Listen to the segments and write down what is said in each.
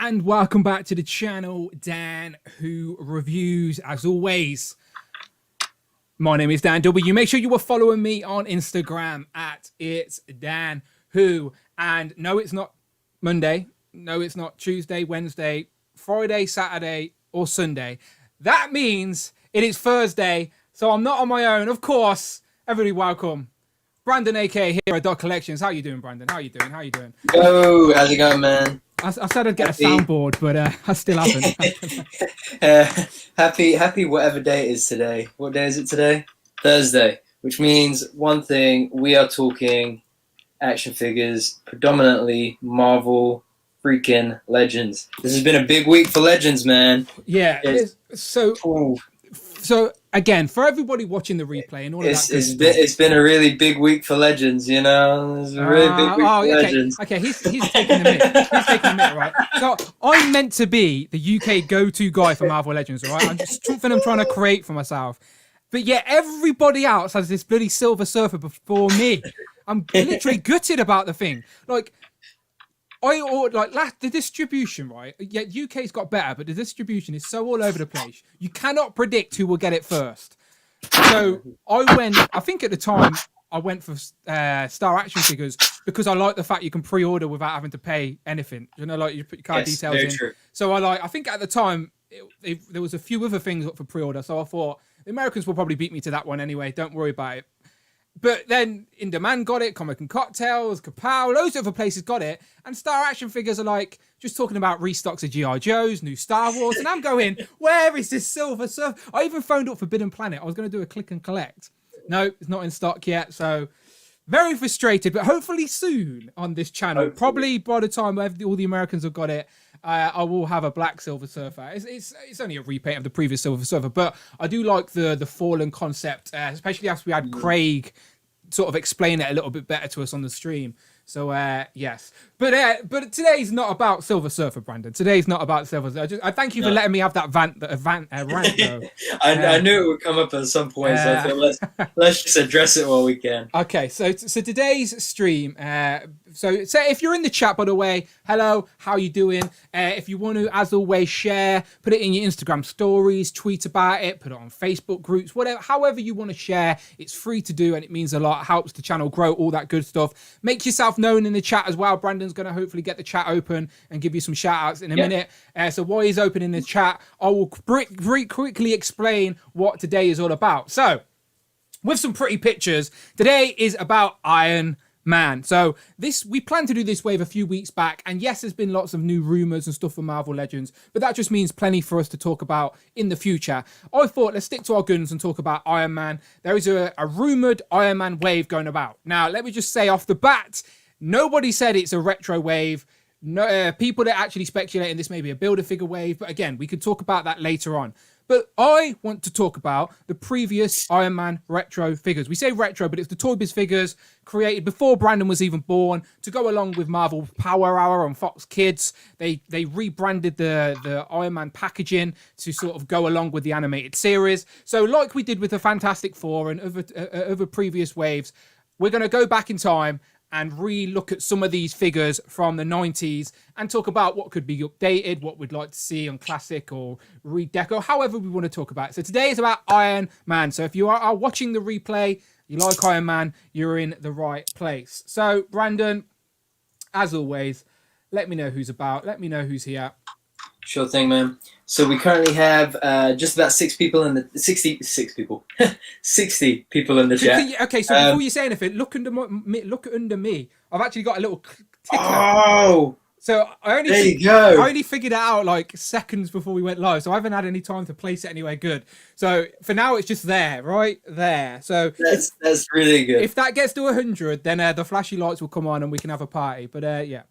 and welcome back to the channel, Dan Who Reviews. As always, my name is Dan W. Make sure you are following me on Instagram at It's Dan Who. And no, it's not Monday. No, it's not Tuesday, Wednesday, Friday, Saturday, or Sunday. That means it is Thursday, so I'm not on my own. Of course, everybody welcome Brandon, aka Hero Dog Collections. How you doing, Brandon? How you doing? Yo, how's it going, man? I said I'd get a soundboard, but I still haven't. Happy whatever day it is today. What day is it today? Thursday, which means one thing, we are talking action figures, predominantly Marvel freaking Legends. This has been a big week for Legends, man. Yeah, so again, for everybody watching the replay and all of that, it's been a really big week for Legends, you know. It's a really big week for Legends. Okay, he's taking a minute. He's taking a minute, right? So I'm meant to be the UK go-to guy for Marvel Legends, right? I'm just something I'm trying to create for myself. But yet everybody else has this bloody Silver Surfer before me. I'm literally gutted about the thing. Like, the distribution, right? Yeah, UK's got better, but the distribution is so all over the place. You cannot predict who will get it first. So I think at the time, I went for Star Action figures because I like the fact you can pre-order without having to pay anything. You know, like you put your card details in. True. So I think at the time, there was a few other things up for pre-order. So I thought, the Americans will probably beat me to that one anyway. Don't worry about it. But then In Demand got it, Comic and Cocktails, Kapow, loads of other places got it. And Star Action figures are like, just talking about restocks of G.I. Joes, new Star Wars. And I'm going, where is this Silver Surfer? I even phoned up Forbidden Planet. I was going to do a click and collect. No, it's not in stock yet. So very frustrated, but hopefully soon on this channel. Hopefully. Probably by the time all the Americans have got it, I will have a black Silver Surfer. It's only a repaint of the previous Silver Surfer, but I do like the Fallen concept, especially after we had Craig sort of explain it a little bit better to us on the stream. So yes, but today's not about Silver Surfer, Brandon. Today's not about Silver Surfer. I thank you for letting me have that rant though. I knew it would come up at some point, so I thought let's just address it while we can. Okay, so today's stream. So if you're in the chat, by the way, hello, how you doing? If you want to, as always, share, put it in your Instagram stories, tweet about it, put it on Facebook groups, whatever, however you want to share. It's free to do, and it means a lot. It helps the channel grow, all that good stuff. Make yourself known in the chat as well. Brandon's going to hopefully get the chat open and give you some shout outs in a minute. So while he's opening the chat, I will quickly explain what today is all about. So with some pretty pictures, today is about Iron Man. So we planned to do this wave a few weeks back, and yes, there's been lots of new rumors and stuff for Marvel Legends, but that just means plenty for us to talk about in the future. I thought let's stick to our guns and talk about Iron Man. There is a rumored Iron Man wave going about. Now, let me just say off the bat, nobody said it's a retro wave. No, people that actually speculating this may be a Build-A-Figure wave, but again, we can talk about that later on. But I want to talk about the previous Iron Man retro figures. We say retro, but it's the Toy Biz figures created before Brandon was even born to go along with Marvel Power Hour on Fox Kids. They rebranded the Iron Man packaging to sort of go along with the animated series. So like we did with the Fantastic Four and other previous waves, we're going to go back in time and re-look at some of these figures from the 90s and talk about what could be updated, what we'd like to see on classic or redeco, however we want to talk about it. So today is about Iron Man. So if you are watching the replay, you like Iron Man, you're in the right place. So Brandon, as always, let me know who's about. Let me know who's here. Sure thing, man. So we currently have just about 60 people in the chat. Okay, so before you say anything, look under me. I've actually got a little ticker. Oh, so I only figured it out like seconds before we went live, so I haven't had any time to place it anywhere good. So for now, it's just there, right there. So that's really good. If that gets to 100, then the flashy lights will come on and we can have a party. But yeah.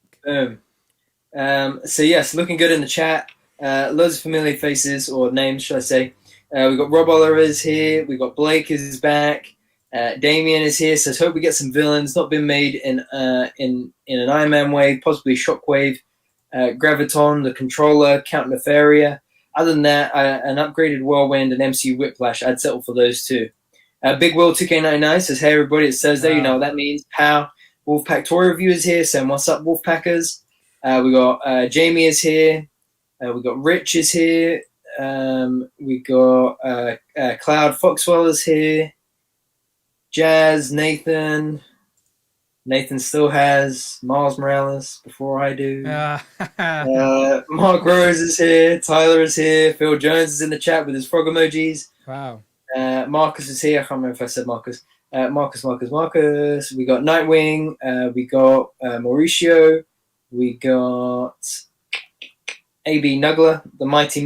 So yes, looking good in the chat. Loads of familiar faces, or names, should I say. We've got Rob Oliver is here. We've got Blake is back. Damien is here. So let's hope we get some villains not been made in an Iron Man wave, possibly Shockwave, Graviton, the Controller, Count Nefaria. Other than that, an upgraded Whirlwind and MCU Whiplash. I'd settle for those two. Big Will 2K99 says, "Hey everybody, it's Thursday. You know what that means." Pow. Wolfpack Toy Review is here saying, "What's up, Wolfpackers?" We got Jamie is here. We got Rich is here. We got Cloud Foxwell is here. Jazz, Nathan. Nathan still has Miles Morales before I do. Mark Rose is here. Tyler is here. Phil Jones is in the chat with his frog emojis. Wow. Marcus is here. I can't remember if I said Marcus. Marcus. We got Nightwing. We got Mauricio. We got AB Nuggler, the mighty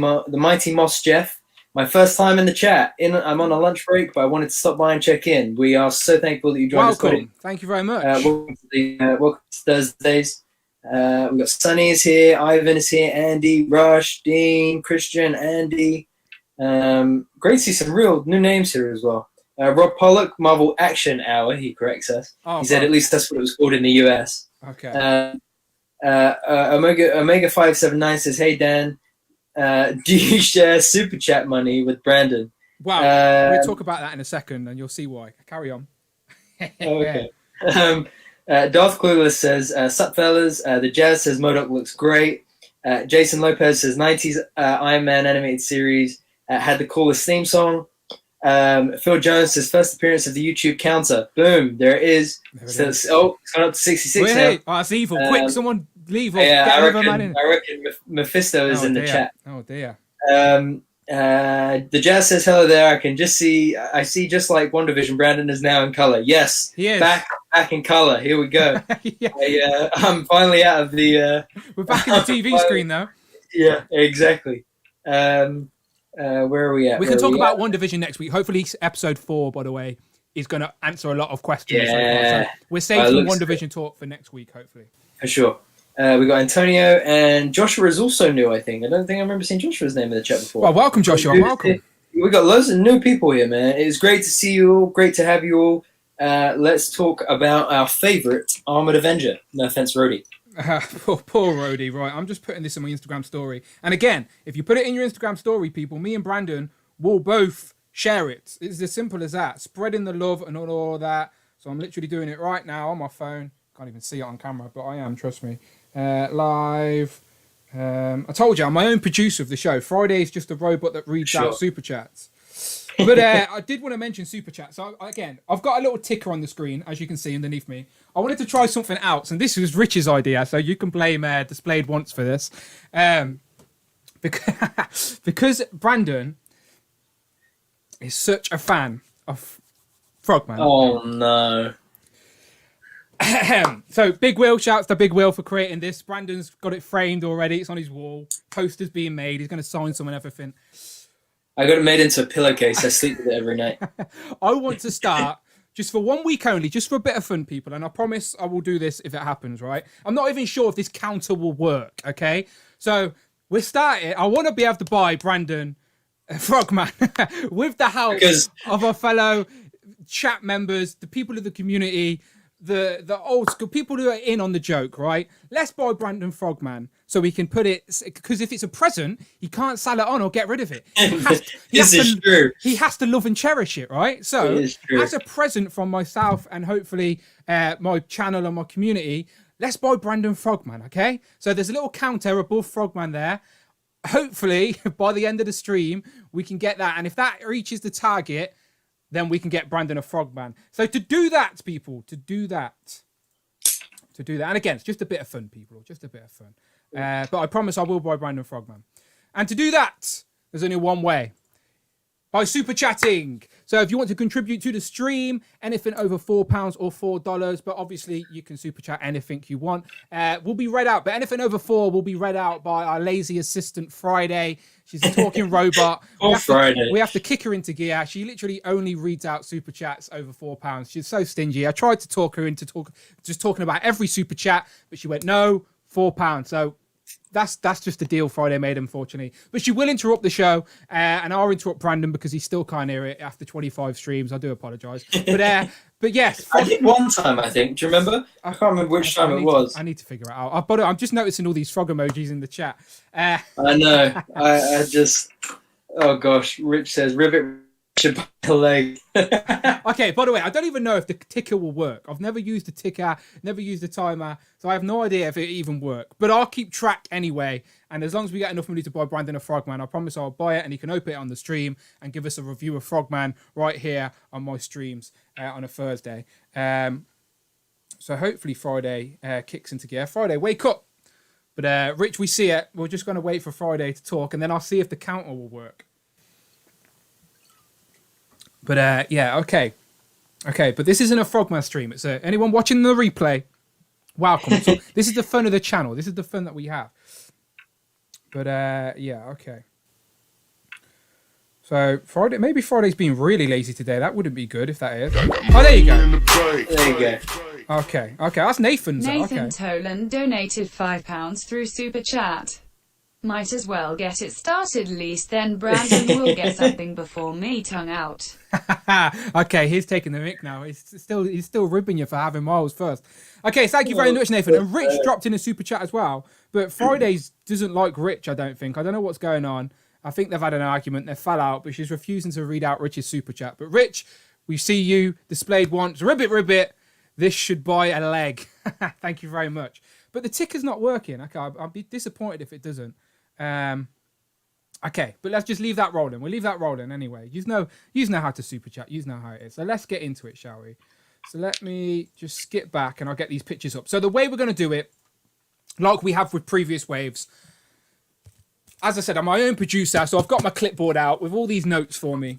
Moss Jeff. My first time in the chat. I'm on a lunch break, but I wanted to stop by and check in. We are so thankful that you joined us. Welcome. Thank you very much. Welcome to Thursdays. We got Sunny is here. Ivan is here. Andy, Rush, Dean, Christian, Andy. Great to see some real new names here as well. Rob Pollock, Marvel Action Hour. He corrects us. He said at least that's what it was called in the US. Okay. Omega 579 says, "Hey Dan, do you share super chat money with Brandon?" Wow, we'll talk about that in a second, and you'll see why. Carry on. Okay. Darth Clueless says, "Sup fellas?" The Jazz says, "Modok looks great." Jason Lopez says, "90s Iron Man animated series had the coolest theme song." Phil Jones says, "First appearance of the YouTube counter." Boom, there it is. It's gone up to 66 now. Oh, that's evil. Quick, someone leave. Or Yeah, get I another man in. reckon Mephisto is in the chat. Oh dear. The Jazz says, "Hello there. I see just like WandaVision, Brandon is now in color." Yes, he is back in color. Here we go. Yeah. I'm finally out of the. We're back in the TV screen though. Yeah, exactly. Where are we at? We can talk about WandaVision next week. Hopefully, episode 4, by the way, is going to answer a lot of questions. Yeah. So we're saving WandaVision talk for next week, hopefully. For sure. We got Antonio, and Joshua is also new, I think. I don't think I remember seeing Joshua's name in the chat before. Well, welcome, Joshua. Welcome. We got loads of new people here, man. It's great to see you all. Great to have you all. Let's talk about our favorite Armored Avenger. No offense, Rhodey. Poor Rhodey. Right, I'm just putting this in my Instagram story. And again, if you put it in your Instagram story, people, me and Brandon will both share it. It's as simple as that. Spreading the love and all that. So I'm literally doing it right now on my phone. Can't even see it on camera, but I am, trust me. Live. I told you, I'm my own producer of the show. Friday is just a robot that reads out super chats. But I did want to mention super chats. So again, I've got a little ticker on the screen, as you can see underneath me. I wanted to try something else, and this was Rich's idea, so you can blame Displayed Once for this. Because Brandon is such a fan of Frogman. Oh no. So Big Will, shouts to Big Will for creating this. Brandon's got it framed already. It's on his wall. Posters being made. He's going to sign some and everything. I got it made into a pillowcase. I sleep with it every night. I want to start just for 1 week only, just for a bit of fun, people. And I promise I will do this if it happens, right? I'm not even sure if this counter will work, okay? So we're starting. I want to be able to buy Brandon Frogman with the help of our fellow chat members, the people of the community, the old school people who are in on the joke, right? Let's buy Brandon Frogman so we can put it, because if it's a present, he can't sell it on or get rid of it. True. He has to love and cherish it, right? So as a present from myself and hopefully my channel and my community, let's buy Brandon Frogman, okay? So there's a little counter above Frogman there. Hopefully by the end of the stream, we can get that. And if that reaches the target, then we can get Brandon a Frogman. So to do that, people, to do that. And again, it's just a bit of fun, people, just a bit of fun. But I promise I will buy Brandon Frogman. And to do that, there's only one way. By super chatting. So if you want to contribute to the stream, anything over £4 or $4, but obviously you can super chat anything you want, will be read out. But anything over $4 will be read out by our lazy assistant Friday. She's a talking robot. We have to kick her into gear. She literally only reads out super chats over £4. She's so stingy. I tried to talk her into talking about every super chat, but she went, no, £4. So that's just the deal Friday made, unfortunately. But she will interrupt the show, and I'll interrupt Brandon because he still can't hear it after 25 streams. I do apologise. But yes. I did one time, I think. Do you remember? I can't remember which time it was. I need to figure it out. But I'm just noticing all these frog emojis in the chat. I know. I just... Oh, gosh. Rich says, Rivet should buy a leg. Okay, by the way, I don't even know if the ticker will work. I've never used the ticker, never used the timer, so I have no idea if it even works. But I'll keep track anyway, and as long as we get enough money to buy Brandon a Frogman, I promise I'll buy it, and he can open it on the stream and give us a review of Frogman right here on my streams on a Thursday. So hopefully Friday kicks into gear. Friday, wake up! But Rich, we see it. We're just going to wait for Friday to talk, and then I'll see if the counter will work. But yeah, okay, but this isn't a Frogman stream. It's anyone watching the replay, welcome. So this is the fun of the channel. This is the fun that we have. But yeah, okay. So Friday, maybe Friday's been really lazy today. That wouldn't be good if that is. Oh, there you go. There you go. Okay, that's Nathan's. Nathan Tolan donated £5 through Super Chat. Might as well get it started, least then Brandon will get something before me, tongue out. Okay, he's taking the mic now. He's still ribbing you for having Miles first. Okay, thank you very much, Nathan. And Rich dropped in a super chat as well. But Fridays doesn't like Rich, I don't think. I don't know what's going on. I think they've had an argument. They fell out, but she's refusing to read out Rich's super chat. But Rich, we see you displayed once. Ribbit. This should buy a leg. Thank you very much. But the ticker's not working. Okay, I'll be disappointed if it doesn't. Okay, but let's just leave that rolling. We'll leave that rolling anyway. You know how to super chat. You know how it is. So let's get into it, shall we? So let me just skip back and I'll get these pictures up. So the way we're going to do it, like we have with previous waves, as I said, I'm my own producer, so I've got my clipboard out with all these notes for me.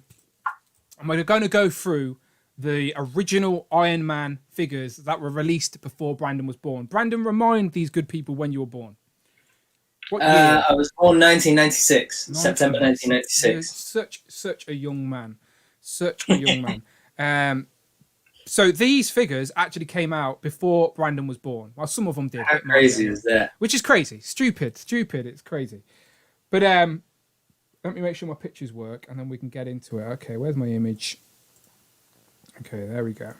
And we're going to go through the original Iron Man figures that were released before Brandon was born. Brandon, remind these good people when you were born. What year? I was born 1996, September 1996. Such a young man. Such a young man. So these figures actually came out before Brandon was born. Well, some of them did. How crazy is that? Which is crazy. Stupid. It's crazy. But let me make sure my pictures work and then we can get into it. Okay, where's my image? Okay, there we go.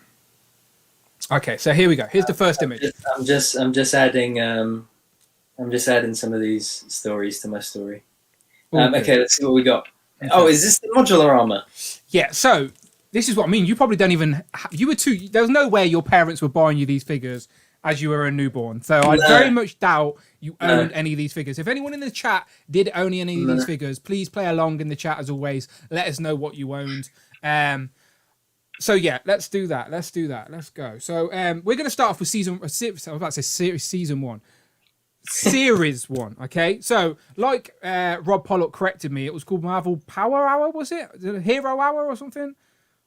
Okay, so here we go. Here's the first image. I'm just adding some of these stories to my story. Okay, let's see what we got. Okay. Oh, is this the modular armor? Yeah, so this is what I mean. You probably don't even... You were too... There was no way your parents were buying you these figures as you were a newborn. So I very much doubt you owned any of these figures. If anyone in the chat did own any of these figures, please play along in the chat as always. Let us know what you owned. So yeah, let's do that. Let's go. So we're going to start off with season 1. Series 1, okay? So, like Rob Pollock corrected me, it was called Marvel Power Hour, was it? Hero Hour or something?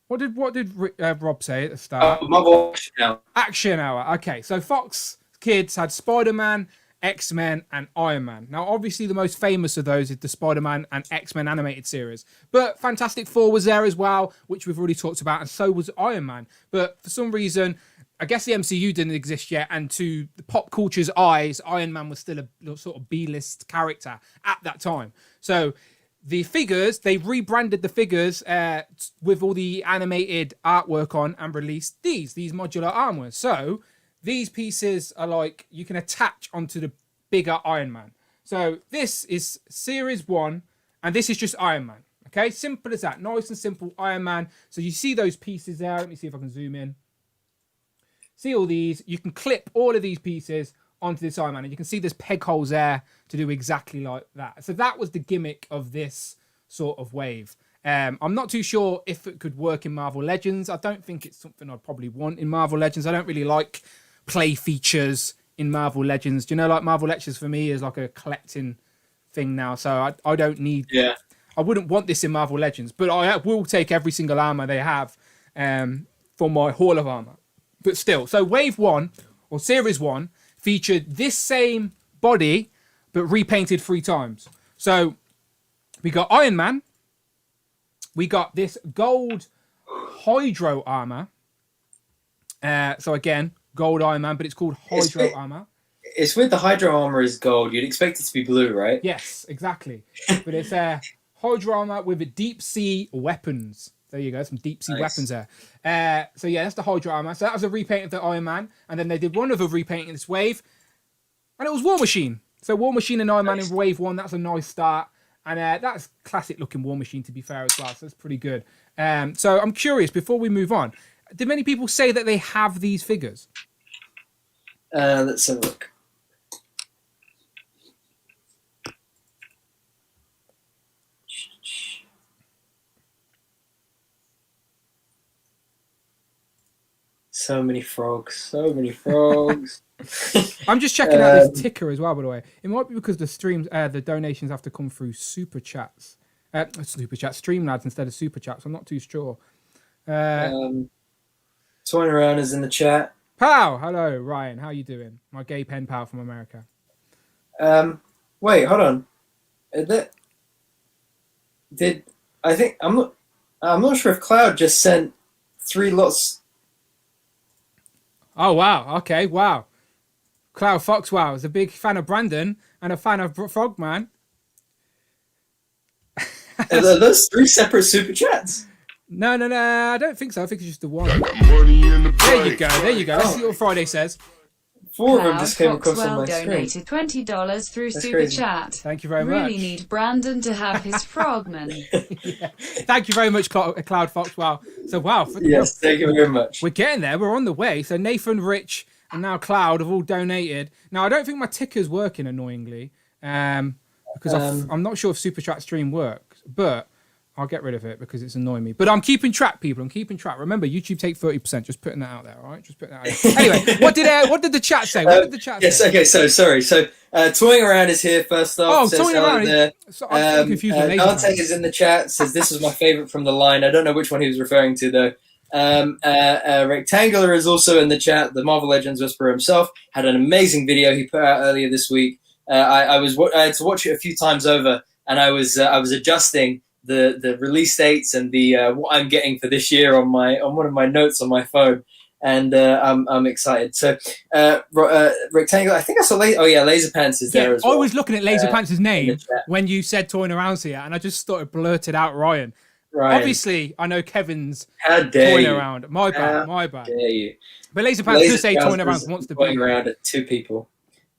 What did Rob say at the start? Marvel Action Hour. Action Hour, okay. So, Fox Kids had Spider-Man, X-Men, and Iron Man. Now, obviously, the most famous of those is the Spider-Man and X-Men animated series. But Fantastic Four was there as well, which we've already talked about, and so was Iron Man. But for some reason... I guess the MCU didn't exist yet, and to the pop culture's eyes, Iron Man was still a sort of B-list character at that time. So the figures, they rebranded the figures with all the animated artwork on and released these modular armors. So these pieces are like, you can attach onto the bigger Iron Man. So this is Series 1, and this is just Iron Man. Okay, simple as that. Nice and simple Iron Man. So you see those pieces there. Let me see if I can zoom in. See all these. You can clip all of these pieces onto this Iron Man, and you can see there's peg holes there to do exactly like that. So that was the gimmick of this sort of wave. I'm not too sure if it could work in Marvel Legends. I don't think it's something I'd probably want in Marvel Legends. I don't really like play features in Marvel Legends. Do you know, like Marvel Legends for me is like a collecting thing now. So I don't need... Yeah. I wouldn't want this in Marvel Legends, but I will take every single armor they have for my Hall of Armor. But still, so Wave 1, or Series 1, featured this same body, but repainted 3 times. So, we got Iron Man. We got this gold Hydro Armor. So again, gold Iron Man, but it's called Hydro Armor. It's with the Hydro Armor is gold. You'd expect it to be blue, right? Yes, exactly. But it's Hydro Armor with deep sea weapons. There you go, some deep sea weapons there. So yeah, that's the Hydro Armor. So that was a repaint of the Iron Man. And then they did one other repainting this wave. And it was War Machine. So War Machine and Iron Man in Wave 1, that's a nice start. And that's classic looking War Machine, to be fair, as well. So it's pretty good. So I'm curious, before we move on, did many people say that they have these figures? Let's have a look. So many frogs. I'm just checking out this ticker as well, by the way. It might be because the streams, the donations have to come through super chats. Streamlabs instead of super chats. I'm not too sure. Toying around is in the chat. Pal, hello, Ryan. How you doing? My gay pen pal from America. Wait, hold on. I'm not sure if Cloud just sent 3 lots. Oh wow! Okay, wow. Cloud Fox, wow, is a big fan of Brandon and a fan of Frogman. Are those 3 separate super chats? No, I don't think so. I think it's just the one. There you go. Let's see what Friday says. 4 of them just came across on my screen. Donated $20 through That's Super crazy. Chat. Thank you very much. Really need Brandon to have his frogman. Yeah. Thank you very much, Cloud Fox. Wow. So wow. Yes, thank you very much. We're getting there. We're on the way. So Nathan, Rich, and now Cloud have all donated. Now I don't think my ticker's working annoyingly, because I'm not sure if Super Chat stream works, but I'll get rid of it because it's annoying me. But I'm keeping track, people. I'm keeping track. Remember, YouTube take 30%. Just putting that out there, all right? Just putting that out there. Anyway, what did the chat say? What did the chat say? Yes, okay, so sorry. So Toying Around is here first off. Oh, Toying Around. So I'm confused with Dante is in the chat, says this is my favorite from the line. I don't know which one he was referring to, though. Rectangular is also in the chat. The Marvel Legends Whisperer himself had an amazing video he put out earlier this week. I had to watch it a few times over, and I was adjusting the release dates and the what I'm getting for this year on one of my notes on my phone, and I'm excited. So Rectangular, I think I saw Laser Pants is there as well. I was looking at Laser Pants' name when you said Toying Around here, and I just started blurted out Ryan. Obviously, I know Kevin's Toying Around. My bad. Dare you. But Laser Pants does say Toying Around wants to be Toying Around at 2 people.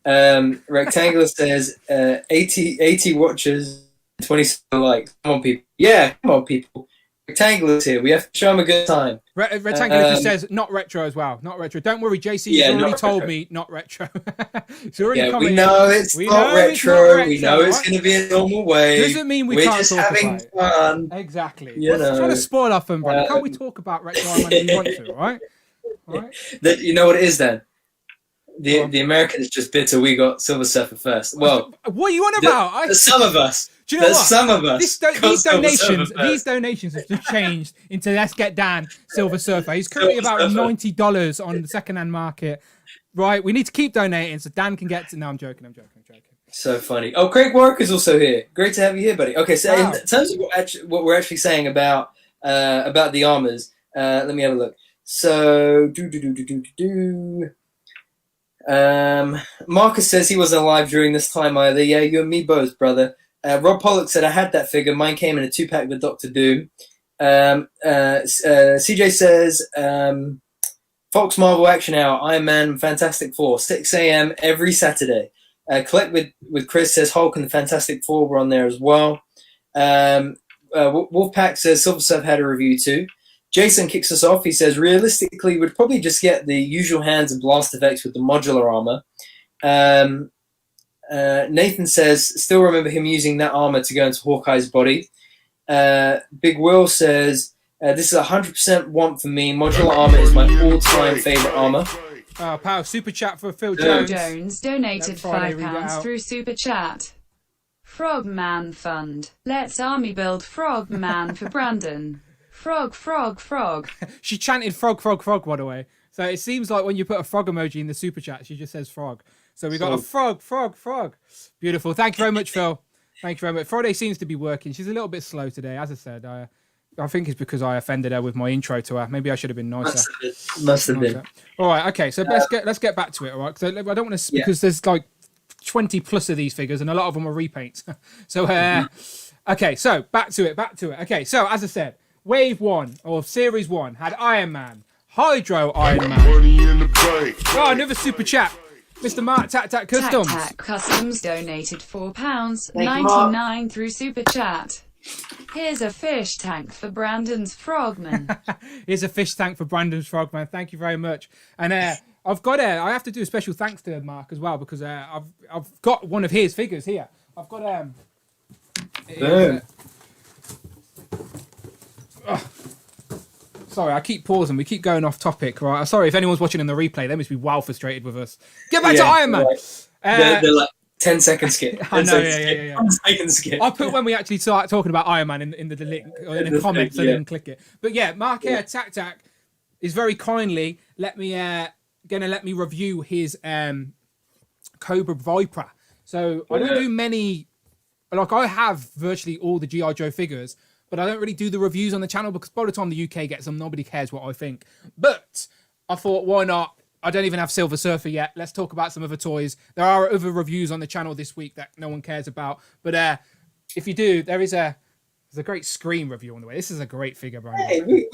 Rectangular says 80 watchers. 27 likes. Come on, people. Yeah, come on, people. Rectangular's here. We have to show them a good time. Rectangular just says not retro as well. Not retro. Don't worry, JC. He's already told me not retro. He's already we know it's not retro. We know it's going to be a normal way. Doesn't mean we're just having fun. Exactly. We're trying to spoil our fun, brother. Can't we talk about retro when we want to, all right? You know what it is then? The Americans just bitter we got Silver Surfer first. Well, what are you on about? Some of us. Do you know what? Some of us. These donations have just changed into Let's Get Dan Silver Surfer. He's currently about $90 on the secondhand market. Right, we need to keep donating so Dan can get to. No, I'm joking. So funny. Oh, Craig Warwick is also here. Great to have you here, buddy. Okay, so in terms of what we're actually saying about the armors, let me have a look. So Marcus says he wasn't alive during this time either. Yeah, you and me both, brother. Rob Pollock said I had that figure. Mine came in a 2-pack with Doctor Doom. CJ says Fox Marvel Action Hour, Iron Man, Fantastic Four, 6 a.m. every Saturday. Collect with Chris says Hulk and the Fantastic Four were on there as well. Wolfpack says Silver Surf had a review too. Jason kicks us off. He says, realistically, we'd probably just get the usual hands and blast effects with the modular armor. Nathan says, still remember him using that armor to go into Hawkeye's body. Big Will says, this is 100% want for me. Modular armor is my all-time favorite armor. Power super chat for Phil Jones. Jones. Jones donated £5 through Super Chat. Frogman Fund. Let's army build Frogman for Brandon. Frog. She chanted frog, by the way. So it seems like when you put a frog emoji in the super chat, she just says frog. So we got a frog. Beautiful. Thank you very much, Phil. Thank you very much. Friday seems to be working. She's a little bit slow today, as I said. I think it's because I offended her with my intro to her. Maybe I should have been nicer. Must have been. All right. Okay. So let's get back to it. All right. So I don't want to because there's like 20 plus of these figures and a lot of them are repaints. So okay. So back to it. Okay. So as I said. Wave 1 or Series 1 had Iron Man, Hydro Iron Man. Oh, another super chat. Mr. Mark Tac Customs. Tac Customs donated £4.99 through Super Chat. Here's a fish tank for Brandon's Frogman. Here's a fish tank for Brandon's Frogman. Thank you very much. And I have to do a special thanks to Mark as well, because I've got one of his figures here. I've got sorry, I keep pausing. We keep going off topic, right? Sorry if anyone's watching in the replay. They must be wow frustrated with us. Get back to Iron Man. They're like 10-second skip. I know, yeah. 10-second skip. I'll put when we actually start talking about Iron Man in the link or in the comments, so they can click it. But yeah, Mark here, Tac is very kindly let me review his Cobra Viper. So I don't do many. Like, I have virtually all the G.I. Joe figures, but I don't really do the reviews on the channel because by the time the UK gets them, nobody cares what I think. But I thought, why not? I don't even have Silver Surfer yet. Let's talk about some other toys. There are other reviews on the channel this week that no one cares about. But if you do, there's a great Scream review on the way. This is a great figure, Brian. Hey, we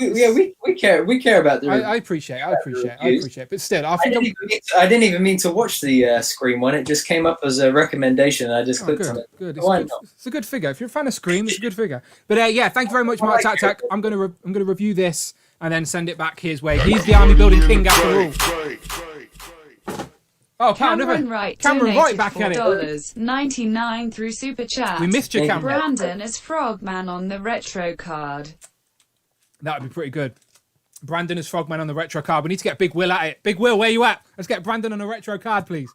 care about the. I appreciate it. But still, I didn't even mean to watch the Scream one. It just came up as a recommendation. I just clicked on it. Good. It's a good figure. If you're a fan of Scream, it's a good figure. But thank you very much, Mark Tac. I'm gonna review this and then send it back his way. He's the army building king after all. Oh, Cameron Wright back at it. $4.99 through Super Chat. We missed you, Cameron. Brandon as Frogman on the retro card. That would be pretty good. Brandon as Frogman on the retro card. We need to get Big Will at it. Big Will, where you at? Let's get Brandon on a retro card, please.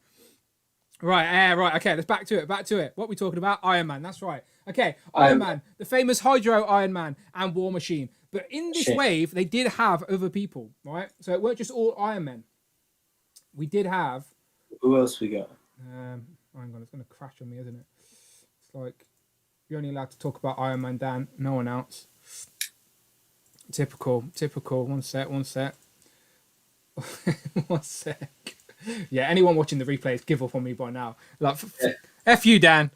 Right. Okay, let's back to it. What are we talking about? Iron Man. That's right. Okay, Iron Man, the famous Hydro Iron Man and War Machine. But in this wave, they did have other people, right? So it weren't just all Iron Men. We did have. Who else we got? Hang on, it's going to crash on me, isn't it? It's like, you're only allowed to talk about Iron Man, Dan. No one else. Typical. One sec. One sec. Yeah, anyone watching the replays, give up on me by now. Like, F you, Dan.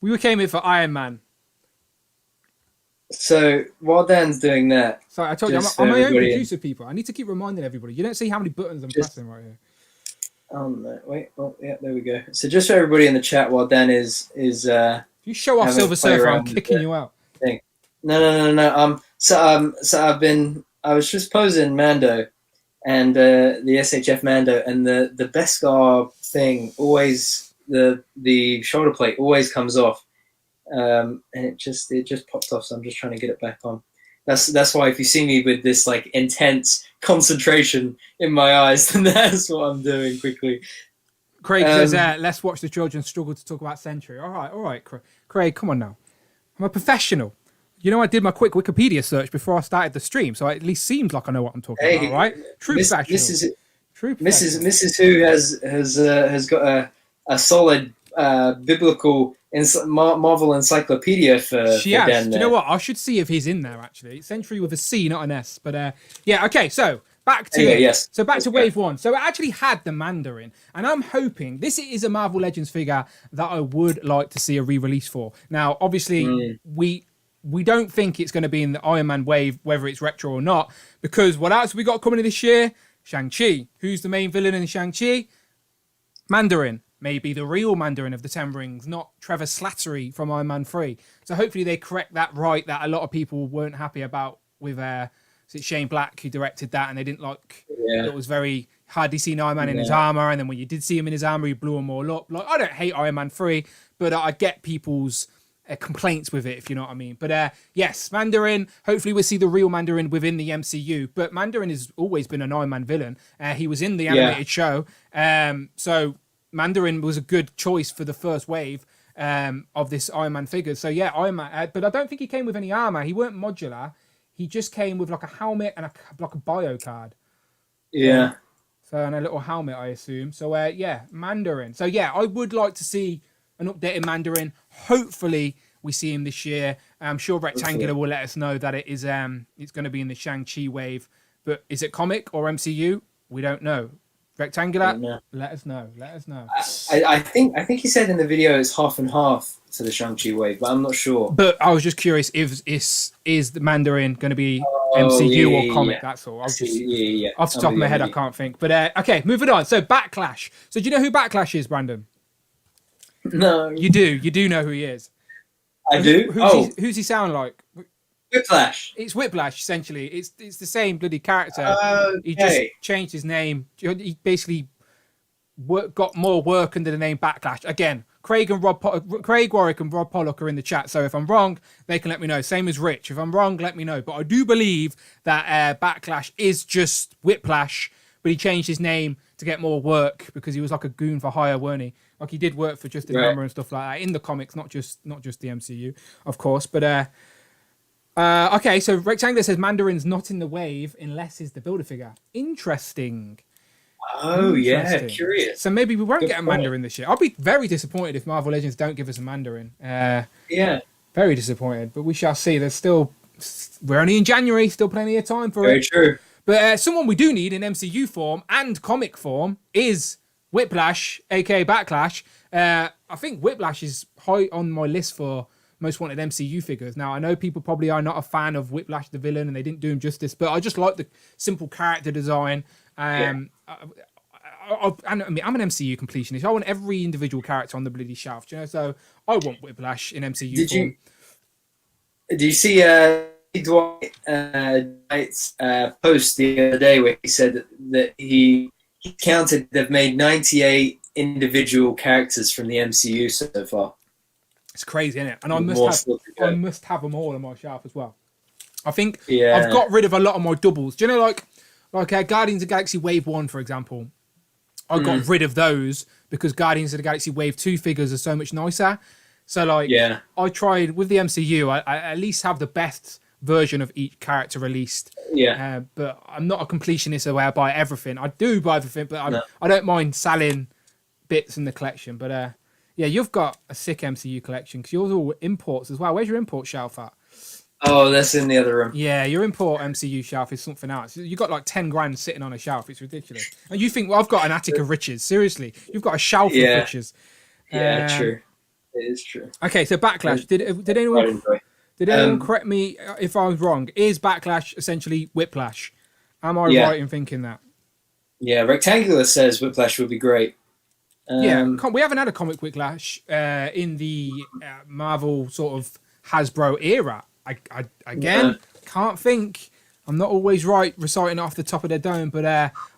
We came here for Iron Man. So while Dan's doing that, sorry, I told you I'm my own producer, people. I need to keep reminding everybody. You don't see how many buttons I'm pressing right here. Wait. Oh, yeah, there we go. So just for everybody in the chat, while Dan is if you show off Silver Surfer, I'm kicking you out. Thing. No. So I was just posing Mando, and the SHF Mando, and the Beskar thing always the shoulder plate always comes off, and it just popped off. So I'm just trying to get it back on. That's why if you see me with this like intense concentration in my eyes, then that's what I'm doing quickly. Craig says, let's watch the children struggle to talk about Sentry. All right, Craig, come on now. I'm a professional. You know, I did my quick Wikipedia search before I started the stream, so it at least seems like I know what I'm talking about, right? True professional. Mrs. Who has got a solid biblical Marvel encyclopedia for she has. Dan. Do you know what? I should see if he's in there actually. Sentry with a C, not an S. But yeah, okay. So back to it. Yes. So back to Wave 1. So it actually had the Mandarin, and I'm hoping this is a Marvel Legends figure that I would like to see a re-release for. Now, obviously, we don't think it's going to be in the Iron Man wave, whether it's retro or not, because what else have we got coming in this year? Shang-Chi. Who's the main villain in Shang-Chi? Mandarin. Maybe the real Mandarin of the Ten Rings, not Trevor Slattery from Iron Man 3. So hopefully they correct that right, that a lot of people weren't happy about with Shane Black, who directed that, and they didn't like it was very hardly seen Iron Man in his armor, and then when you did see him in his armor, he blew them all up. Like, I don't hate Iron Man 3, but I get people's complaints with it, if you know what I mean. But yes, Mandarin, hopefully we'll see the real Mandarin within the MCU. But Mandarin has always been an Iron Man villain. He was in the animated show. So Mandarin was a good choice for the first wave of this Iron Man figure. So yeah, Iron Man. But I don't think he came with any armor. He weren't modular. He just came with like a helmet and like a bio card. Yeah. So and a little helmet, I assume. So yeah, Mandarin. So yeah, I would like to see an updated Mandarin. Hopefully we see him this year. I'm sure Rectangular will let us know that it is it's going to be in the Shang-Chi wave. But is it comic or MCU? We don't know. Rectangular, let us know. I think he said in the video it's half and half to the Shang-Chi wave, but I'm not sure. But I was just curious if is the Mandarin going to be MCU or comic? That's all. Off the top of my head, I can't think. But okay, moving on. So Backlash. So do you know who Backlash is, Brandon? No. You do know who he is. I do. Who's he sound like? Whiplash. It's Whiplash, essentially. It's the same bloody character. Okay. He just changed his name. He basically got more work under the name Backlash. Again, Craig Warwick and Rob Pollock are in the chat, so if I'm wrong, they can let me know. Same as Rich. If I'm wrong, let me know. But I do believe that Backlash is just Whiplash, but he changed his name to get more work because he was like a goon for hire, weren't he? Like he did work for Justin Hammer and stuff like that in the comics, not just the MCU, of course. But okay, so Rectangular says Mandarin's not in the wave unless he's the Build-A-Figure. Interesting. Oh, yeah, curious. So maybe we won't get a Mandarin this year. I'll be very disappointed if Marvel Legends don't give us a Mandarin. Yeah. Very disappointed, but we shall see. We're only in January, still plenty of time for it. Very true. But someone we do need in MCU form and comic form is Whiplash, aka Backlash. I think Whiplash is high on my list for most wanted MCU figures. Now, I know people probably are not a fan of Whiplash the villain and they didn't do him justice, but I just like the simple character design. I'm an MCU completionist. I want every individual character on the bloody shelf, so I want Whiplash in MCU form. Did you see Dwight's post the other day where he said that he counted they've made 98 individual characters from the MCU so far? It's crazy, isn't it? And I must have them all on my shelf as well. I think Yeah. I've got rid of a lot of my doubles. Do you know, like Guardians of the Galaxy Wave 1, for example? I got rid of those because Guardians of the Galaxy Wave 2 figures are so much nicer. So, I tried with the MCU, I at least have the best version of each character released. Yeah. But I'm not a completionist where I buy everything. I do buy everything, but I don't mind selling bits in the collection. But, yeah, you've got a sick MCU collection because yours are all imports as well. Where's your import shelf at? Oh, that's in the other room. Yeah, your import MCU shelf is something else. You got like 10 grand sitting on a shelf. It's ridiculous. And you think, well, I've got an attic of riches. Seriously, you've got a shelf of riches. Yeah, true. It is true. Okay, so Backlash. Did anyone correct me if I was wrong? Is Backlash essentially Whiplash? Am I right in thinking that? Yeah, Rectangular says Whiplash would be great. We haven't had a comic Whiplash in the Marvel sort of Hasbro era. I can't think. I'm not always right reciting it off the top of their dome, but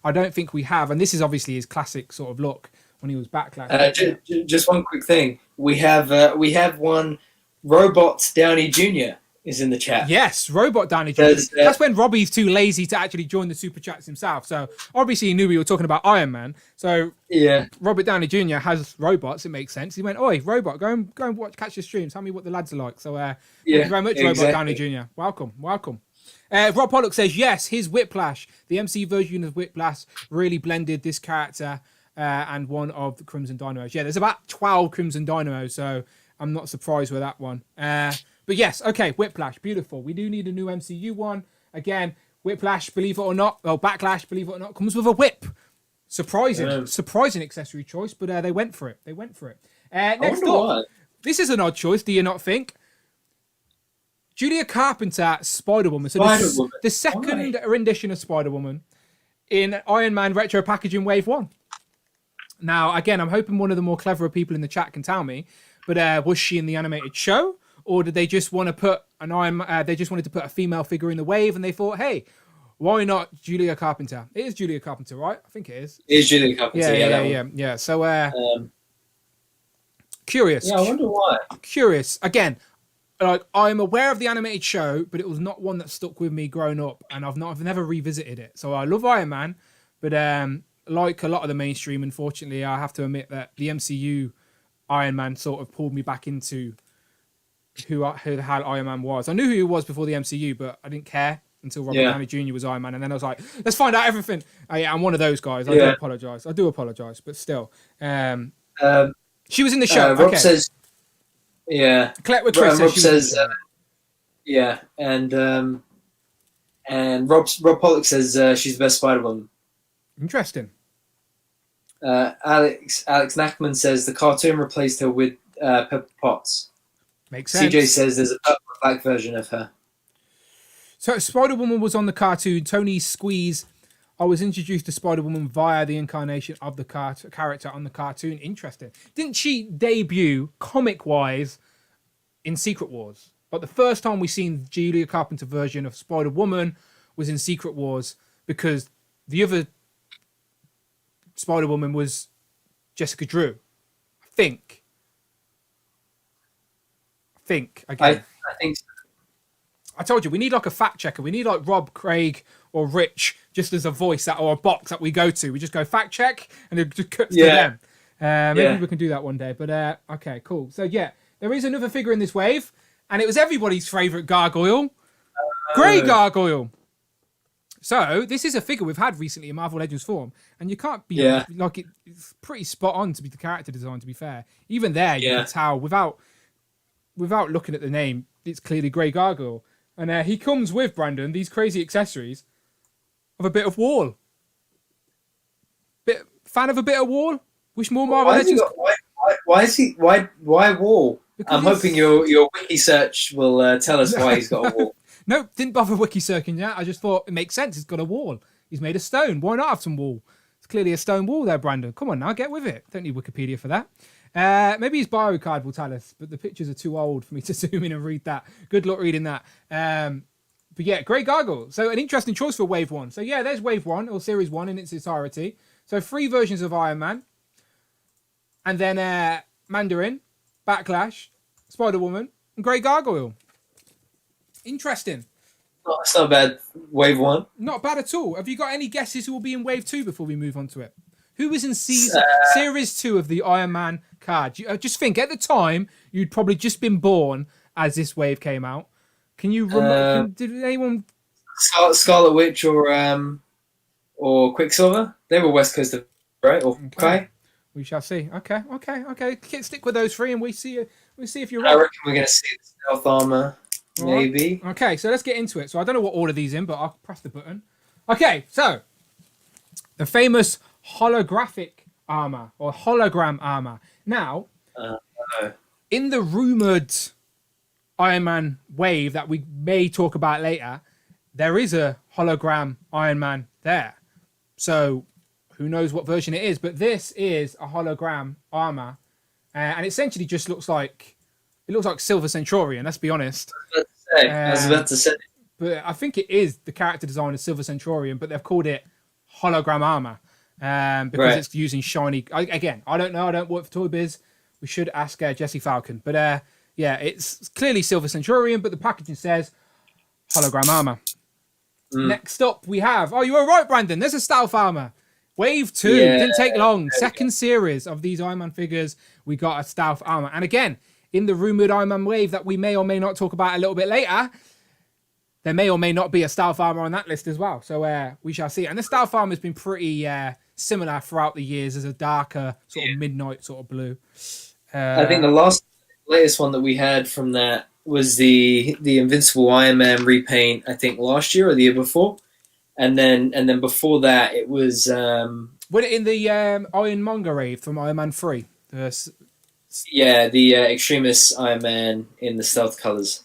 I don't think we have. And this is obviously his classic sort of look when he was Backlash. Just one quick thing. We have one. Robot Downey Jr. is in the chat. Yes, Robot Downey Jr. That's when Robbie's too lazy to actually join the super chats himself. So obviously he knew we were talking about Iron Man. So yeah, Robert Downey Jr. has robots. It makes sense. He went, "Oi, Robot, go and catch the stream. Tell me what the lads are like." So thank you very much, Robot Downey Jr. Welcome. Rob Pollock says yes. His Whiplash, the MC version of Whiplash, really blended this character and one of the Crimson Dynamos. Yeah, there's about 12 Crimson Dynamos, so I'm not surprised with that one. But yes, okay, Whiplash, beautiful. We do need a new MCU one. Again, Whiplash, believe it or not, Backlash, believe it or not, comes with a whip. Surprising accessory choice, but they went for it. Next up, this is an odd choice, do you not think? Julia Carpenter, Spider-Woman. So the second rendition of Spider-Woman in Iron Man Retro Packaging Wave 1. Now, again, I'm hoping one of the more cleverer people in the chat can tell me, but was she in the animated show? Or did they just want to put they just wanted to put a female figure in the wave and they thought, hey, why not Julia Carpenter? It is Julia Carpenter, right? I think it is. It is Julia Carpenter, yeah. So, curious. Yeah, I wonder why. Curious. Again, like I'm aware of the animated show, but it was not one that stuck with me growing up, and I've never revisited it. So I love Iron Man, but like a lot of the mainstream, unfortunately, I have to admit that the MCU Iron Man sort of pulled me back into who the hell Iron Man was. I knew who he was before the MCU, but I didn't care until Robert Downey Jr. was Iron Man, and then I was like, let's find out everything. I'm one of those guys. I do apologize, but still. She was in the show. Rob says, Rob says, and Rob Pollock says she's the best Spider-Woman. Interesting. Alex Nachman says the cartoon replaced her with Pepper Potts. Makes sense. CJ says there's a purple and black version of her. So Spider-Woman was on the cartoon. Tony Squeeze. I was introduced to Spider-Woman via the incarnation of the character on the cartoon. Interesting. Didn't she debut comic-wise in Secret Wars. But the first time we seen Julia Carpenter version of Spider-Woman was in Secret Wars, because the other Spider-Woman was Jessica Drew. I think again. I think so. I told you, we need like a fact checker. We need like Rob, Craig, or Rich, just as a voice or a box that we go to. We just go fact check, and it just cuts to them. Maybe we can do that one day. But okay, cool. So yeah, there is another figure in this wave, and it was everybody's favorite gargoyle, Grey Gargoyle. So this is a figure we've had recently in Marvel Legends form, and you can't be like it's pretty spot on to be the character design. To be fair, even there you can tell without looking at the name, it's clearly Grey Gargoyle. And he comes with, Brandon, these crazy accessories of a bit of wall. Fan of a bit of wall? Wish more Marvel Legends. Why wall? Because I'm hoping your wiki search will tell us why he's got a wall. No, didn't bother wiki searching yet. I just thought it makes sense. He's got a wall. He's made of stone. Why not have some wall? It's clearly a stone wall there, Brandon. Come on now, get with it. Don't need Wikipedia for that. Maybe his bio card will tell us, but the pictures are too old for me to zoom in and read that. Good luck reading that. But yeah, Grey Gargoyle. So an interesting choice for Wave 1. So yeah, there's Wave 1, or Series 1 in its entirety. So 3 versions of Iron Man. And then Mandarin, Backlash, Spider-Woman, and Grey Gargoyle. Interesting. It's not bad. Wave 1. Not bad at all. Have you got any guesses who will be in Wave 2 before we move on to it? Who was in Series 2 of the Iron Man card? Just think, at the time, you'd probably just been born as this wave came out. Can you remember? Did anyone... Scarlet Witch or Quicksilver? They were West Coast, right? Or Hawkeye? We shall see. Okay. Stick with those 3 and we'll see if you're right. right. I reckon we're going to see the Stealth Armor, maybe. Right. Okay, so let's get into it. So I don't know what order these in, but I'll press the button. Okay, so the famous holographic armor or hologram armor. Now, in the rumored Iron Man wave that we may talk about later, there is a hologram Iron Man there. So who knows what version it is, but this is a hologram armor, and it essentially just looks like Silver Centurion. Let's be honest. I was about to say. But I think it is the character design of Silver Centurion, but they've called it hologram armor. Because it's using shiny. Again, I don't know. I don't work for Toy Biz. We should ask Jesse Falcon. But yeah, it's clearly Silver Centurion, but the packaging says hologram armor. Next up, we have. Oh, you were right, Brandon. There's a stealth armor. Wave 2. Didn't take long. Second series of these Iron Man figures. We got a stealth armor. And again, in the rumored Iron Man wave that we may or may not talk about a little bit later, there may or may not be a stealth armor on that list as well. So we shall see. And the stealth armor has been pretty similar throughout the years as a darker sort of midnight sort of blue. I think the latest one that we had from that was the Invincible Iron Man repaint, I think last year or the year before. And then before that it was when in the Ironmonger rave from Iron Man 3. The Extremis Iron Man in the stealth colours.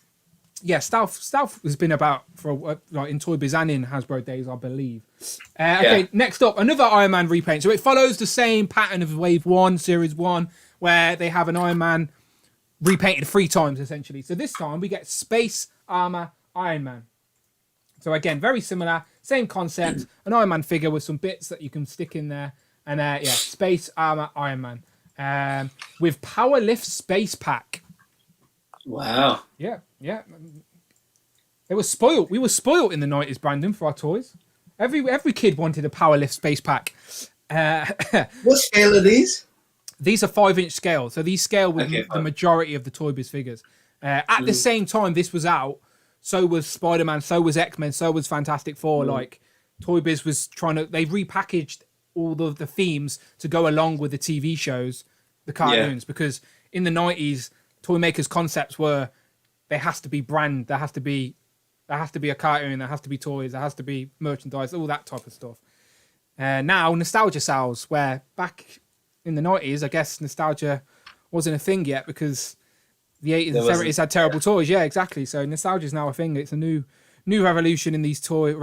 Yeah, stealth has been about for like in Toy Biz and in Hasbro days, I believe. Okay, next up, another Iron Man repaint. So it follows the same pattern of Wave 1, Series 1, where they have an Iron Man repainted 3 times, essentially. So this time we get Space Armor Iron Man. So again, very similar, same concept, an Iron Man figure with some bits that you can stick in there. And Space Armor Iron Man. With Power Lift Space Pack. Wow. Yeah. They were spoiled. We were spoiled in the 90s, Brandon, for our toys. Every kid wanted a Power Lift Space Pack. What scale are these? These are 5-inch scale. So these scale with the majority of the Toy Biz figures. At the same time this was out, so was Spider-Man, so was X-Men, so was Fantastic Four. Like, Toy Biz was they repackaged all the themes to go along with the TV shows, the cartoons, because in the 90s, toy makers' concepts were there has to be brand, there has to be a cartoon, there has to be toys, there has to be merchandise, all that type of stuff. Now, nostalgia sells, where back in the 90s, I guess nostalgia wasn't a thing yet because the 80s and 70s had terrible toys. Yeah, exactly. So nostalgia is now a thing. It's a new revelation in these toy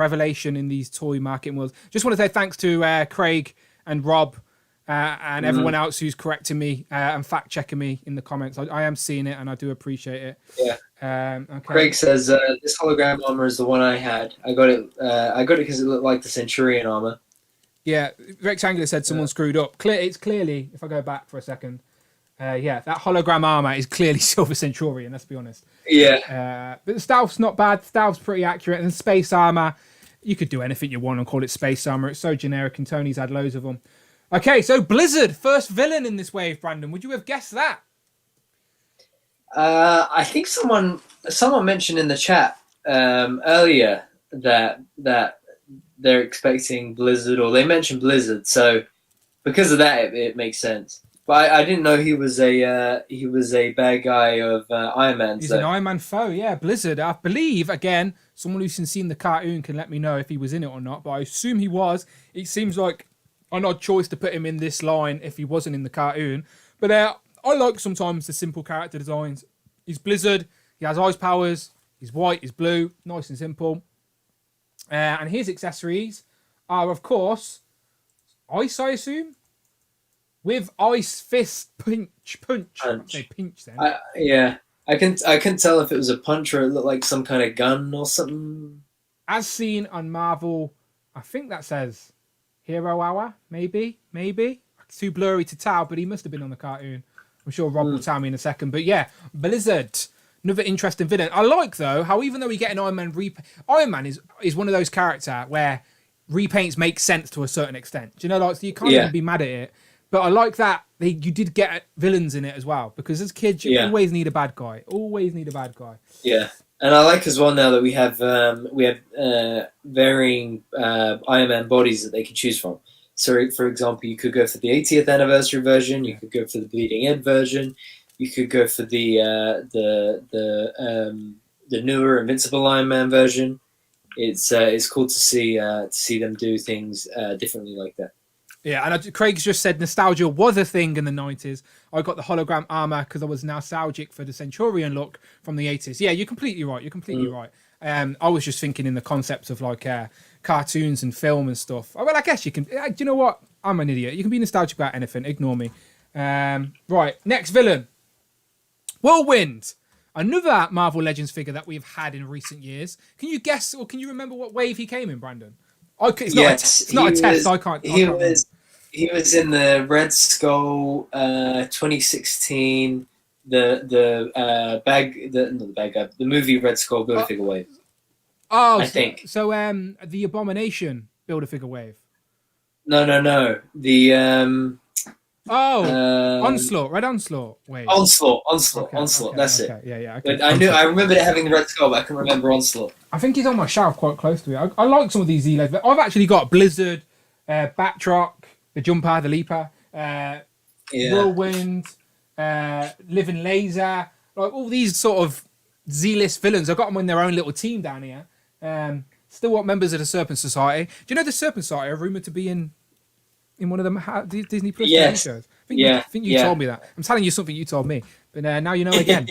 marketing worlds. Just want to say thanks to Craig and Rob and everyone else who's correcting me and fact checking me in the comments. I am seeing it, and I do appreciate it. Yeah. Okay. Craig says this hologram armor is the one I had. I got it because it looked like the Centurion armor. Yeah, Rectangular said someone screwed up. It's clearly, if I go back for a second, that hologram armor is clearly Silver Centurion. Let's be honest. Yeah. But the stealth's not bad. The stealth's pretty accurate, and the space armor, you could do anything you want and call it space armor. It's so generic, and Tony's had loads of them. Okay, so Blizzard, first villain in this wave, Brandon. Would you have guessed that? I think someone mentioned in the chat earlier that they're expecting Blizzard, or they mentioned Blizzard. So because of that, it makes sense. But I didn't know he was a bad guy of Iron Man. He's an Iron Man foe, yeah. Blizzard, I believe, again, someone who's seen the cartoon can let me know if he was in it or not. But I assume he was. It seems like an odd choice to put him in this line if he wasn't in the cartoon. But I like sometimes the simple character designs. He's Blizzard. He has ice powers. He's white. He's blue. Nice and simple. And his accessories are, of course, ice, I assume, with ice fist punch. Say pinch then. Yeah, I couldn't tell if it was a punch or it looked like some kind of gun or something. As seen on Marvel, I think that says Hero Hour, maybe. It's too blurry to tell, but he must have been on the cartoon. I'm sure Rob will tell me in a second. But yeah, Blizzard, another interesting villain. I like, though, how even though we get an Iron Man Iron Man is one of those characters where repaints make sense to a certain extent. Do you know, like, so you can't even be mad at it. But I like that you did get villains in it as well, because as kids, you always need a bad guy. Yeah. And I like as well now that we have varying Iron Man bodies that they can choose from. So, for example, you could go for the 80th anniversary version. You could go for the Bleeding Edge version. You could go for the newer Invincible Iron Man version. It's cool to see them do things differently like that. Yeah, and Craig's just said nostalgia was a thing in the 90s. I got the hologram armor because I was nostalgic for the Centurion look from the 80s. Yeah, you're completely right. Right. I was just thinking in the concepts of like cartoons and film and stuff. Well, I guess you can. Do you know what? I'm an idiot. You can be nostalgic about anything. Ignore me. Right, next villain. Whirlwind. Another Marvel Legends figure that we've had in recent years. Can you guess or can you remember what wave he came in, Brandon? It's not a test. I can't. He was in the Red Skull 2016. The movie Red Skull Build-A-Figure wave. I think so. The Abomination Build-A-Figure wave. No. The Onslaught, Red Onslaught wave. Onslaught. Okay, That's it. Yeah. But I remembered it having the Red Skull, but I couldn't remember Onslaught. I think he's on my shelf quite close to it. I like some of these Z-Legs. I've actually got Blizzard, Batroc, the Jumper, the Leaper, Whirlwind, Living Laser, like all these sort of Z-list villains. I've got them in their own little team down here. Still want members of the Serpent Society. Do you know the Serpent Society are rumoured to be in one of them Disney Plus shows? I think you told me that. I'm telling you something you told me. But now you know again.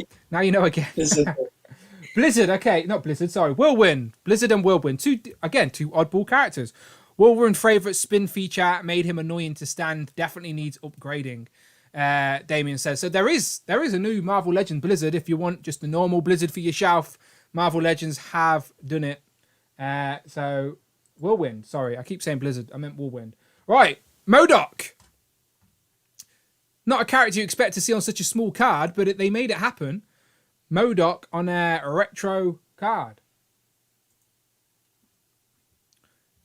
Blizzard, okay. Not Blizzard, sorry. Whirlwind. Blizzard and Whirlwind. Two oddball characters. Whirlwind favourite spin feature made him annoying to stand. Definitely needs upgrading. Damien says. So there is a new Marvel Legends Blizzard. If you want just the normal Blizzard for your shelf, Marvel Legends have done it. So Whirlwind. Sorry, I keep saying Blizzard. I meant Whirlwind. Right, Modok. Not a character you expect to see on such a small card, but they made it happen. Modok on a retro card.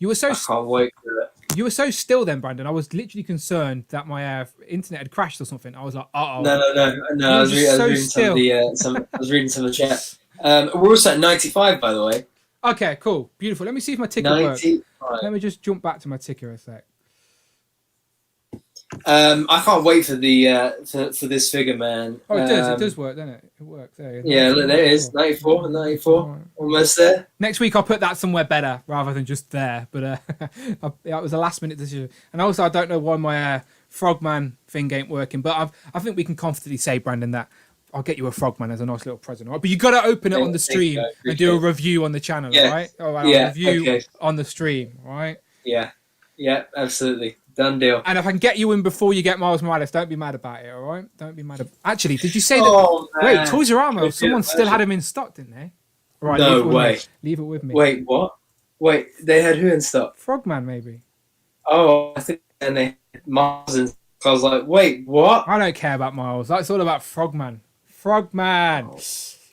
I can't wait for it. You were so still then, Brandon. I was literally concerned that my internet had crashed or something. I was like, uh-oh. No. I was reading some of the chat. We're also at 95, by the way. Okay, cool. Beautiful. Let me see if my ticker works. Let me just jump back to my ticker a sec. I can't wait for the for this figure, man. Oh, it does. It does work, doesn't it? It works. There. Yeah, look, there it is. 94, almost there. Next week I'll put that somewhere better rather than just there. But it was a last minute decision, and also I don't know why my Frogman thing ain't working. But I think we can confidently say, Brandon, that I'll get you a Frogman as a nice little present, right? But you got to open it on the stream and do a review on the channel, right? All right, review on the stream, right? Yeah, absolutely. Done deal. And if I can get you in before you get Miles Morales, don't be mad about it, all right? Don't be mad. Actually, did you say that? Oh, Wait, Toys R Armor, someone still had him in stock, didn't they? All right, no way. Leave it with me. Wait, what? Wait, they had who in stock? Frogman, maybe. Oh, I think and they had Miles in stock. I was like, wait, what? I don't care about Miles. That's all about Frogman. Frogman. Oh.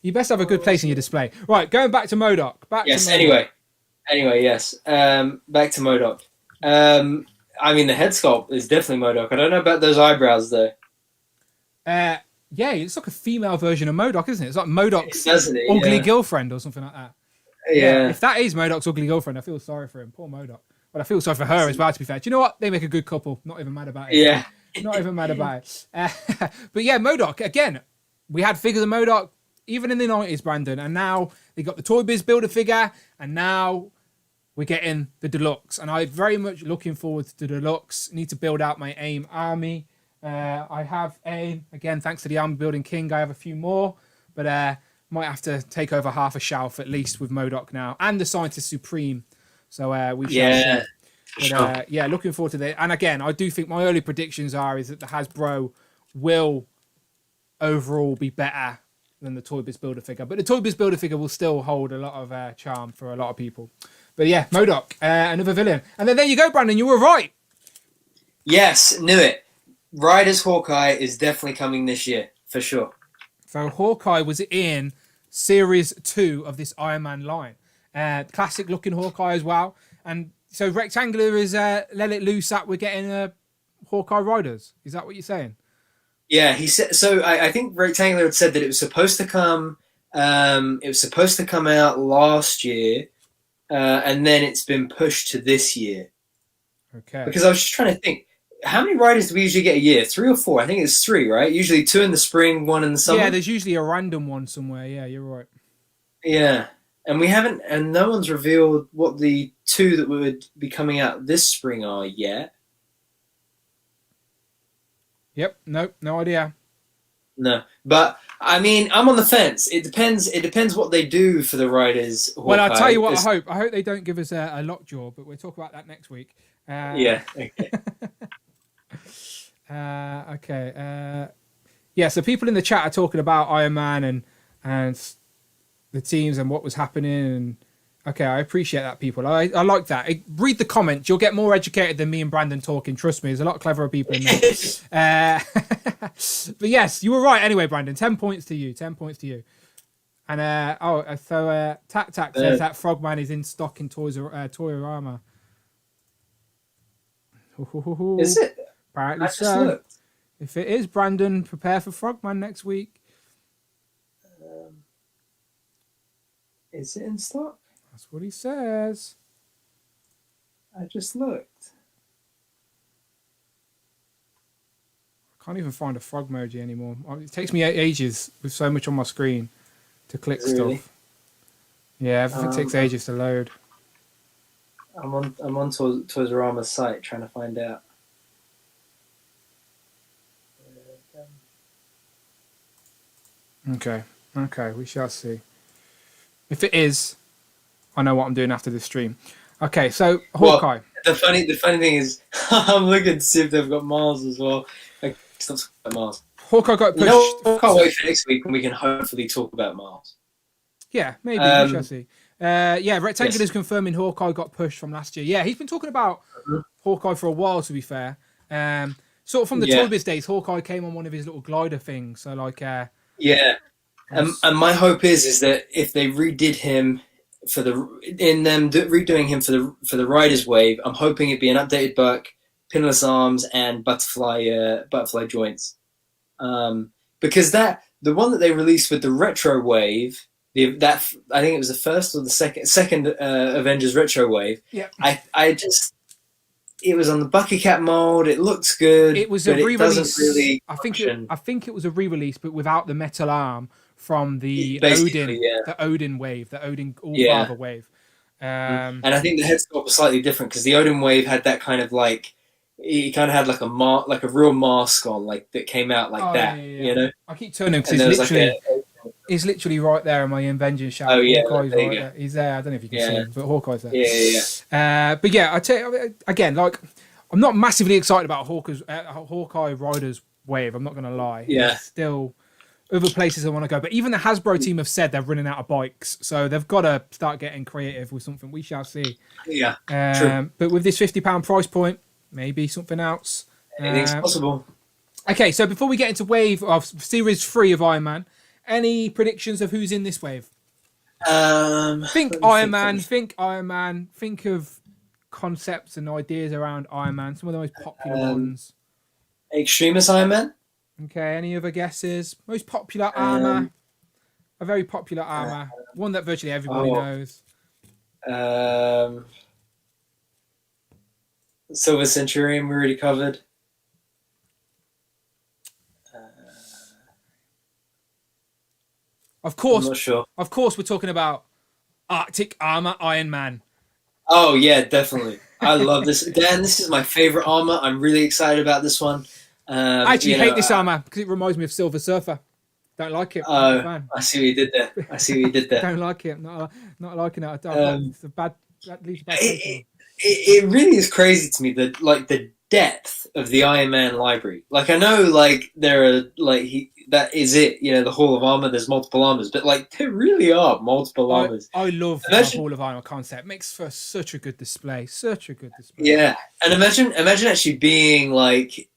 You best have a good place in your display. Right, going back to Modok. Yes, anyway, yes. Back to Modok. I mean, the head sculpt is definitely Modok. I don't know about those eyebrows, though. Yeah, it's like a female version of Modok, isn't it? It's like Modok's ugly girlfriend or something like that. Yeah. If that is Modok's ugly girlfriend, I feel sorry for him. Poor Modok. Well, I feel sorry for her as well, to be fair. Do you know what? They make a good couple. Not even mad about it. Yeah. Not even mad about it. But yeah, Modok, again, we had figures of Modok even in the 90s, Brandon, and now they got the Toy Biz Builder figure, and now we're getting the Deluxe. And I'm very much looking forward to the Deluxe. Need to build out my AIM army. I have again, thanks to the Army Building King, I have a few more, but might have to take over half a shelf at least with Modok now, and the Scientist Supreme. So we shall see. But, yeah, looking forward to that. And again, I do think my early predictions is that the Hasbro will overall be better than the Toy Biz Builder figure. But the Toy Biz Builder figure will still hold a lot of charm for a lot of people. But yeah, Modok, another villain. And then there you go, Brandon, you were right. Yes, knew it. Riders Hawkeye is definitely coming this year, for sure. So Hawkeye was in Series 2 of this Iron Man line. Classic looking Hawkeye as well. And so Rectangular is let it loose that we're getting Hawkeye Riders. Is that what you're saying? Yeah, he said. So I think Rectangular had said that it was supposed to come. It was supposed to come out last year, and then it's been pushed to this year. Okay. Because I was just trying to think, how many riders do we usually get a year? 3 or 4? I think it's 3, right? Usually 2 in the spring, 1 in the summer. Yeah, there's usually a random one somewhere. Yeah, you're right. Yeah, and we haven't, and no one's revealed what the 2 that would be coming out this spring are yet. Yep. Nope. No idea. No, but I mean, I'm on the fence. It depends. It depends what they do for the riders. Hawkeye. Well, I'll tell you what. I hope they don't give us a lockjaw, but we'll talk about that next week. Yeah. Okay. Okay. Yeah. So people in the chat are talking about Iron Man and the teams and what was happening. And okay, I appreciate that, people. I like that. Read the comments. You'll get more educated than me and Brandon talking. Trust me, there's a lot cleverer people in there. But yes, you were right. Anyway, Brandon, 10 points to you. 10 points to you. And so Tac says that Frogman is in stock in Toy Armor. Is it? Apparently so. Looked. If it is, Brandon, prepare for Frogman next week. Is it in stock? That's what he says. I just looked. I can't even find a frog emoji anymore. It takes me ages with so much on my screen to click stuff. Yeah, everything takes ages to load. I'm on Toys R Armor's site trying to find out. Okay, we shall see. If it is, I know what I'm doing after this stream. Okay, so Hawkeye. Well, the funny thing is, I'm looking to see if they've got Miles as well. It's not Miles. Hawkeye got pushed. I can't wait for next week when we can hopefully talk about Miles. Yeah, maybe we shall see. Yeah, Rectangular's confirming Hawkeye got pushed from last year. Yeah, he's been talking about Hawkeye for a while, to be fair. Sort of from the Toy Biz days, Hawkeye came on one of his little glider things. So like, yeah. And my hope is that if they redid him redoing him for the Riders Wave, I'm hoping it'd be an updated buck, pinless arms, and butterfly joints. Because the one that they released with the Retro Wave, I think it was the first or the second Avengers Retro Wave. Yeah. It was on the Bucky Cat mold. It looks good. It was a re-release. Really I think it was a re-release, but without the metal arm from the Odin wave, the Odin All-Father wave. And I think the head sculpt was slightly different because the Odin wave had that kind of like, he kind of had like a real mask on, like that came out like that. Yeah. You know. I keep turning because he's literally right there in my Avengers shout. Oh yeah, Hawkeye's right there. He's there. I don't know if you can see him, but Hawkeye's there. Yeah. But yeah, I tell you again, like I'm not massively excited about Hawkeye Riders wave. I'm not going to lie. Yeah. There's still other places I want to go. But even the Hasbro team have said they're running out of bikes. So they've got to start getting creative with something. We shall see. Yeah, true. But with this £50 price point, maybe something else. Anything's possible. Okay, so before we get into wave of Series 3 of Iron Man, any predictions of who's in this wave? Think Iron Man. Think of concepts and ideas around Iron Man. Some of the most popular ones. Extremis Iron Man. Okay, any other guesses? Most popular armor. A very popular armor. One that virtually everybody knows. Silver Centurion we already covered. Of course. I'm not sure. Of course, we're talking about Arctic Armor Iron Man. Oh yeah, definitely. I love this. Dan, this is my favorite armor. I'm really excited about this one. I actually hate this armor because it reminds me of Silver Surfer. Don't like it. I see what you did there. Don't like it. Not liking it. It's a bad. That leaves a bad it really is crazy to me that like the depth of the Iron Man library. Like I know like there are like that is it. You know, the Hall of Armor. There's multiple armors, but like there really are multiple armors. I love the Hall of Armor concept. Makes for such a good display. Yeah, and imagine actually being like.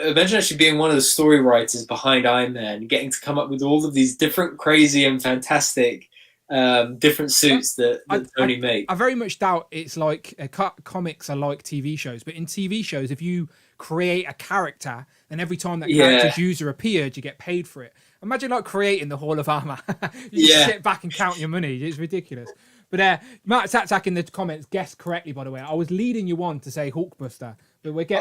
Imagine actually being one of the story writers behind Iron Man, getting to come up with all of these different, crazy and fantastic different suits that Tony made. I very much doubt it's like comics are like TV shows, but in TV shows, if you create a character and every time that character's user appeared, you get paid for it. Imagine like creating the Hall of Armor. You just sit back and count your money. It's ridiculous. But Matt Tatak in the comments guessed correctly, by the way. I was leading you on to say Hulkbuster. But we'll get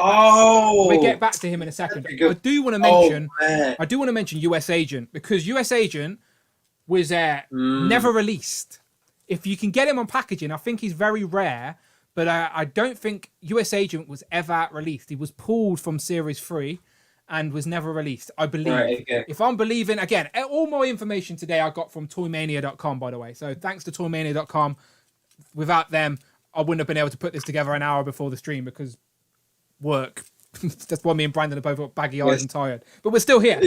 back to him in a second. I do want to mention US Agent because US Agent was never released. If you can get him on packaging, I think he's very rare, but I don't think US Agent was ever released. He was pulled from Series 3 and was never released, I believe. Right, okay. If I'm believing, again, all my information today I got from toymania.com, by the way. So thanks to toymania.com. Without them, I wouldn't have been able to put this together an hour before the stream because work. That's why me and Brandon are both got baggy eyes and tired. But we're still here.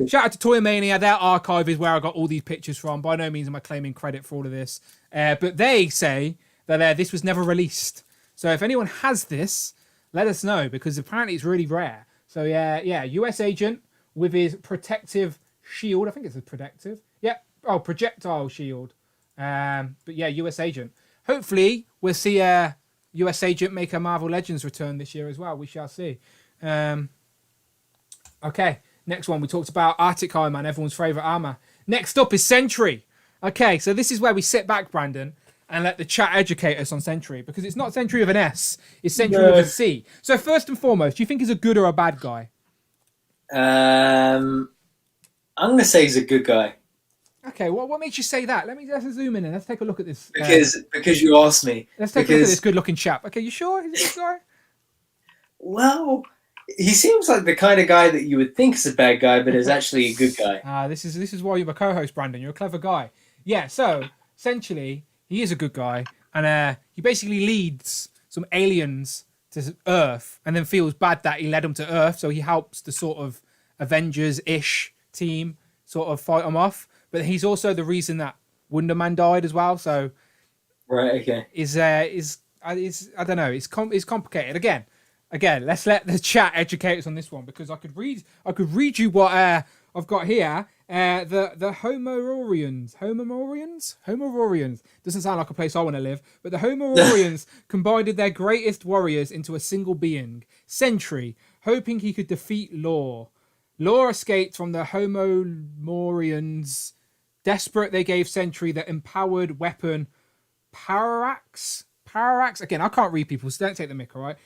Shout out to Toy Mania. Their archive is where I got all these pictures from. By no means am I claiming credit for all of this. But they say that this was never released. So if anyone has this, let us know because apparently it's really rare. So US Agent with his protective shield. I think it's a protective. Projectile shield. But yeah, US Agent. Hopefully we'll see US Agent make a Marvel Legends return this year as well. We shall see. Okay, next one. We talked about Arctic Iron Man, everyone's favourite armour. Next up is Sentry. Okay, so this is where we sit back, Brandon, and let the chat educate us on Sentry, because it's not Sentry with an S, it's Sentry with a C. So first and foremost, do you think he's a good or a bad guy? I'm going to say he's a good guy. Okay, what makes you say that? Let's zoom in and let's take a look at this. Because you asked me. Let's take a look at this good-looking chap. Okay, you sure he's a good guy? Well, he seems like the kind of guy that you would think is a bad guy, but is actually a good guy. This is why you're a co-host, Brandon. You're a clever guy. Yeah. So essentially, he is a good guy, and he basically leads some aliens to Earth, and then feels bad that he led them to Earth. So he helps the sort of Avengers-ish team sort of fight them off. But he's also the reason that Wonder Man died as well. So, right, okay, is I don't know. It's complicated. Again, let's let the chat educate us on this one because I could read you what I've got here. The Homororians doesn't sound like a place I want to live, but the Homororians combined their greatest warriors into a single being, Sentry, hoping he could defeat Law. Law escaped from the Homomorians. Desperate, they gave Sentry the empowered weapon Parallax. Again, I can't read people, so don't take the mick, all right?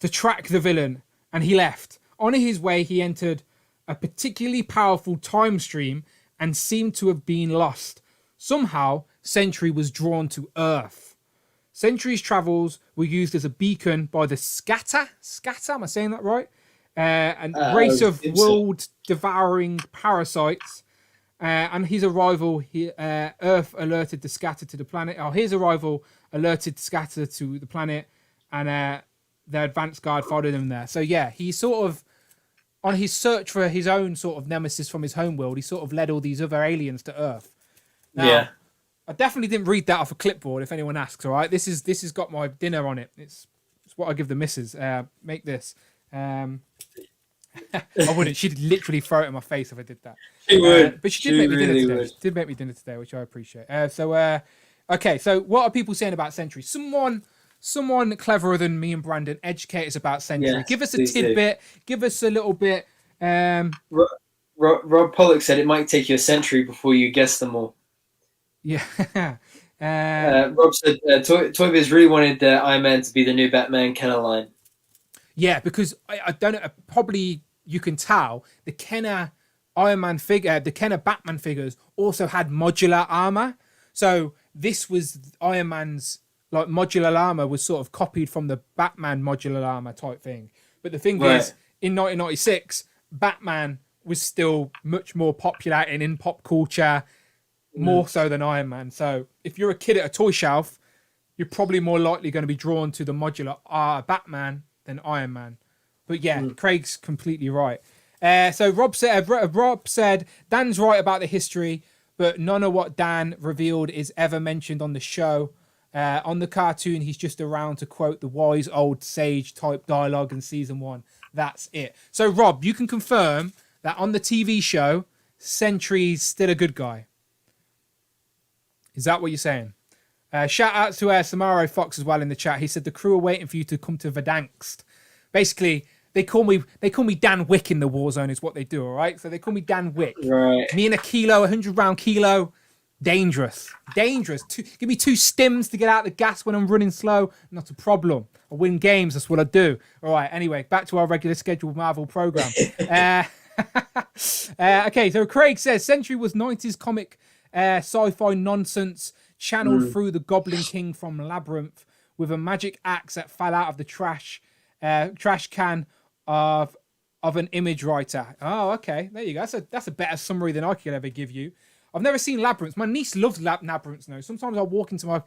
To track the villain, and he left. On his way, he entered a particularly powerful time stream and seemed to have been lost. Somehow, Sentry was drawn to Earth. Sentry's travels were used as a beacon by the Scatter, am I saying that right? A race of world-devouring parasites. And his arrival, Earth alerted the Scatter to the planet. His arrival alerted Scatter to the planet, and the advanced guard followed him there. So yeah, he sort of, on his search for his own sort of nemesis from his homeworld, he sort of led all these other aliens to Earth. Now, I definitely didn't read that off a clipboard. If anyone asks, all right, this has got my dinner on it. It's what I give the missus. Make this. I wouldn't. She'd literally throw it in my face if I did that. She would. But she did make me dinner today. She did make me dinner today, which I appreciate. Okay. So what are people saying about Sentry? Someone cleverer than me and Brandon, educate us about Sentry. Yes, give us a tidbit. Give us a little bit. Rob Pollock said it might take you a century before you guess them all. Yeah. Rob said Toy Biz really wanted Iron Man to be the new Batman Kenner line. Yeah, because I don't know. Probably you can tell the Kenner Iron Man figure, the Kenner Batman figures also had modular armor. So this was Iron Man's like modular armor was sort of copied from the Batman modular armor type thing. But the thing is, in 1996, Batman was still much more popular in pop culture, more so than Iron Man. So if you're a kid at a toy shelf, you're probably more likely going to be drawn to the modular Batman than Iron Man. But yeah, Craig's completely right. So Rob said Dan's right about the history, but none of what Dan revealed is ever mentioned on the show. On the cartoon, he's just around to quote the wise old sage type dialogue in season 1. That's it. So Rob, you can confirm that on the TV show, Sentry's still a good guy. Is that what you're saying? Shout out to Samaro Fox as well in the chat. He said the crew are waiting for you to come to Verdansk. Basically, they call me Dan Wick in the Warzone is what they do, all right? So they call me Dan Wick. Right. Me and a kilo, 100-round kilo. Dangerous. Give me 2 stims to get out the gas when I'm running slow. Not a problem. I win games. That's what I do. All right. Anyway, back to our regular scheduled Marvel program. Okay. So Craig says Sentry was 90s comic sci-fi nonsense channeled through the Goblin King from Labyrinth with a magic axe that fell out of the trash can of an image writer. Oh, okay. There you go. That's a better summary than I could ever give you. I've never seen Labyrinth. My niece loves Labyrinth now. Sometimes I'll walk into my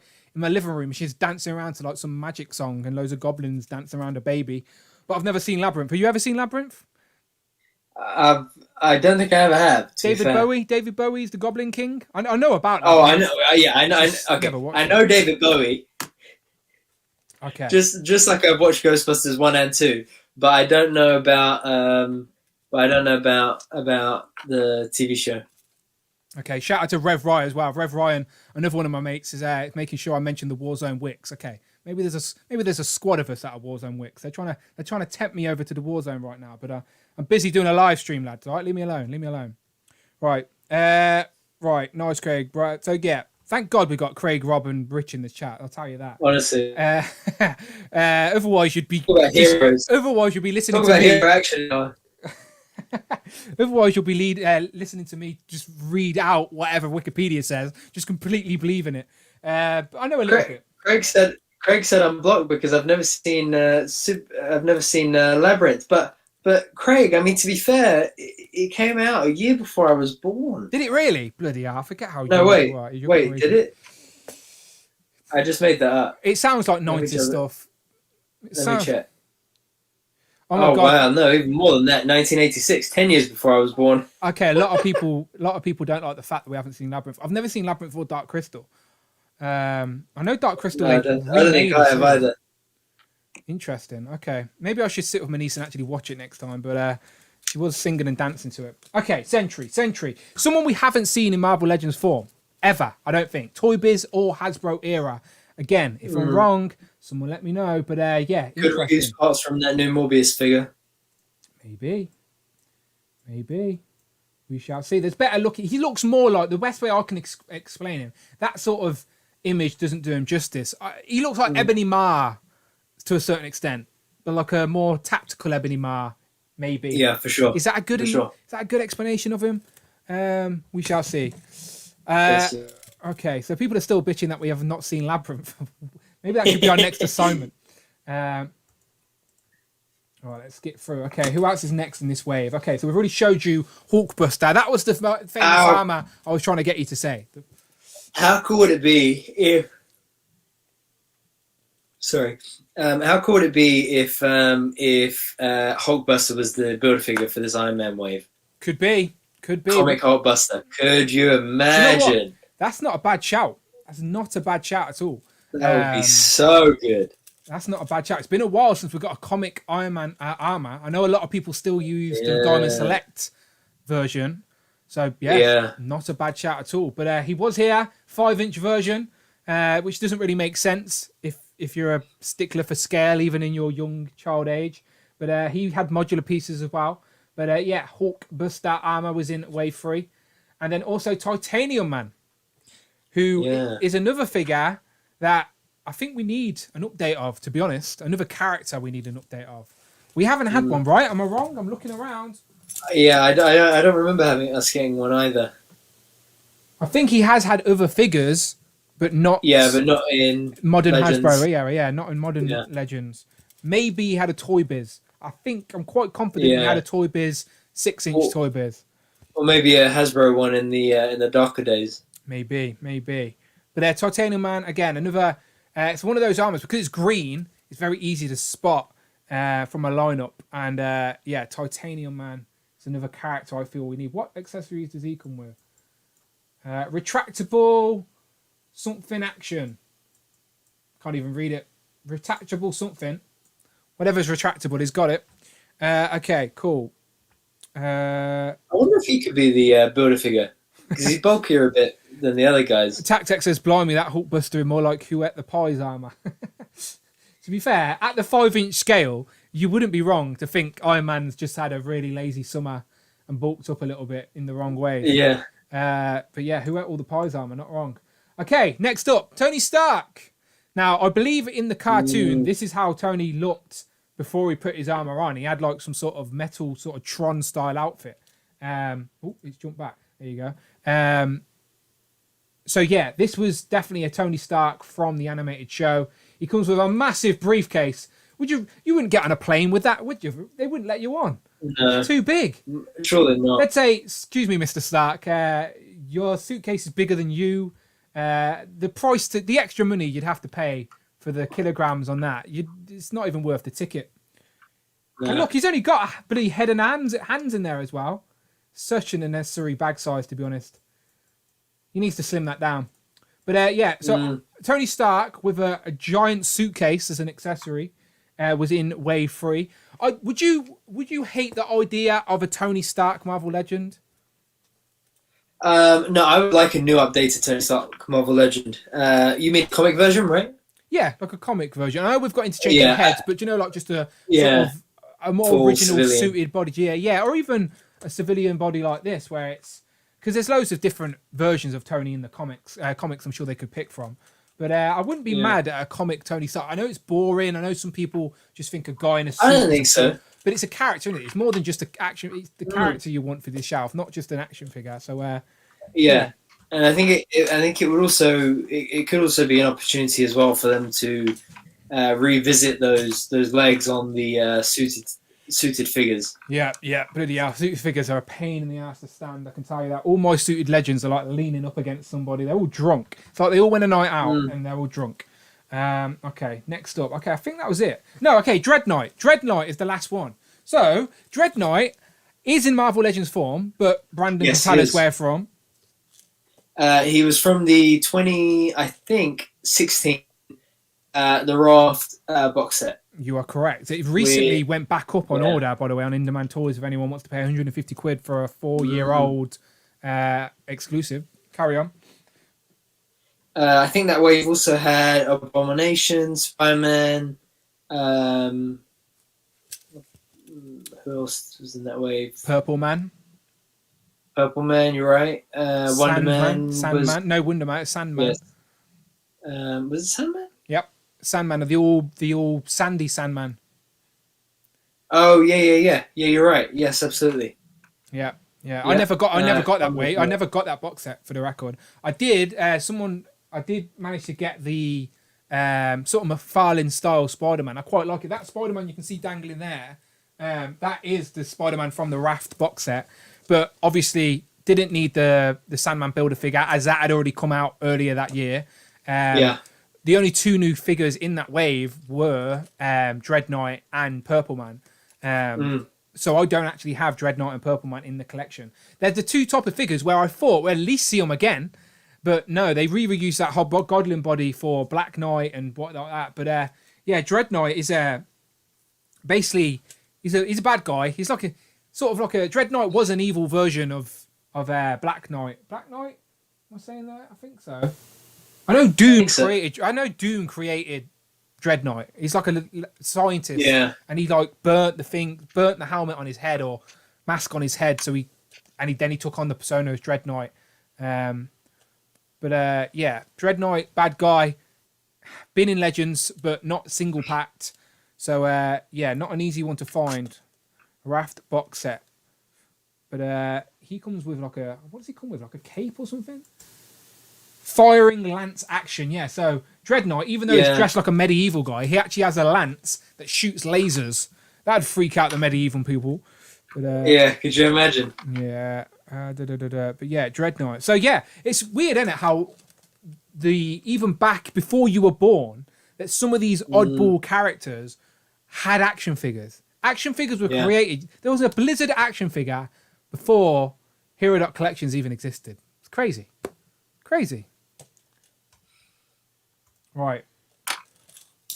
living room and she's dancing around to like some magic song and loads of goblins dancing around a baby. But I've never seen Labyrinth. Have you ever seen Labyrinth? I don't think I ever have. David Bowie's the Goblin King. I know about that. Oh, I know. Yeah, I know. Okay, I know David Bowie. Okay. Just like I've watched Ghostbusters 1 and 2, but I don't know about the TV show. Okay, shout out to Rev Ryan as well. Rev Ryan, another one of my mates, is making sure I mention the Warzone Wicks. Okay, maybe there's a squad of us out of Warzone Wicks. They're trying to tempt me over to the Warzone right now, but I'm busy doing a live stream, lads. All right, leave me alone. Right, right, nice, Craig. Right, so yeah, thank God we got Craig, Rob, and Rich in the chat. I'll tell you that. Honestly, otherwise you'd be listening Talk to about me. hero action. Otherwise, you'll be listening to me just read out whatever Wikipedia says, just completely believe in it. But I know a little bit. Craig said I'm blocked because I've never seen Labyrinth. But Craig, I mean, to be fair, it came out a year before I was born. Did it really? Bloody hell! I forget how. No, wait, did it? I just made that up. It sounds like 90s stuff. Let me check. Oh my God. Wow, no, even more than that. 1986, 10 years before I was born. Okay, a lot of people don't like the fact that we haven't seen Labyrinth. I've never seen Labyrinth or Dark Crystal. I know Dark Crystal. No, I don't think I have either. Interesting. Okay, maybe I should sit with my niece and actually watch it next time. But she was singing and dancing to it. Okay, Sentry. Someone we haven't seen in Marvel Legends form ever. I don't think Toy Biz or Hasbro era. Again, if I'm wrong, someone let me know. But yeah, good reviews parts from that new Morbius figure. Maybe. We shall see. There's better looking. He looks more like, the best way I can explain him, that sort of image doesn't do him justice. He looks like Ebony Maw to a certain extent, but like a more tactical Ebony Maw, maybe. Yeah, for sure. Is that a good explanation of him? We shall see. Yes. Okay, so people are still bitching that we have not seen Labyrinth. Maybe that should be our next assignment. All right, let's get through. Okay, who else is next in this wave? Okay, so we've already showed you Hawkbuster. That was the famous armor I was trying to get you to say. How cool would it be if Sorry. How cool would it be if Hulkbuster was the build-a-figure for this Iron Man wave? Could be. Comic Hulkbuster. Could you imagine? Do you know what? That's not a bad shout. That's not a bad shout at all. That would be so good. That's not a bad shout. It's been a while since we got a comic Iron Man armor. I know a lot of people still use the Diamond Select version. So, not a bad shout at all. But he was here, 5-inch version, which doesn't really make sense if you're a stickler for scale, even in your young child age. But he had modular pieces as well. But Hulkbuster armor was in Wave 3. And then also Titanium Man, who is another figure that I think we need an update of, to be honest. Another character we need an update of. We haven't had one, right? Am I wrong? I'm looking around. Yeah, I don't remember us getting one either. I think he has had other figures, but not... Yeah, but not in modern Legends. Hasbro. Yeah, not in modern Legends. Maybe he had a Toy Biz. I'm quite confident he had a Toy Biz, 6-inch Toy Biz. Or maybe a Hasbro one in the darker days. Maybe. But Titanium Man, again, another... it's one of those armors, because it's green, it's very easy to spot from a lineup. And Titanium Man is another character I feel we need. What accessories does he come with? Retractable something action. Can't even read it. Retractable something. Whatever's retractable, he's got it. Okay, cool. I wonder if he could be the Build-A-Figure. Because he's bulkier a bit than the other guys. Tactec says, blimey, that Hulkbuster is more like Who Ate the Pie's armor. To be fair, at the 5-inch scale, you wouldn't be wrong to think Iron Man's just had a really lazy summer and bulked up a little bit in the wrong way. Yeah. But Who Ate All the Pie's armor? Not wrong. Okay, next up, Tony Stark. Now, I believe in the cartoon, this is how Tony looked before he put his armor on. He had like some sort of metal, sort of Tron style outfit. He's jumped back. There you go. This was definitely a Tony Stark from the animated show. He comes with a massive briefcase. You wouldn't get on a plane with that, would you? They wouldn't let you on. No. It's too big. Surely not. Let's say, excuse me, Mr. Stark, your suitcase is bigger than you. The extra money you'd have to pay for the kilograms on that, it's not even worth the ticket. No. And look, he's only got a bloody head and hands in there as well. Such an unnecessary bag size, to be honest. He needs to slim that down. But Tony Stark with a giant suitcase as an accessory was in Wave 3. Would you hate the idea of a Tony Stark Marvel Legend? No, I would like a new updated Tony Stark Marvel Legend. You mean comic version, right? Yeah, like a comic version. I know we've got interchangeable heads, but just a sort of a more full original civilian suited body. Yeah, or even a civilian body like this, where it's because there's loads of different versions of Tony in the comics. I'm sure they could pick from. But I wouldn't be mad at a comic Tony Stark. I know it's boring. I know some people just think a guy in a suit. I don't think so. But it's a character, isn't it? It's more than just an action. It's the character you want for this shelf, not just an action figure. So and I think it would also it could also be an opportunity as well for them to revisit those legs on the suited figures. Yeah, bloody hell. Suited figures are a pain in the ass to stand, I can tell you that. All my suited legends are like leaning up against somebody. They're all drunk. It's like they all went a night out and they're all drunk. Okay, next up. Okay, I think that was it. No, okay, Dreadnought. Dreadnought is the last one. So, Dreadnought is in Marvel Legends form, but Brandon can tell us where from. He was from the 2016 the Raft Box Set. You are correct. It recently went back up on order, by the way, on In-Demand Toys if anyone wants to pay 150 quid for a 4-year-old exclusive. Carry on. I think that wave also had Abomination, Spider-Man. Who else was in that wave? Purple Man, you're right. Wonder Man. Sandman. No, Wonder Man. It's Sandman. Yes. Was it Sandman? Yep. Sandman, the all sandy Sandman. Oh yeah. You're right. Yes, absolutely. Yeah. I never got that way. I never got that box set for the record. I did. I did manage to get the sort of McFarlane style Spider-Man. I quite like it. That Spider-Man you can see dangling there. That is the Spider-Man from the Raft box set. But obviously didn't need the Sandman Builder figure as that had already come out earlier that year. the only two new figures in that wave were Dreadnought and Purple Man. So I don't actually have Dreadnought and Purple Man in the collection. They're the two top of figures where I thought we'll at least see them again. But no, they reused that Hobgoblin body for Black Knight and what like that. But yeah, Dreadnought is basically he's a bad guy. He's like a sort of like a Dreadnought was an evil version of Black Knight. Black Knight? Am I saying that? I think so. I know Doom created Dreadnought. He's like a scientist. Yeah. And he like burnt the helmet on his head or mask on his head. So then he took on the persona as Dreadnought. But yeah, Dreadnought, bad guy, been in Legends, but not single packed. So yeah, not an easy one to find. Raft Box Set. But he comes with like what does he come with? Like a cape or something? Firing lance action, yeah. So Dreadnought, even though he's dressed like a medieval guy, he actually has a lance that shoots lasers. That'd freak out the medieval people. But, yeah, could you imagine? Yeah. But yeah, Dreadnought. So yeah, it's weird, isn't it? How even back before you were born, that some of these oddball characters had action figures. Action figures were created. There was a Blizzard action figure before Hero Collections even existed. It's crazy. Crazy. Right.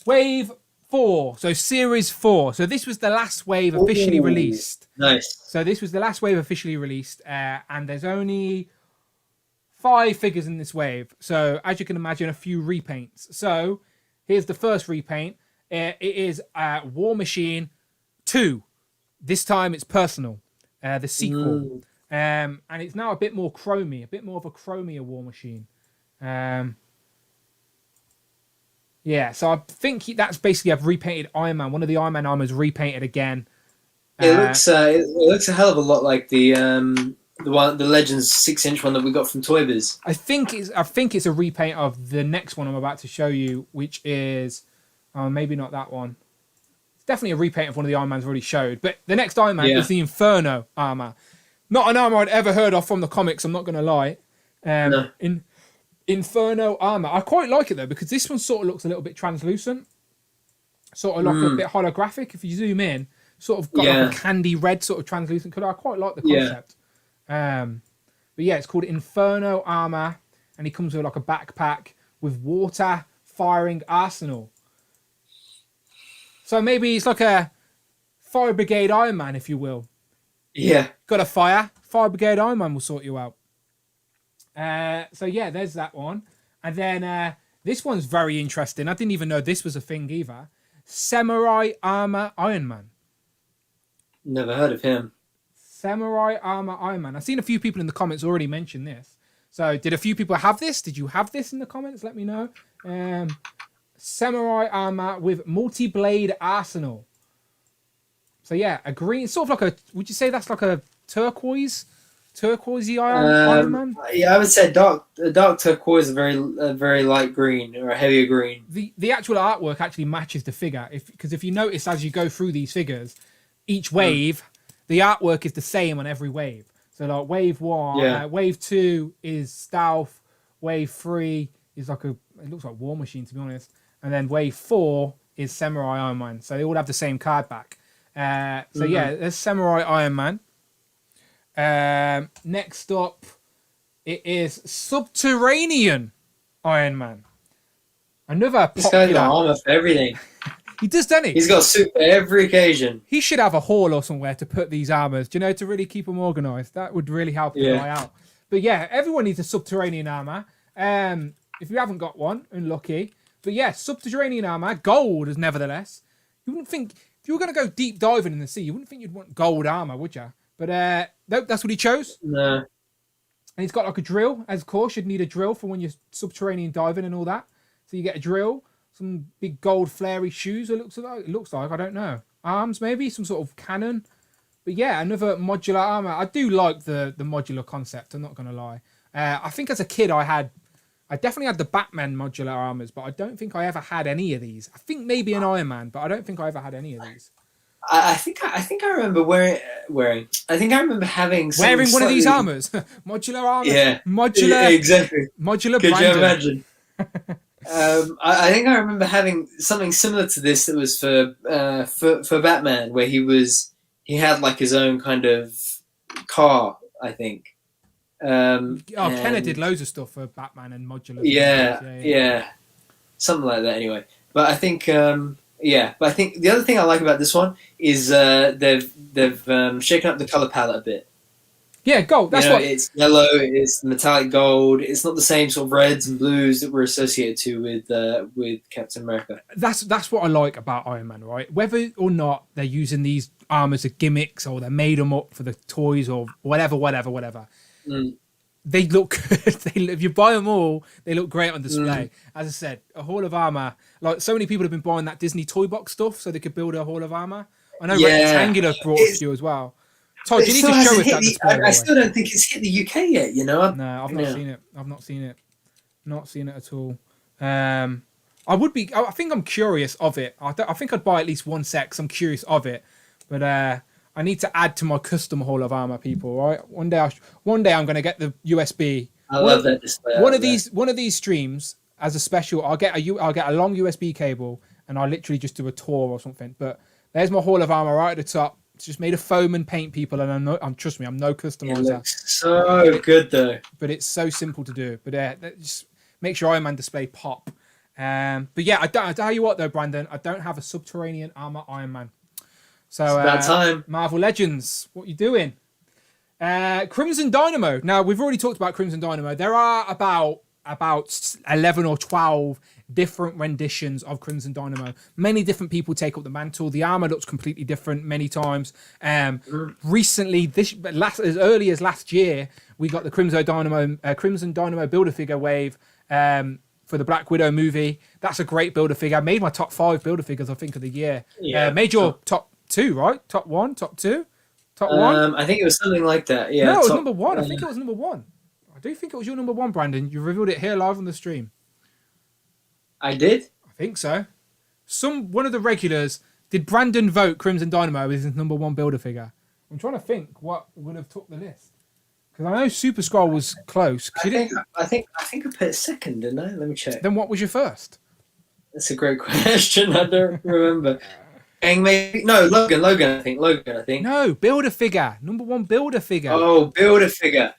Wave 4. So Series 4. So this was the last wave officially released. Nice. So this was the last wave officially released. And there's only 5 figures in this wave. So as you can imagine, a few repaints. So here's the first repaint. It is War Machine 2. This time it's personal. The sequel. And it's now a bit more chromy. A bit more of a chromier War Machine. Yeah, so I think that's basically I've repainted Iron Man. One of the Iron Man armors repainted again. It looks a hell of a lot like the Legends 6-inch one that we got from Toy Biz. I think it's a repaint of the next one I'm about to show you, which is maybe not that one. It's definitely a repaint of one of the Iron Mans already showed. But the next Iron Man is the Inferno Armor. Not an armor I'd ever heard of from the comics, I'm not going to lie. No. Inferno Armor. I quite like it though, because this one sort of looks a little bit translucent. Sort of like a bit holographic. If you zoom in, sort of got like a candy red sort of translucent colour. I quite like the concept. But yeah, it's called Inferno Armor, and he comes with like a backpack with water firing arsenal. So maybe it's like a Fire Brigade Iron Man, if you will. Yeah. Got a Fire Brigade Iron Man will sort you out. So yeah, there's that one. And then this one's very interesting. I didn't even know this was a thing either. Samurai Armor Iron Man. Never heard of him. Samurai Armor Iron Man. I've seen a few people in the comments already mention this. So did a few people have this? Did you have this in the comments? Let me know. Samurai Armor with multi-blade arsenal. So yeah, a green, sort of like would you say that's like a turquoisey Iron Man? Yeah, I would say dark turquoise, a very light green or a heavier green. The actual artwork actually matches the figure. Because if you notice as you go through these figures, each wave, the artwork is the same on every wave. So like wave 1, wave 2 is stealth, wave 3 is it looks like War Machine to be honest, and then wave 4 is Samurai Iron Man. So they all have the same card back. So yeah, there's Samurai Iron Man. Next up, it is Subterranean Iron Man. Another This guy's got armor for everything. He does, doesn't he? He's got a suit for every occasion. He should have a hall or somewhere to put these armors, do you know, to really keep them organised. That would really help the guy out. But yeah, everyone needs a Subterranean Armor. If you haven't got one, unlucky. But yeah, Subterranean Armor, gold is nevertheless. You wouldn't think, if you were going to go deep diving in the sea, you wouldn't think you'd want gold armor, would you? But nope, that's what he chose. No. And he's got like a drill, as of course, you'd need a drill for when you're subterranean diving and all that. So you get a drill, some big gold flary shoes, it looks like, I don't know. Arms maybe, some sort of cannon. But yeah, another modular armor. I do like the modular concept, I'm not going to lie. I think as a kid I definitely had the Batman modular armors, but I don't think I ever had any of these. I think maybe an Iron Man, but I don't think I ever had any of these. I think I remember wearing. I think I remember having wearing one of these armors. Modular armor. Yeah. Modular. Yeah, exactly. Modular. Could Brandon. you imagine? I think I remember having something similar to this that was for Batman, where he had like his own kind of car, I think. Kenner did loads of stuff for Batman and Modular. Yeah, something like that. Anyway, but I think but I think the other thing I like about this one is they've shaken up the color palette a bit. Yeah, gold. That's what it's yellow. It's metallic gold. It's not the same sort of reds and blues that we're associated to with Captain America. That's what I like about Iron Man, right? Whether or not they're using these armors as gimmicks or they made them up for the toys or whatever. They look good. If you buy them all, they look great on display. As I said, a Hall of Armor. Like so many people have been buying that Disney toy box stuff so they could build a Hall of Armor. I know Rectangular brought it to you as as well. Todd, you need to show us that display. I still don't think it's hit the UK yet. You know? No, I've not seen it. I've not seen it. Not seen it at all. I think I'm curious of it. I think I'd buy at least one set 'cause I'm curious of it. But I need to add to my custom Hall of Armor, people. Right? One day I'm going to get the USB. I love that display. One of these streams as a special. I'll get a long USB cable and I'll literally just do a tour or something. But there's my Hall of Armor right at the top. It's just made of foam and paint, people, and trust me, I'm no customizer. It looks so good though. But it's so simple to do. But just makes your Iron Man display pop. But yeah, I tell you what though, Brandon, I don't have a Subterranean Armor Iron Man. So it's about time. Marvel Legends, what you doing? Crimson Dynamo. Now we've already talked about Crimson Dynamo. There are about 11 or 12 different renditions of Crimson Dynamo. Many different people take up the mantle. The armor looks completely different many times. Recently, as early as last year, we got the Crimson Dynamo Build-A-Figure wave for the Black Widow movie. That's a great Build-A-Figure. Made my top 5 Build-A-Figures, I think, of the year. Made your top 2, right? Top 1, top 2, top 1? I think it was something like that. Yeah. No, it was number 1. I think it was number 1. I do think it was your number 1, Brandon. You revealed it here live on the stream. I did? I think so. One of the regulars, did Brandon vote Crimson Dynamo as his number 1 Build-A-Figure? I'm trying to think what would have took the list. Because I know Super Skrull was close. I think I put it second, didn't I? Let me check. Then what was your first? That's a great question. I don't remember. Logan. I think. No, Build-A-Figure. Number 1 Build-A-Figure. Oh, Build-A-Figure.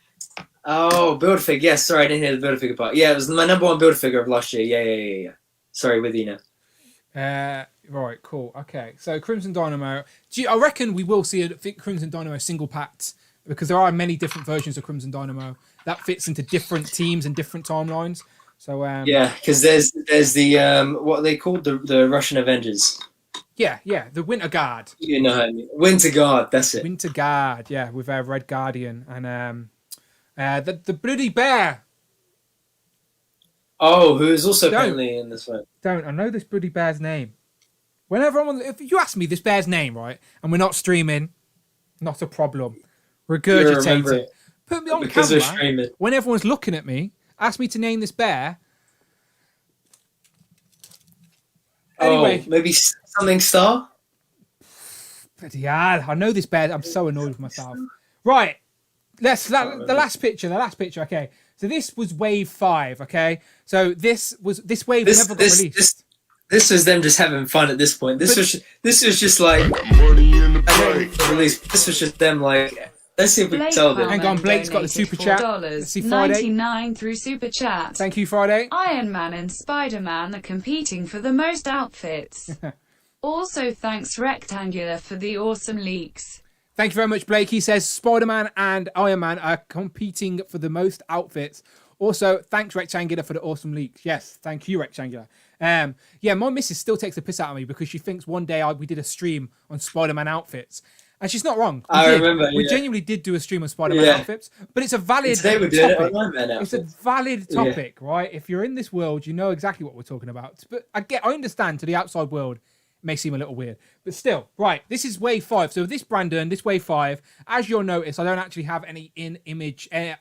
Build-A-Figure. Yes, sorry, I didn't hear the Build-A-Figure part. Yeah, it was my number 1 Build-A-Figure of last year. Yeah. Sorry, with you now. Right, cool. Okay, so Crimson Dynamo. I reckon we will see a Crimson Dynamo single packed because there are many different versions of Crimson Dynamo that fits into different teams and different timelines. So yeah, because there's the what are they called, the Russian Avengers. Yeah, the Winter Guard. You know how I mean. Winter Guard, that's it. Winter Guard, yeah, with our Red Guardian and the Bloody Bear. Oh, who is also apparently in this one. I know this Bloody Bear's name. Whenever if you ask me this bear's name, right, and we're not streaming, not a problem. Regurgitate it. Put me on because camera we're streaming. when everyone's looking at me. Ask me to name this bear. Anyway, maybe something Star. Bloody hell! I know this bear. I'm so annoyed with myself. Right, the last picture. Okay, so this was wave 5. Okay, so this wave never got released. This was them just having fun at this point. This was just like money in the bank. This was just them like. Let's see if we can tell them. Hang on, Blake's got the super chat. Let's see Friday. 99 through super chat. Thank you, Friday. Iron Man and Spider-Man are competing for the most outfits. Also, thanks Rectangular for the awesome leaks. Thank you very much, Blake. He says Spider-Man and Iron Man are competing for the most outfits. Also, thanks Rectangular for the awesome leaks. Yes, thank you, Rectangular. My missus still takes the piss out of me because she thinks one day we did a stream on Spider-Man outfits. And she's not wrong. I remember. We genuinely did do a stream on Spider-Man outfits, but it's a valid topic. It's a valid topic, right? If you're in this world, you know exactly what we're talking about. But I understand to the outside world, it may seem a little weird, but still, right? This is wave 5. So this Brandon, this wave 5, as you'll notice, I don't actually have any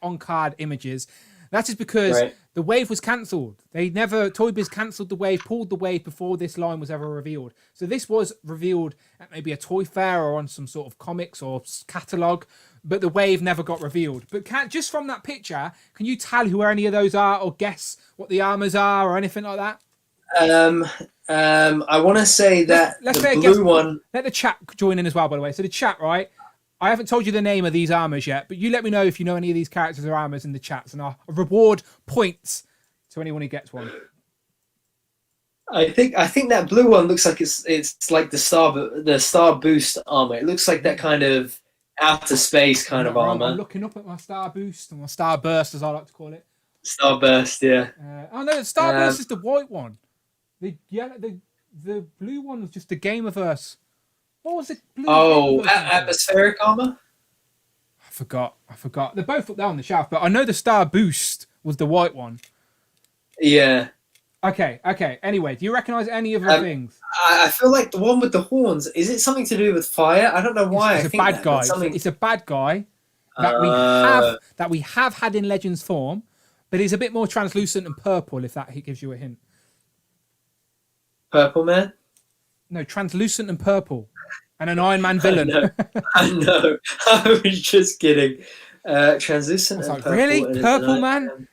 on-card images. That is because The wave was cancelled. Toy Biz cancelled the wave, pulled the wave before this line was ever revealed. So this was revealed at maybe a toy fair or on some sort of comics or catalogue, but the wave never got revealed. But just from that picture, can you tell who any of those are or guess what the armors are or anything like that? I want to say that let's the blue one. Let the chat join in as well, by the way. So the chat, right? I haven't told you the name of these armors yet, but you let me know if you know any of these characters or armors in the chats, and I'll reward points to anyone who gets one. I think that blue one looks like it's like the star boost armor. It looks like that kind of outer space kind of armor. I'm looking up at my star boost, or my star burst, as I like to call it. Starburst, yeah. Oh no, the Starburst is the white one. The blue one was just the Gameverse. What was it? Atmospheric armor? I forgot. They're both up there on the shelf, but I know the Star Boost was the white one. Yeah. Okay. Anyway, do you recognise any of the things? I feel like the one with the horns, is it something to do with fire? I don't know why. It's a bad guy. It's a bad guy that we have had in Legends form, but he's a bit more translucent and purple, if that gives you a hint. Purple Man? No, translucent and purple. And an Iron Man villain. I know. I was just kidding. Translucent and purple. Really? Purple Man?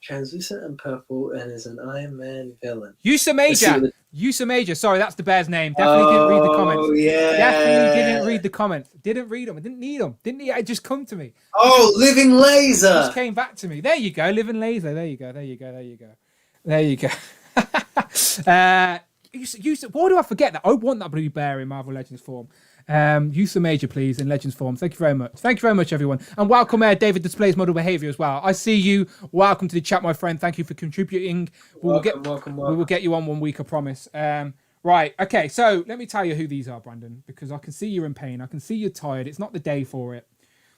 Translucent and purple and is an Iron Man villain. Usa Major. Sorry, that's the bear's name. Definitely didn't read the comments. Oh, yeah. Definitely didn't read the comments. Didn't read them. I didn't need them. Didn't need it. It just come to me. Oh, Living Laser. It just came back to me. There you go. Living Laser. There you go. Why do I forget that? I want that blue bear in Marvel Legends form. Use the major, please, in Legends form. Thank you very much. Thank you very much, everyone. And welcome, David Displays Model Behavior as well. I see you. Welcome to the chat, my friend. Thank you for contributing. We will get you on 1 week, I promise. Right. Okay. So let me tell you who these are, Brandon, because I can see you're in pain. I can see you're tired. It's not the day for it.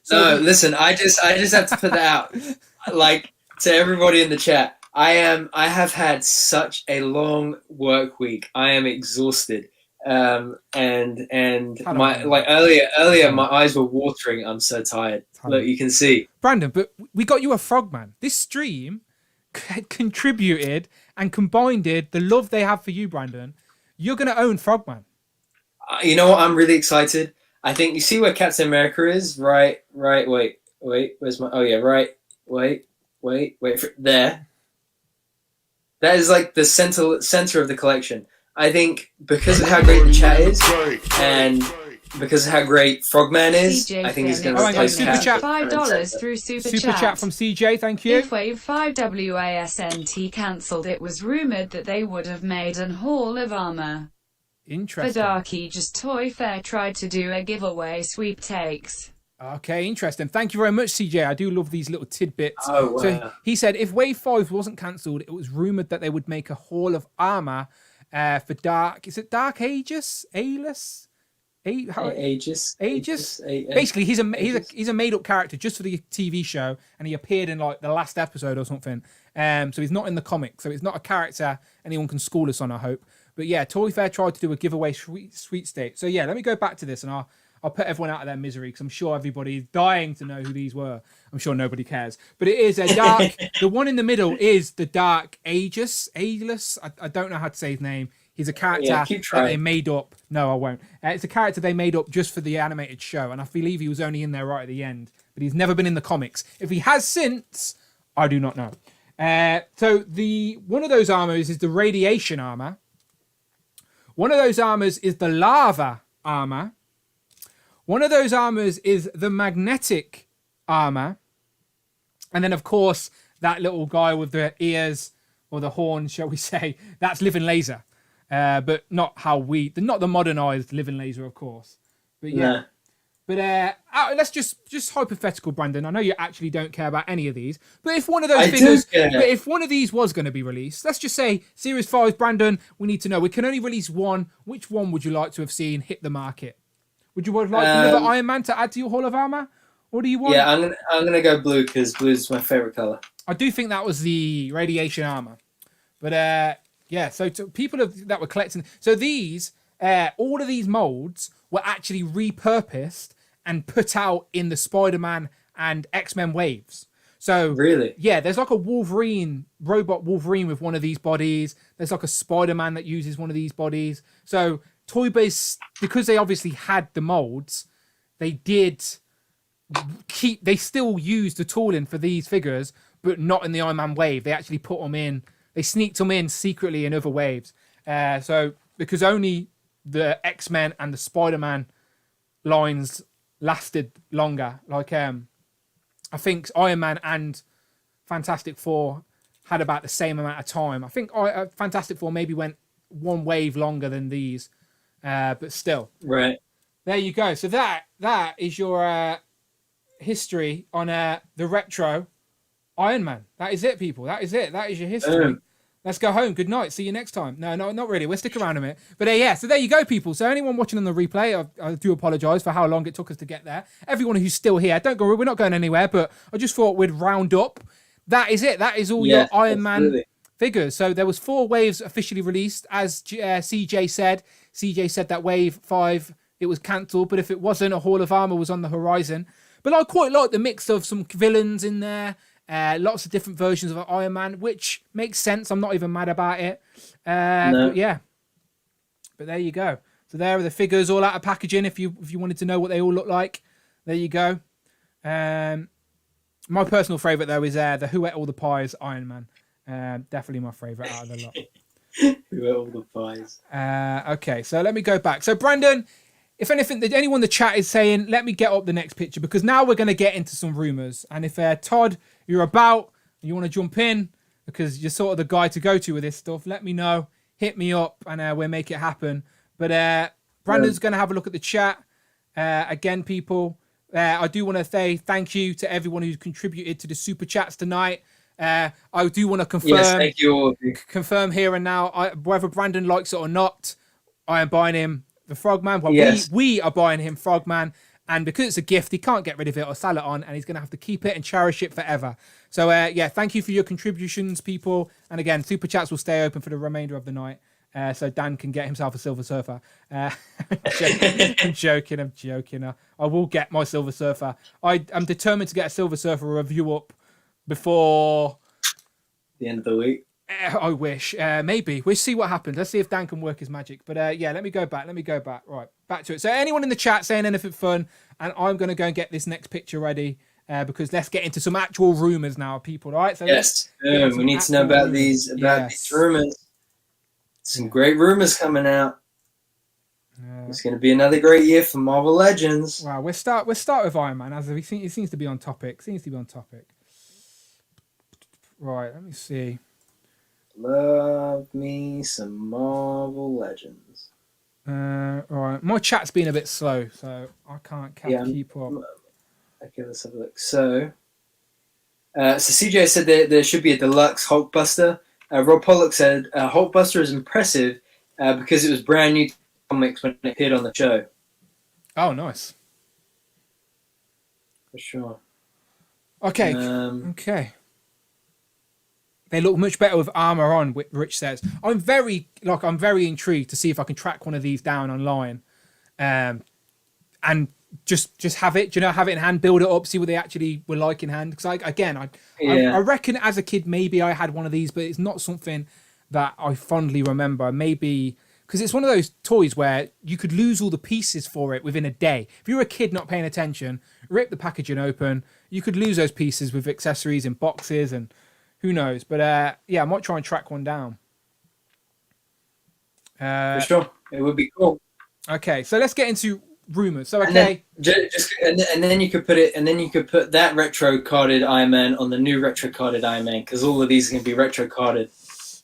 So listen, I just have to put that out, like, to everybody in the chat. I have had such a long work week. I am exhausted. And my earlier my eyes were watering. I'm so tired. Look, you can see. Brandon, but we got you a Frogman. This stream contributed and combined the love they have for you, Brandon. You're going to own Frogman. You know what? I'm really excited. I think you see where Captain America is? Right. Wait. Where's my? Oh yeah. Right. Wait. There. That is like the center of the collection. I think because of how great the chat is, and because of how great Frogman is, I think he's going to replace Super Chat. $5 through Super Chat from CJ, thank you. If Wave 5 WASNT cancelled, it was rumoured that they would have made an Hall of Armor. Interesting. For Dark Aegis Toy Fair tried to do a giveaway sweepstakes. Okay, interesting. Thank you very much, CJ. I do love these little tidbits. Oh, wow. So he said if Wave 5 wasn't cancelled, it was rumoured that they would make a Hall of Armor for Dark. Is it Dark Aegis? Aegis? Basically, he's a made-up character just for the TV show, and he appeared in like the last episode or something. So he's not in the comic, so he's not a character anyone can school us on, I hope. But yeah, Toy Fair tried to do a giveaway sweepstakes. So yeah, let me go back to this, and I'll put everyone out of their misery because I'm sure everybody's dying to know who these were. I'm sure nobody cares. But it is a dark... The one in the middle is the Dark Aegis. I don't know how to say his name. He's a character that they made up. No, I won't. It's a character they made up just for the animated show, and I believe he was only in there right at the end. But he's never been in the comics. If he has since, I do not know. So one of those armors is the Radiation Armor. One of those armors is the Lava Armor. One of those armors is the Magnetic Armor. And then, of course, that little guy with the ears, or the horn, shall we say, that's Living Laser. But not the modernized Living Laser, of course. But yeah. Nah. But let's just hypothetical, Brandon. I know you actually don't care about any of these, but if one of those if one of these was going to be released, let's just say Series 5, Brandon, we need to know. We can only release one. Which one would you like to have seen hit the market? Would you like another Iron Man to add to your Hall of Armor? Or do you want? Yeah, I'm gonna go blue because blue is my favorite color. I do think that was the Radiation Armor, but yeah. So to people that were collecting, so these all of these molds were actually repurposed and put out in the Spider-Man and X-Men waves. So Really? yeah, there's like a robot Wolverine with one of these bodies. There's like a Spider-Man that uses one of these bodies. So Toy Biz, because they obviously had the molds, they still used the tooling for these figures, but not in the Iron Man wave. They actually put them in. They sneaked them in secretly in other waves. So because only the X-Men and the Spider-Man lines lasted longer. Like I think Iron Man and Fantastic Four had about the same amount of time. I think Fantastic Four maybe went one wave longer than these, but still. Right. There you go. So that is your history on the retro Iron Man. That is it, people. That is it. That is your history. Let's go home. Good night. See you next time. No, not really. We'll stick around a minute. But yeah, so there you go, people. So anyone watching on the replay, I do apologise for how long it took us to get there. Everyone who's still here, don't go. We're not going anywhere. But I just thought we'd round up. That is it. That is all your Iron Man figures. So there was 4 waves officially released, as CJ said. CJ said that wave 5 it was cancelled, but if it wasn't, a Hall of Armor was on the horizon. But I quite like the mix of some villains in there. Lots of different versions of Iron Man, which makes sense. I'm not even mad about it. No. But yeah. But there you go. So there are the figures all out of packaging. If you wanted to know what they all look like, there you go. My personal favourite though is the Who Ate All the Pies Iron Man. Definitely my favourite out of the lot. Who ate all the pies? Okay, so let me go back. So Brandon, if anything, anyone in the chat is saying, let me get up the next picture, because now we're going to get into some rumours. And if Todd, you're about, and you want to jump in, because you're sort of the guy to go to with this stuff, let me know. Hit me up, and we'll make it happen. But Brandon's going to have a look at the chat. Again, people, I do want to say thank you to everyone who's contributed to the super chats tonight. I do want to confirm, thank you all. Confirm here and now, whether Brandon likes it or not, I am buying him the Frogman. Well, we are buying him Frogman, and because it's a gift, he can't get rid of it or sell it on, and he's going to have to keep it and cherish it forever. So, yeah, thank you for your contributions, people. And again, super chats will stay open for the remainder of the night, so Dan can get himself a Silver Surfer. I'm joking. I will get my Silver Surfer. I'm determined to get a Silver Surfer review up before the end of the week. I wish. Maybe. We'll see what happens. Let's see if Dan can work his magic. But yeah, let me go back. Right, back to it. So anyone in the chat saying anything fun, and I'm going to go and get this next picture ready, because let's get into some actual rumours now, people. All right? So yes, we need to know about these rumours. Some great rumours coming out. It's going to be another great year for Marvel Legends. Wow, we'll start with Iron Man, as he seems to be on topic. Right, let me see. Love me some Marvel Legends. All right, my chat's been a bit slow, so I can't keep up. Okay, let's have a look. So CJ said there should be a deluxe Hulkbuster. Rob Pollock said Hulkbuster is impressive because it was brand new comics when it appeared on the show. Oh, nice. For sure. Okay. Okay. They look much better with armor on, Rich says. I'm very intrigued to see if I can track one of these down online, and just have it, have it in hand, build it up, see what they actually were like in hand. Because I reckon as a kid maybe I had one of these, but it's not something that I fondly remember. Maybe because it's one of those toys where you could lose all the pieces for it within a day. If you were a kid not paying attention, rip the packaging open, you could lose those pieces with accessories in boxes and who knows. But yeah, I might try and track one down. For sure, it would be cool. Okay, so let's get into rumors. So okay, and then you could put it, and then you could put that retro carded Iron Man on the new retro carded Iron Man, because all of these are going to be retro carded.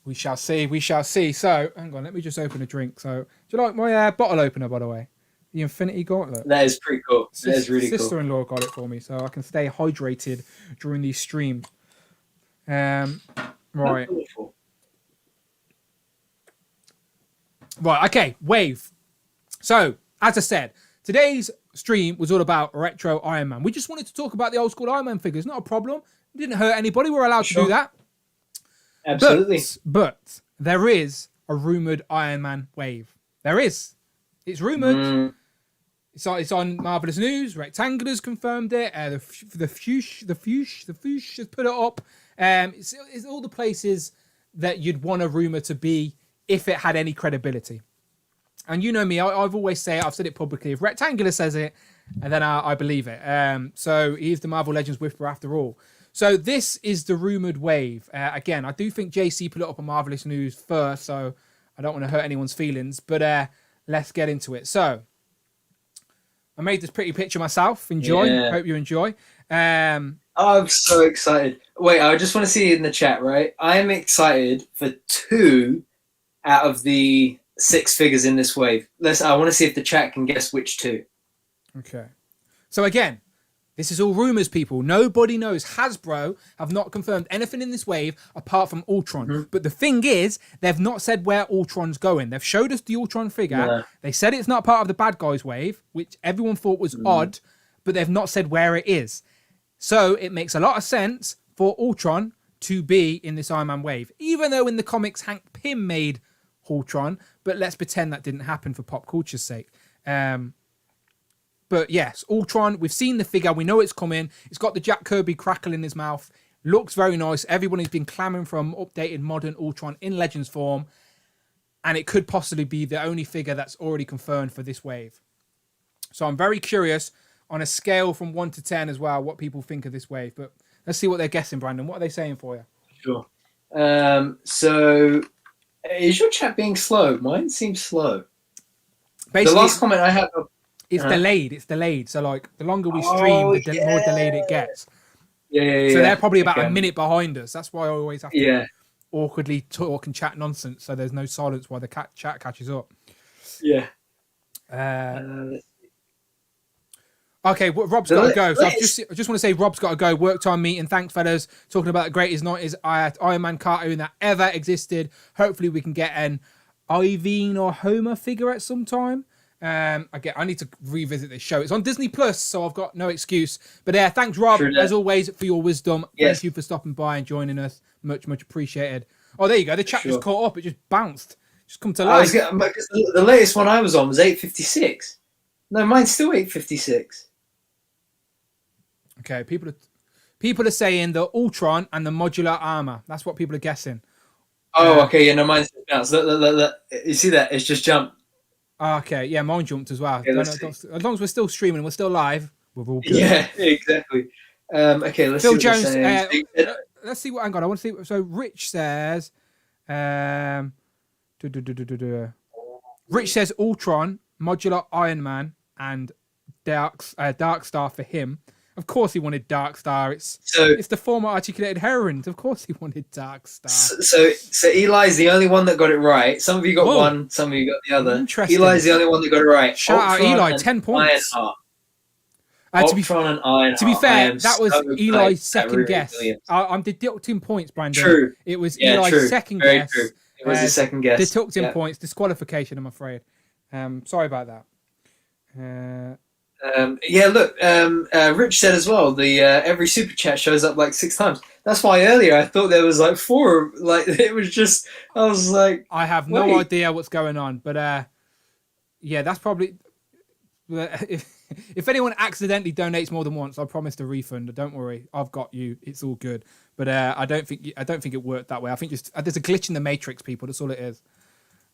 We shall see. So hang on, let me just open a drink. So do you like my bottle opener, by the way? The Infinity Gauntlet. That is pretty cool. That is really cool. Sister-in-law got it for me, so I can stay hydrated during these streams. Right. Right, okay, Wave. So, as I said, today's stream was all about retro Iron Man. We just wanted to talk about the old school Iron Man figures, not a problem. It didn't hurt anybody, we're allowed to do that. Absolutely. But there is a rumoured Iron Man wave. There is. It's rumoured. It's on Marvelous News. Rectangular's confirmed it. The Fuchs has put it up. It's all the places that you'd want a rumor to be if it had any credibility. And you know me, I've always said, I've said it publicly. If Rectangular says it, and then I believe it. So he's the Marvel Legends whisperer after all. So this is the rumored wave. Again, I do think JC put it up on Marvelous News first, so I don't want to hurt anyone's feelings. But let's get into it. So I made this pretty picture myself. Enjoy. Yeah. Hope you enjoy. I'm so excited. Wait, I just want to see it in the chat, right? I'm excited for 2 out of the 6 figures in this wave. I want to see if the chat can guess which 2. Okay. So again, this is all rumors, people. Nobody knows. Hasbro have not confirmed anything in this wave apart from Ultron. Mm-hmm. But the thing is, they've not said where Ultron's going. They've showed us the Ultron figure. Yeah. They said it's not part of the bad guys wave, which everyone thought was odd, but they've not said where it is. So it makes a lot of sense for Ultron to be in this Iron Man wave, even though in the comics Hank Pym made Ultron, but let's pretend that didn't happen for pop culture's sake. But yes, Ultron, we've seen the figure. We know it's coming. It's got the Jack Kirby crackle in his mouth. Looks very nice. Everyone has been clamoring for an updated modern Ultron in Legends form. And it could possibly be the only figure that's already confirmed for this wave. So I'm very curious on a scale from 1 to 10 as well, what people think of this wave. But let's see what they're guessing, Brandon. What are they saying for you? Sure. So is your chat being slow? Mine seems slow. Basically, the last comment I have... It's delayed. It's delayed. So like the longer we stream, the more delayed it gets. Yeah. So they're probably about a minute behind us. That's why I always have to Yeah. awkwardly talk and chat nonsense. So there's no silence while the chat catches up. Yeah. Okay, well, Rob's got to go. So I just want to say Rob's got to go. Work time meeting. Thanks, fellas. Talking about the greatest 90s Iron Man cartoon that ever existed. Hopefully we can get an Iveen or Homer figure at some time. I need to revisit this show. It's on Disney Plus, so I've got no excuse. But thanks, Rob, as always, for your wisdom. Yes. Thank you for stopping by and joining us. Much appreciated. Oh, there you go. The chat just caught up. It just bounced. Just come to life. The latest one I was on was 8:56. No, mine's still 8:56. Okay, people are saying the Ultron and the Modular Armor. That's what people are guessing. Oh, okay. Yeah, no, mine's just bounced. Look. You see that? It's just jumped. Okay, yeah, mine jumped as well. Okay, as long as we're still streaming, we're still live, we're all good. Yeah, exactly. Okay, let's Phil see what Jones, they're saying. let's see what, hang on, I want to see. So Rich says, Rich says Ultron, Modular Iron Man, and Dark Star for him. Of course he wanted Dark Star. It's the former articulated heroine. Of course he wanted Dark Star. So Eli's the only one that got it right. Some of you got one, some of you got the other. Interesting. Eli's the only one that got it right. Shout out Eli, 10 points. To be fair, that was Eli's second guess. I'm deducting points, Brandon. True. It was Eli's second Very guess. True. It was his second guess. Deducting points, disqualification, I'm afraid. Sorry about that. Rich said as well, every super chat shows up like 6 times. That's why earlier I thought there was like 4. Like it was just, I was like, I have no idea what's going on, but that's probably. If anyone accidentally donates more than once, I promise a refund. Don't worry, I've got you. It's all good. But I don't think it worked that way. I think just there's a glitch in the matrix, people. That's all it is.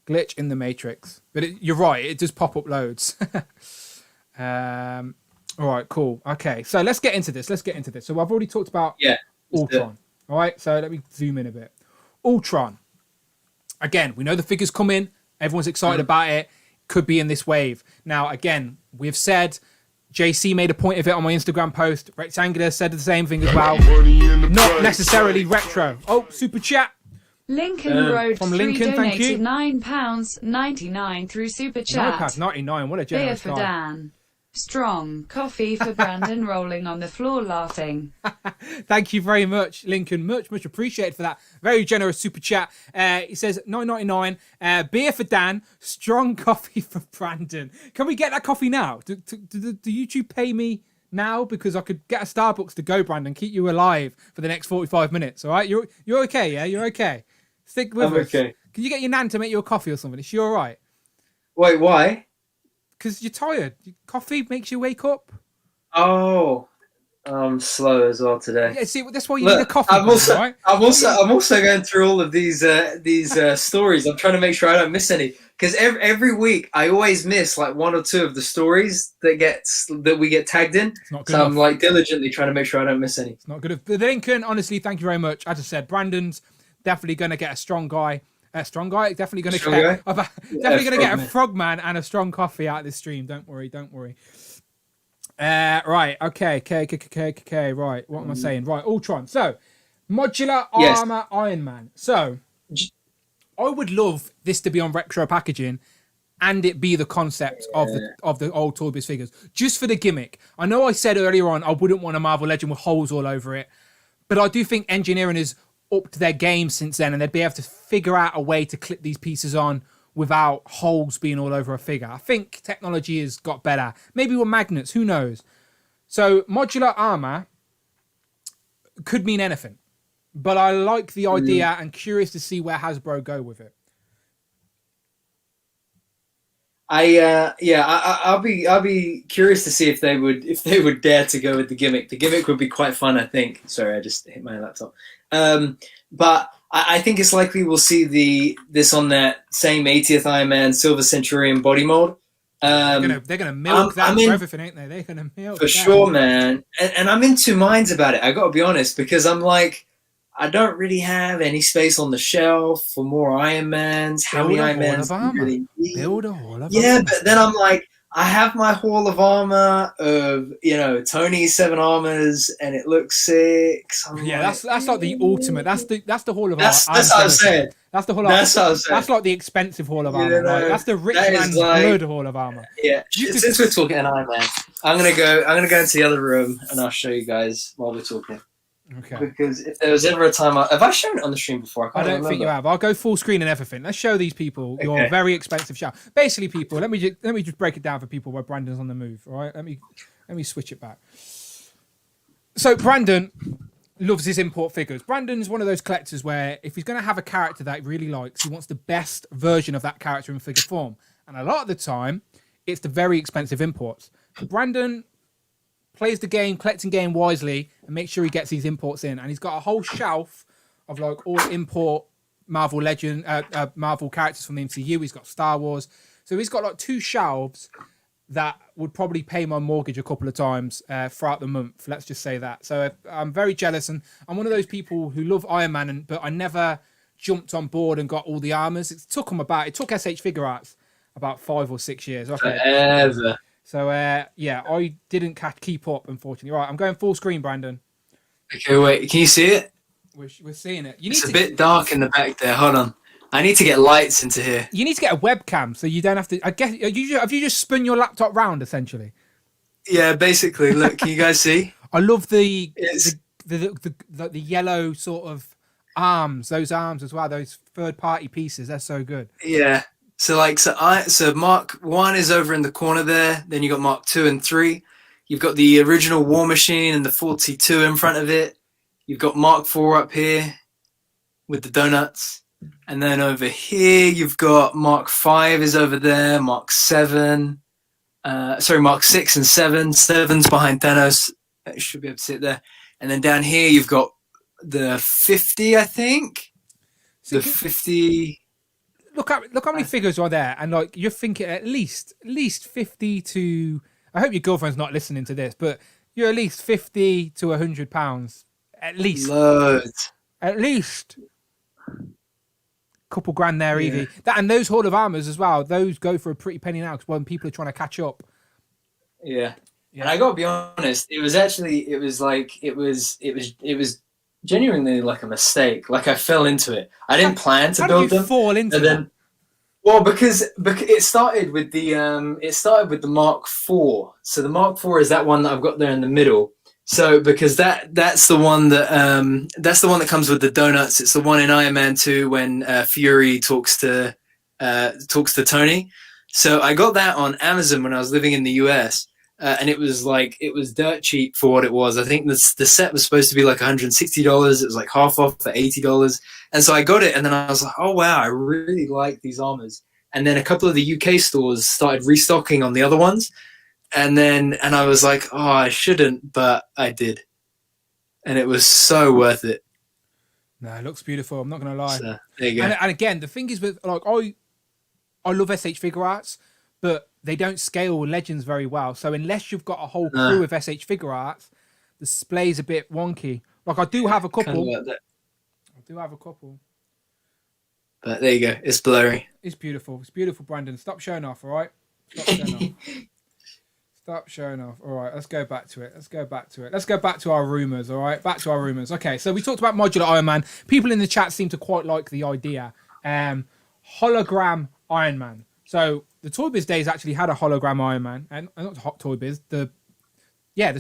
Glitch in the matrix. But you're right. It does pop up loads. All right, cool. Okay, so let's get into this. So I've already talked about Ultron. All right, so let me zoom in a bit. Ultron. Again, we know the figures come in. Everyone's excited about it. Could be in this wave. Now, again, we've said, JC made a point of it on my Instagram post. Rectangular said the same thing as well. Not necessarily retro. Oh, super chat. Lincoln Road from 3 Lincoln, thank you. donated £9.99 through Super Chat. £9.99, what a generous Beer for guy. Dan. Strong coffee for Brandon rolling on the floor laughing. Thank you very much, Lincoln. Much appreciated for that. Very generous super chat. He says $9.99. Beer for Dan. Strong coffee for Brandon. Can we get that coffee now? Do YouTube pay me now? Because I could get a Starbucks to go, Brandon. Keep you alive for the next 45 minutes. All right? You're okay, yeah? You're okay. Stick with us. Okay. Can you get your nan to make you a coffee or something? Is she all right? Wait, why? because you're tired. Coffee makes you wake up. Oh, I'm slow as well today. Yeah, see, that's why you need a coffee. I'm also going through all of these stories. I'm trying to make sure I don't miss any, because every week I always miss like one or two of the stories that we get tagged in. So enough. I'm like diligently trying to make sure I don't miss any. It's not good. But Lincoln, honestly, thank you very much. As I said, Brandon's definitely going to get a strong guy. Definitely going to get a frogman and a strong coffee out of this stream. Don't worry. Right. Okay. Right. What am I saying? Right. Ultron. So, Modular Armor Iron Man. So, I would love this to be on retro packaging, and it be the concept of the old Toy Biz figures, just for the gimmick. I know I said earlier on I wouldn't want a Marvel Legend with holes all over it, but I do think engineering has upped their game since then, and they'd be able to figure out a way to clip these pieces on without holes being all over a figure. I think technology has got better. Maybe with magnets, who knows? So modular armor could mean anything, but I like the idea and curious to see where Hasbro go with it. I'll be curious to see if they would dare to go with the gimmick. The gimmick would be quite fun, I think. Sorry, I just hit my laptop. But I think it's likely we'll see this on that same 80th Iron Man Silver Centurion body mold. They're gonna milk that for everything, ain't they? They're gonna milk for that. Sure, man. And I'm in two minds about it. I got to be honest, because I'm like, I don't really have any space on the shelf for more Iron Mans. How many Iron Mans? Build a hall of armor. Yeah, but then I'm like, I have my Hall of Armor of, Tony's 7 armors, and it looks sick. So that's like the ultimate. That's the Hall of Armor. That's what I'm saying. That's the Hall of Armor. That's like the expensive Hall of Armor. Right? That's the rich man's blood Hall of Armor. Yeah. Since we're talking Iron Man, I'm gonna go into the other room, and I'll show you guys while we're talking. Okay. Because if there was ever a time, have I shown it on the stream before? I don't think you have. I'll go full screen and everything. Let's show these people your very expensive shower. Basically, people, let me just break it down for people while Brandon's on the move. All right, let me switch it back. So Brandon loves his import figures. Brandon's one of those collectors where if he's going to have a character that he really likes, he wants the best version of that character in figure form. And a lot of the time, it's the very expensive imports. Brandon plays the game, collecting game wisely, and make sure he gets these imports in. And he's got a whole shelf of like all import Marvel Marvel characters from the MCU. He's got Star Wars. So he's got like 2 shelves that would probably pay my mortgage a couple of times throughout the month. Let's just say that. So I'm very jealous, and I'm one of those people who love Iron Man, but I never jumped on board and got all the armors. It took SH Figure Arts about 5 or 6 years. Forever. So, I didn't keep up, unfortunately. Right, I'm going full screen, Brandon. Okay, wait. Can you see it? We're seeing it. It's a bit dark in the back there. Hold on. I need to get lights into here. You need to get a webcam so you don't have to... I guess, have you just spun your laptop round, essentially? Yeah, basically. Look, can you guys see? I love the yellow sort of arms, those arms as well, those third-party pieces. They're so good. Yeah. So Mark 1 is over in the corner there. Then you got Mark 2 and 3. You've got the original War Machine and the 42 in front of it. You've got Mark 4 up here with the donuts. And then over here you've got Mark 5 is over there. Mark 7. Mark 6 and 7. 7's behind Thanos. You should be able to see it there. And then down here you've got the 50, I think. The 50... Look how many figures are there, and like you're thinking at least 50 to. I hope your girlfriend's not listening to this, but you're at least 50 to £100, at least. Loads. At least. Couple grand there, Evie. That and those Hall of Armors as well. Those go for a pretty penny now because when people are trying to catch up. Yeah. And I gotta be honest, it was genuinely like a mistake. Like I fell into it. I didn't plan to build them. Fall into them? Well, because it started with the Mark IV. So the Mark IV is that one that I've got there in the middle. So because that's the one that comes with the donuts. It's the one in Iron Man 2 when Fury talks to Tony. So I got that on Amazon when I was living in the US. And it was dirt cheap for what it was. I think the set was supposed to be like $160. It was like half off for $80. And so I got it, and then I was like, oh wow, I really like these armors. and then a couple of the UK stores started restocking on the other ones, and I was like, oh, I shouldn't, but I did, and it was so worth it. No, it looks beautiful. I'm not gonna lie. So, there you go. And again, the thing is with like I love SH figure arts, but they don't scale Legends very well. So unless you've got a whole crew of SH figure arts, the display's a bit wonky. Like I do have a couple. I do have a couple. But there you go. It's blurry. It's beautiful. It's beautiful, Brandon. Stop showing off, all right? Stop showing off. Stop showing off. All right, let's go back to it. Let's go back to our rumors, all right? Back to our rumors. Okay, so we talked about modular Iron Man. People in the chat seem to quite like the idea. Hologram Iron Man. So the Toy Biz days actually had a hologram Iron Man, and not the Hot Toy Biz. The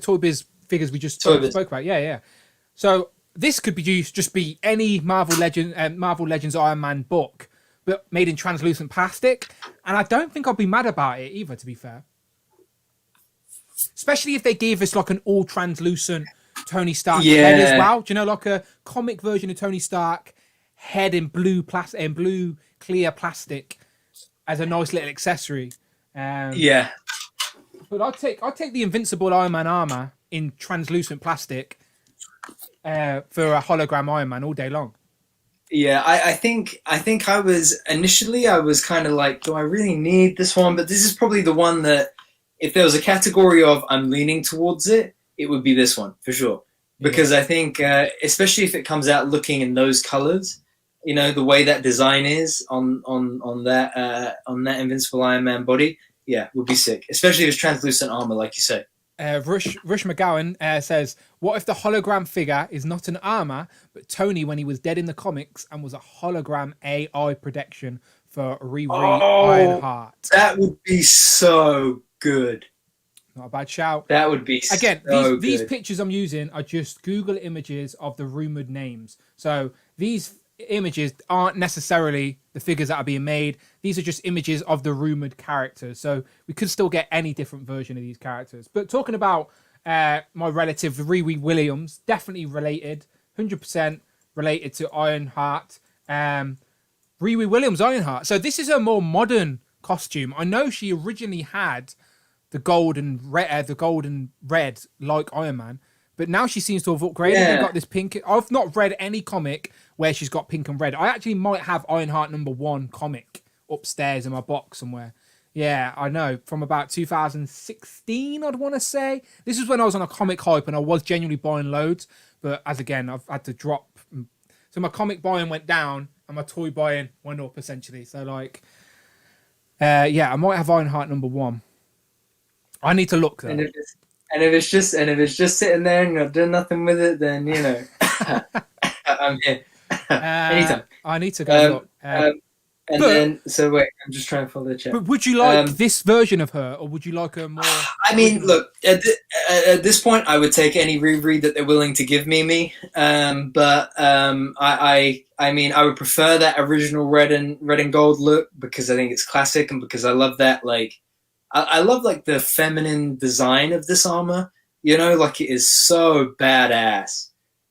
Toy Biz figures we just spoke about. Yeah. So this could just be any Marvel Legends Iron Man book, but made in translucent plastic. And I don't think I'd be mad about it either, to be fair. Especially if they gave us like an all translucent Tony Stark head as well. Do you know, like a comic version of Tony Stark head in blue clear plastic as a nice little accessory. Yeah. But I'd take the Invincible Iron Man armor in translucent plastic for a hologram Iron Man all day long. Yeah, I think I was kind of like, do I really need this one? But this is probably the one that, if there was a category of I'm leaning towards it, it would be this one for sure. Because I think, especially if it comes out looking in those colors, you know, the way that design is on that Invincible Iron Man body, would be sick. Especially if it's translucent armor, like you say. Rush McGowan says, what if the hologram figure is not an armor, but Tony when he was dead in the comics and was a hologram AI protection for Ironheart? That would be so good. Not a bad shout. That would be again. So these pictures I'm using are just Google images of the rumored names. So these images aren't necessarily the figures that are being made. These are just images of the rumored characters. So we could still get any different version of these characters. But talking about my relative Riri Williams, definitely related, 100% related to Ironheart. Riri Williams Ironheart. So this is a more modern costume. I know she originally had the gold and red like Iron Man, but now she seems to have upgraded and got this pink. I've not read any comic where she's got pink and red. I actually might have Ironheart #1 comic upstairs in my box somewhere. Yeah, I know. From about 2016, I'd want to say. This is when I was on a comic hype and I was genuinely buying loads. But as again, I've had to drop. So my comic buying went down and my toy buying went up essentially. So like, I might have Ironheart #1. I need to look though. And if it's just sitting there and not doing nothing with it, then you know, I'm here. Anytime. I need to go look. So wait, I'm just trying to follow the chat. But would you like this version of her, or would you like a more? I mean, look, at this point, I would take any reread that they're willing to give me. I mean, I would prefer that original red and gold look because I think it's classic and because I love that I love like the feminine design of this armor. You know, like it is so badass.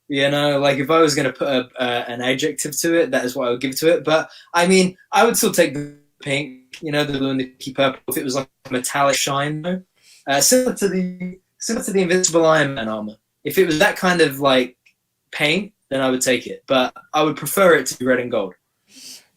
You know, like if I was going to put an adjective to it, that is what I would give to it. But I mean, I would still take the pink, you know, the blue and the key purple if it was like a metallic shine, though. Similar to the Invincible Iron Man armor. If it was that kind of like paint, then I would take it. But I would prefer it to be red and gold.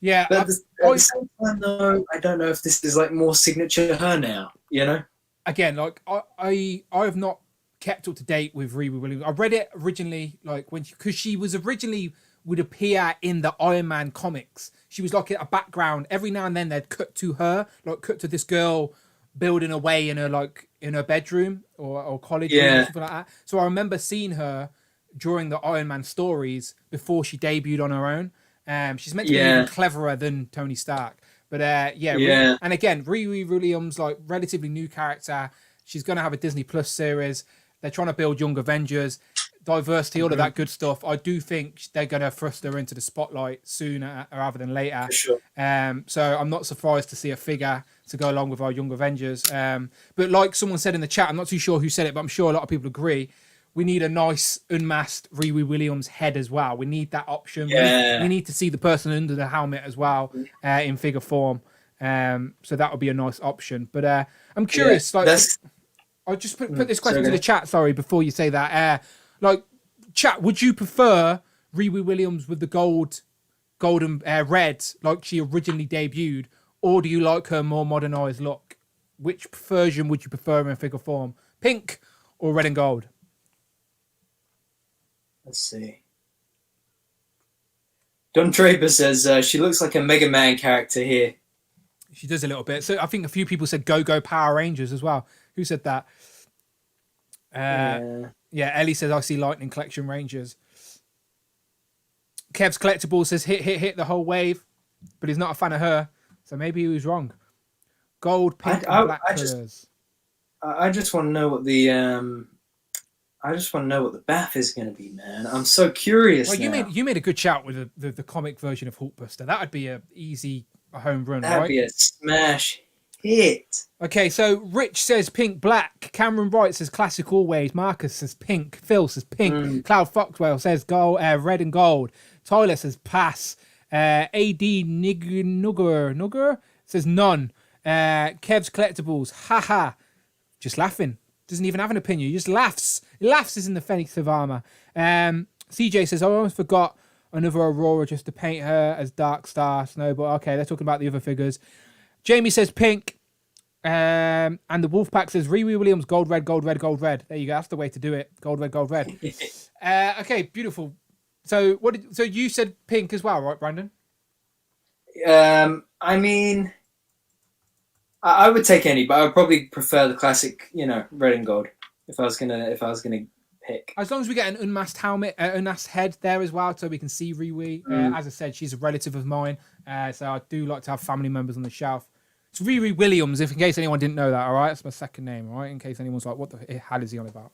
Yeah. But at the same time, though, I don't know if this is like more signature to her now. You know. Again, like I have not kept up to date with Riri Williams. I read it originally, like because she was originally would appear in the Iron Man comics. She was like a background. Every now and then they'd cut to her, like cut to this girl building away in her bedroom or college room or something like that. So I remember seeing her during the Iron Man stories before she debuted on her own. She's meant to be even cleverer than Tony Stark. But and again, Riri Williams, like relatively new character. She's going to have a Disney Plus series. They're trying to build Young Avengers, diversity, all of that good stuff. I do think they're going to thrust her into the spotlight sooner rather than later. For sure. So I'm not surprised to see a figure to go along with our Young Avengers. But like someone said in the chat, I'm not too sure who said it, but I'm sure a lot of people agree. We need a nice unmasked Riri Williams head as well. We need that option. Yeah. We need to see the person under the helmet as well in figure form. So that would be a nice option. But I'm curious. Yeah, I'll just put this question to the chat. Sorry, before you say that. Chat, would you prefer Riri Williams with the golden red like she originally debuted, or do you like her more modernized look? Which version would you prefer in figure form? Pink or red and gold? Let's see. Don Draper says she looks like a Mega Man character here. She does a little bit. So I think a few people said Go Power Rangers as well. Who said that? Yeah, Ellie says I see Lightning Collection Rangers. Kev's Collectible says hit the whole wave, but he's not a fan of her, so maybe he was wrong. Gold, pink, and black colours. I just want to know what the bath is going to be, man. I'm so curious. Well, now. you made a good shout with the comic version of Hulkbuster. That would be a easy home run, That'd right? be a smash hit. Okay, so Rich says pink, black. Cameron Wright says classic always. Marcus says pink. Phil says pink. Cloud Foxwell says gold, red and gold. Tyler says pass. AD Nugger says none. Kev's Collectibles, haha. Just laughing. Doesn't even have an opinion. He just laughs. He laughs as in the Phoenix of Armor. CJ says, I almost forgot another Aurora just to paint her as Dark Star Snowball. Okay, they're talking about the other figures. Jamie says pink. And the Wolfpack says Riri Williams, gold, red, gold, red, gold, red. There you go. That's the way to do it. Gold, red, gold, red. Okay, beautiful. So so you said pink as well, right, Brandon? I mean, I would take any, but I would probably prefer the classic, red and gold. If I was gonna pick. As long as we get an unmasked helmet, unmasked head there as well, so we can see Riri. As I said, she's a relative of mine, so I do like to have family members on the shelf. It's Riri Williams, in case anyone didn't know that. All right, that's my second name. All right, in case anyone's like, what the hell is he on about?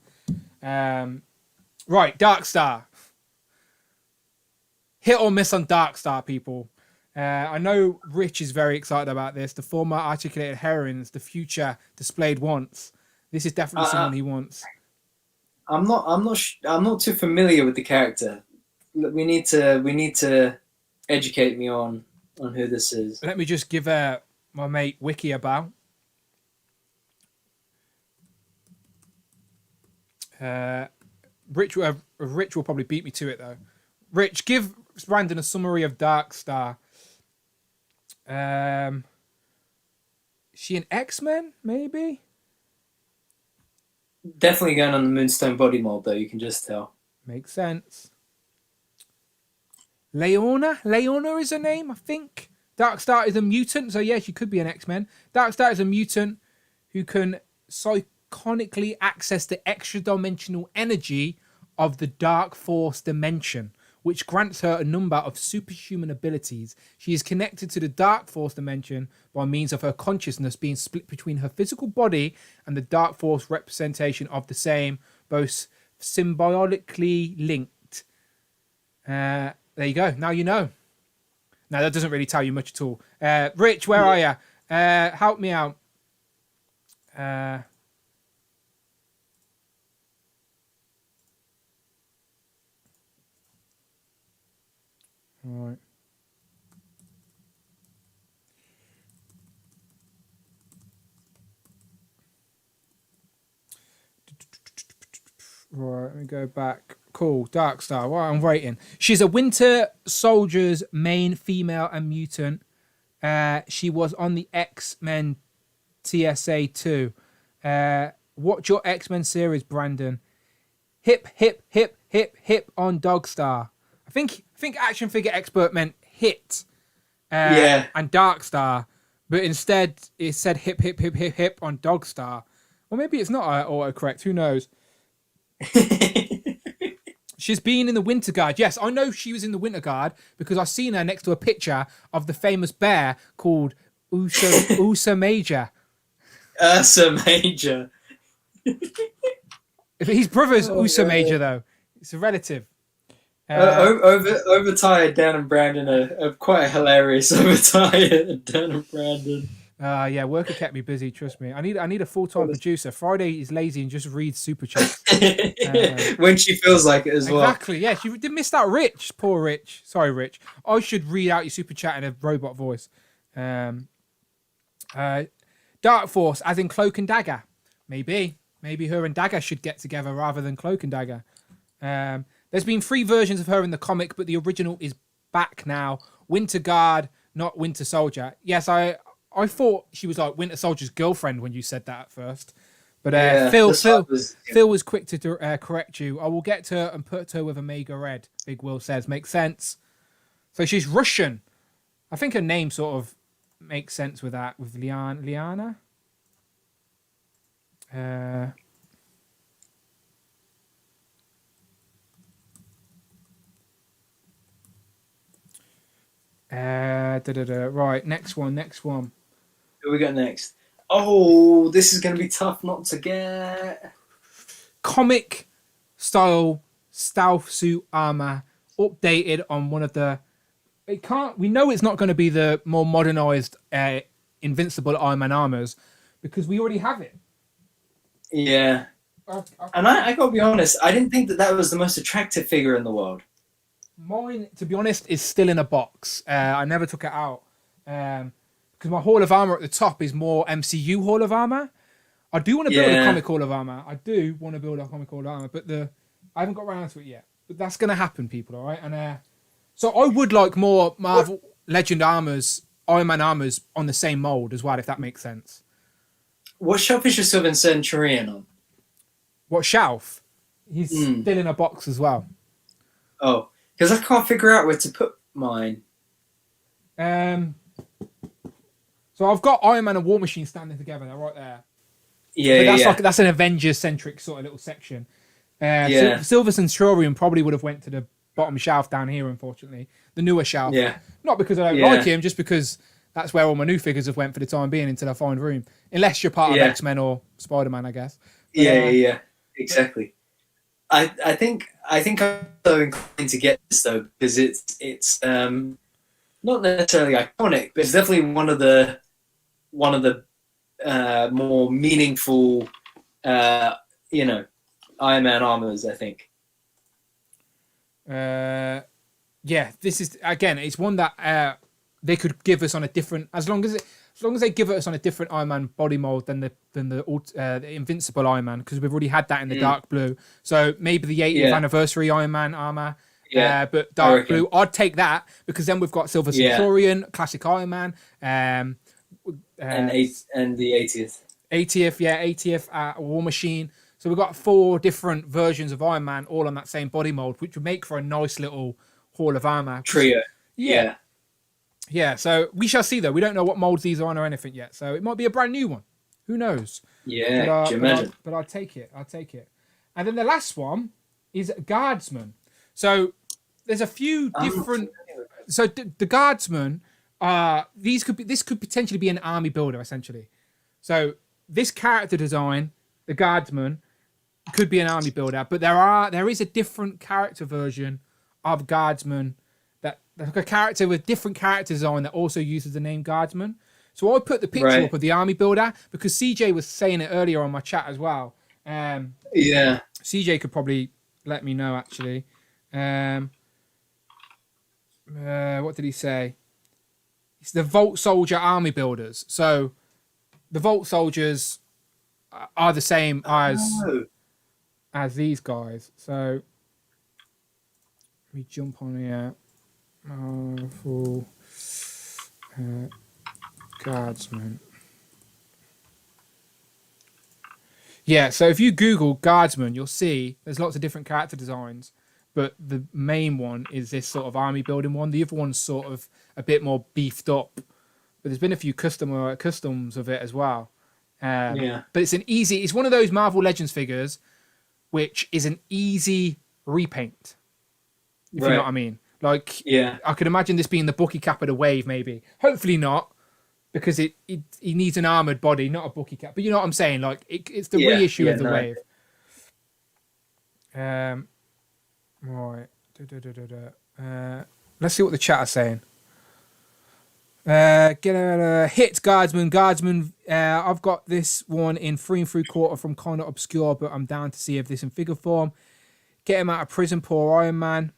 Right, Dark Star. Hit or miss on Dark Star, people. I know Rich is very excited about this. The former articulated heroines, the future displayed once. This is definitely someone he wants. I'm not too familiar with the character. We need to educate me on who this is. Let me just give my mate Wiki a bow. Rich will probably beat me to it though. Rich, give Brandon a summary of Dark Star. She an X-Men, maybe? Definitely going on the Moonstone body mold, though. You can just tell. Makes sense. Leona is her name, I think. Darkstar is a mutant, so yeah, she could be an X-Men. Darkstar is a mutant who can psychonically access the extra-dimensional energy of the Dark Force dimension, which grants her a number of superhuman abilities. She is connected to the Dark Force dimension by means of her consciousness being split between her physical body and the Dark Force representation of the same, both symbiotically linked. There you go. Now you know. Now, that doesn't really tell you much at all. Rich, where are you? Help me out. All right. Right, let me go back. Cool, Darkstar. Well, I'm waiting. She's a Winter Soldier's main female and mutant. She was on the X-Men TSA 2. Watch your X-Men series, Brandon. Hip, hip, hip, hip, hip on Dogstar. I think action figure expert meant hit. And Darkstar, but instead it said hip, hip, hip, hip, hip on Dogstar. Or maybe it's not autocorrect. Who knows? She's been in the Winter Guard. Yes, I know she was in the Winter Guard because I've seen her next to a picture of the famous bear called Ursa Major. Ursa Major. His brother's Ursa Major, though. It's a relative. Overtired Dan and Brandon are quite hilarious. Overtired Dan and Brandon. Yeah, worker kept me busy. Trust me. I need a full-time producer. Friday is lazy and just reads super chats when she feels like it as well. Exactly. Yeah, she did miss out. Rich, poor Rich. Sorry, Rich. I should read out your super chat in a robot voice. Dark Force, as in Cloak and Dagger. Maybe her and Dagger should get together rather than Cloak and Dagger. There's been 3 versions of her in the comic, but the original is back now. Winter Guard, not Winter Soldier. Yes, I thought she was like Winter Soldier's girlfriend when you said that at first. But Phil was quick to correct you. I will get to her and put her with Omega Red, Big Will says. Makes sense. So she's Russian. I think her name sort of makes sense with that, with Liana. Right, next one. Who we got next? Oh, this is going to be tough not to get. Comic style stealth suit armor updated on one of the. We know it's not going to be the more modernized Invincible Iron Man armors because we already have it. Yeah. And I got to be honest, I didn't think that was the most attractive figure in the world. Mine, to be honest, is still in a box. I never took it out. Because my Hall of Armor at the top is more MCU Hall of Armor. I do want to build a comic Hall of Armor. I but I haven't got around to it yet. But that's going to happen, people, all right? And so I would like more Marvel Legend armors, Iron Man armors on the same mold as well, if that makes sense. What shelf is your Silver Centurion on? What shelf? He's still in a box as well. Oh, because I can't figure out where to put mine. So I've got Iron Man and War Machine standing together. They're right there. Yeah, that's an Avengers-centric sort of little section. Silver Centurion probably would have went to the bottom shelf down here, unfortunately. The newer shelf. Yeah. Not because I don't like him, just because that's where all my new figures have went for the time being until I find room. Unless you're part of X-Men or Spider-Man, I guess. But, yeah. Exactly. I think I'm so inclined to get this though because it's not necessarily iconic, but it's definitely one of the more meaningful, Iron Man armors. I think. This is again. It's one that they could give us on a different, as long as they give it us on a different Iron Man body mold than the Invincible Iron Man, because we've already had that in the dark blue. So maybe the 80th anniversary Iron Man armor. But dark blue, I'd take that because then we've got Silver Centurion, classic Iron Man, and the 80th. 80th War Machine. So we've got 4 different versions of Iron Man all on that same body mold, which would make for a nice little Hall of Armor trio. Yeah, so we shall see though. We don't know what molds these are on or anything yet. So it might be a brand new one. Who knows? Yeah, but I'll take it. And then the last one is Guardsman. So there's a few different. So the Guardsmen this could potentially be an army builder essentially. So this character design, the Guardsman, could be an army builder, but there is a different character version of Guardsman that like a character with different character design that also uses the name Guardsman. So I put the picture up of the army builder because CJ was saying it earlier on my chat as well. CJ could probably let me know actually. What did he say? It's the Vault Soldier army builders. So the Vault Soldiers are the same as these guys. So let me jump on here. Marvel Guardsman. Yeah, so if you Google Guardsman, you'll see there's lots of different character designs, but the main one is this sort of army building one. The other one's sort of a bit more beefed up, but there's been a few customs of it as well. But it's one of those Marvel Legends figures, which is an easy repaint, if you know what I mean. Like, I could imagine this being the Bucky cap of the Wave, maybe. Hopefully not, because he needs an armored body, not a Bucky cap. But you know what I'm saying? Like, it's the reissue of the Wave. Right. Let's see what the chat is saying. Hit Guardsman. I've got this one in 3 3/4 from kind of obscure, but I'm down to see if this in figure form. Get him out of prison, poor Iron Man.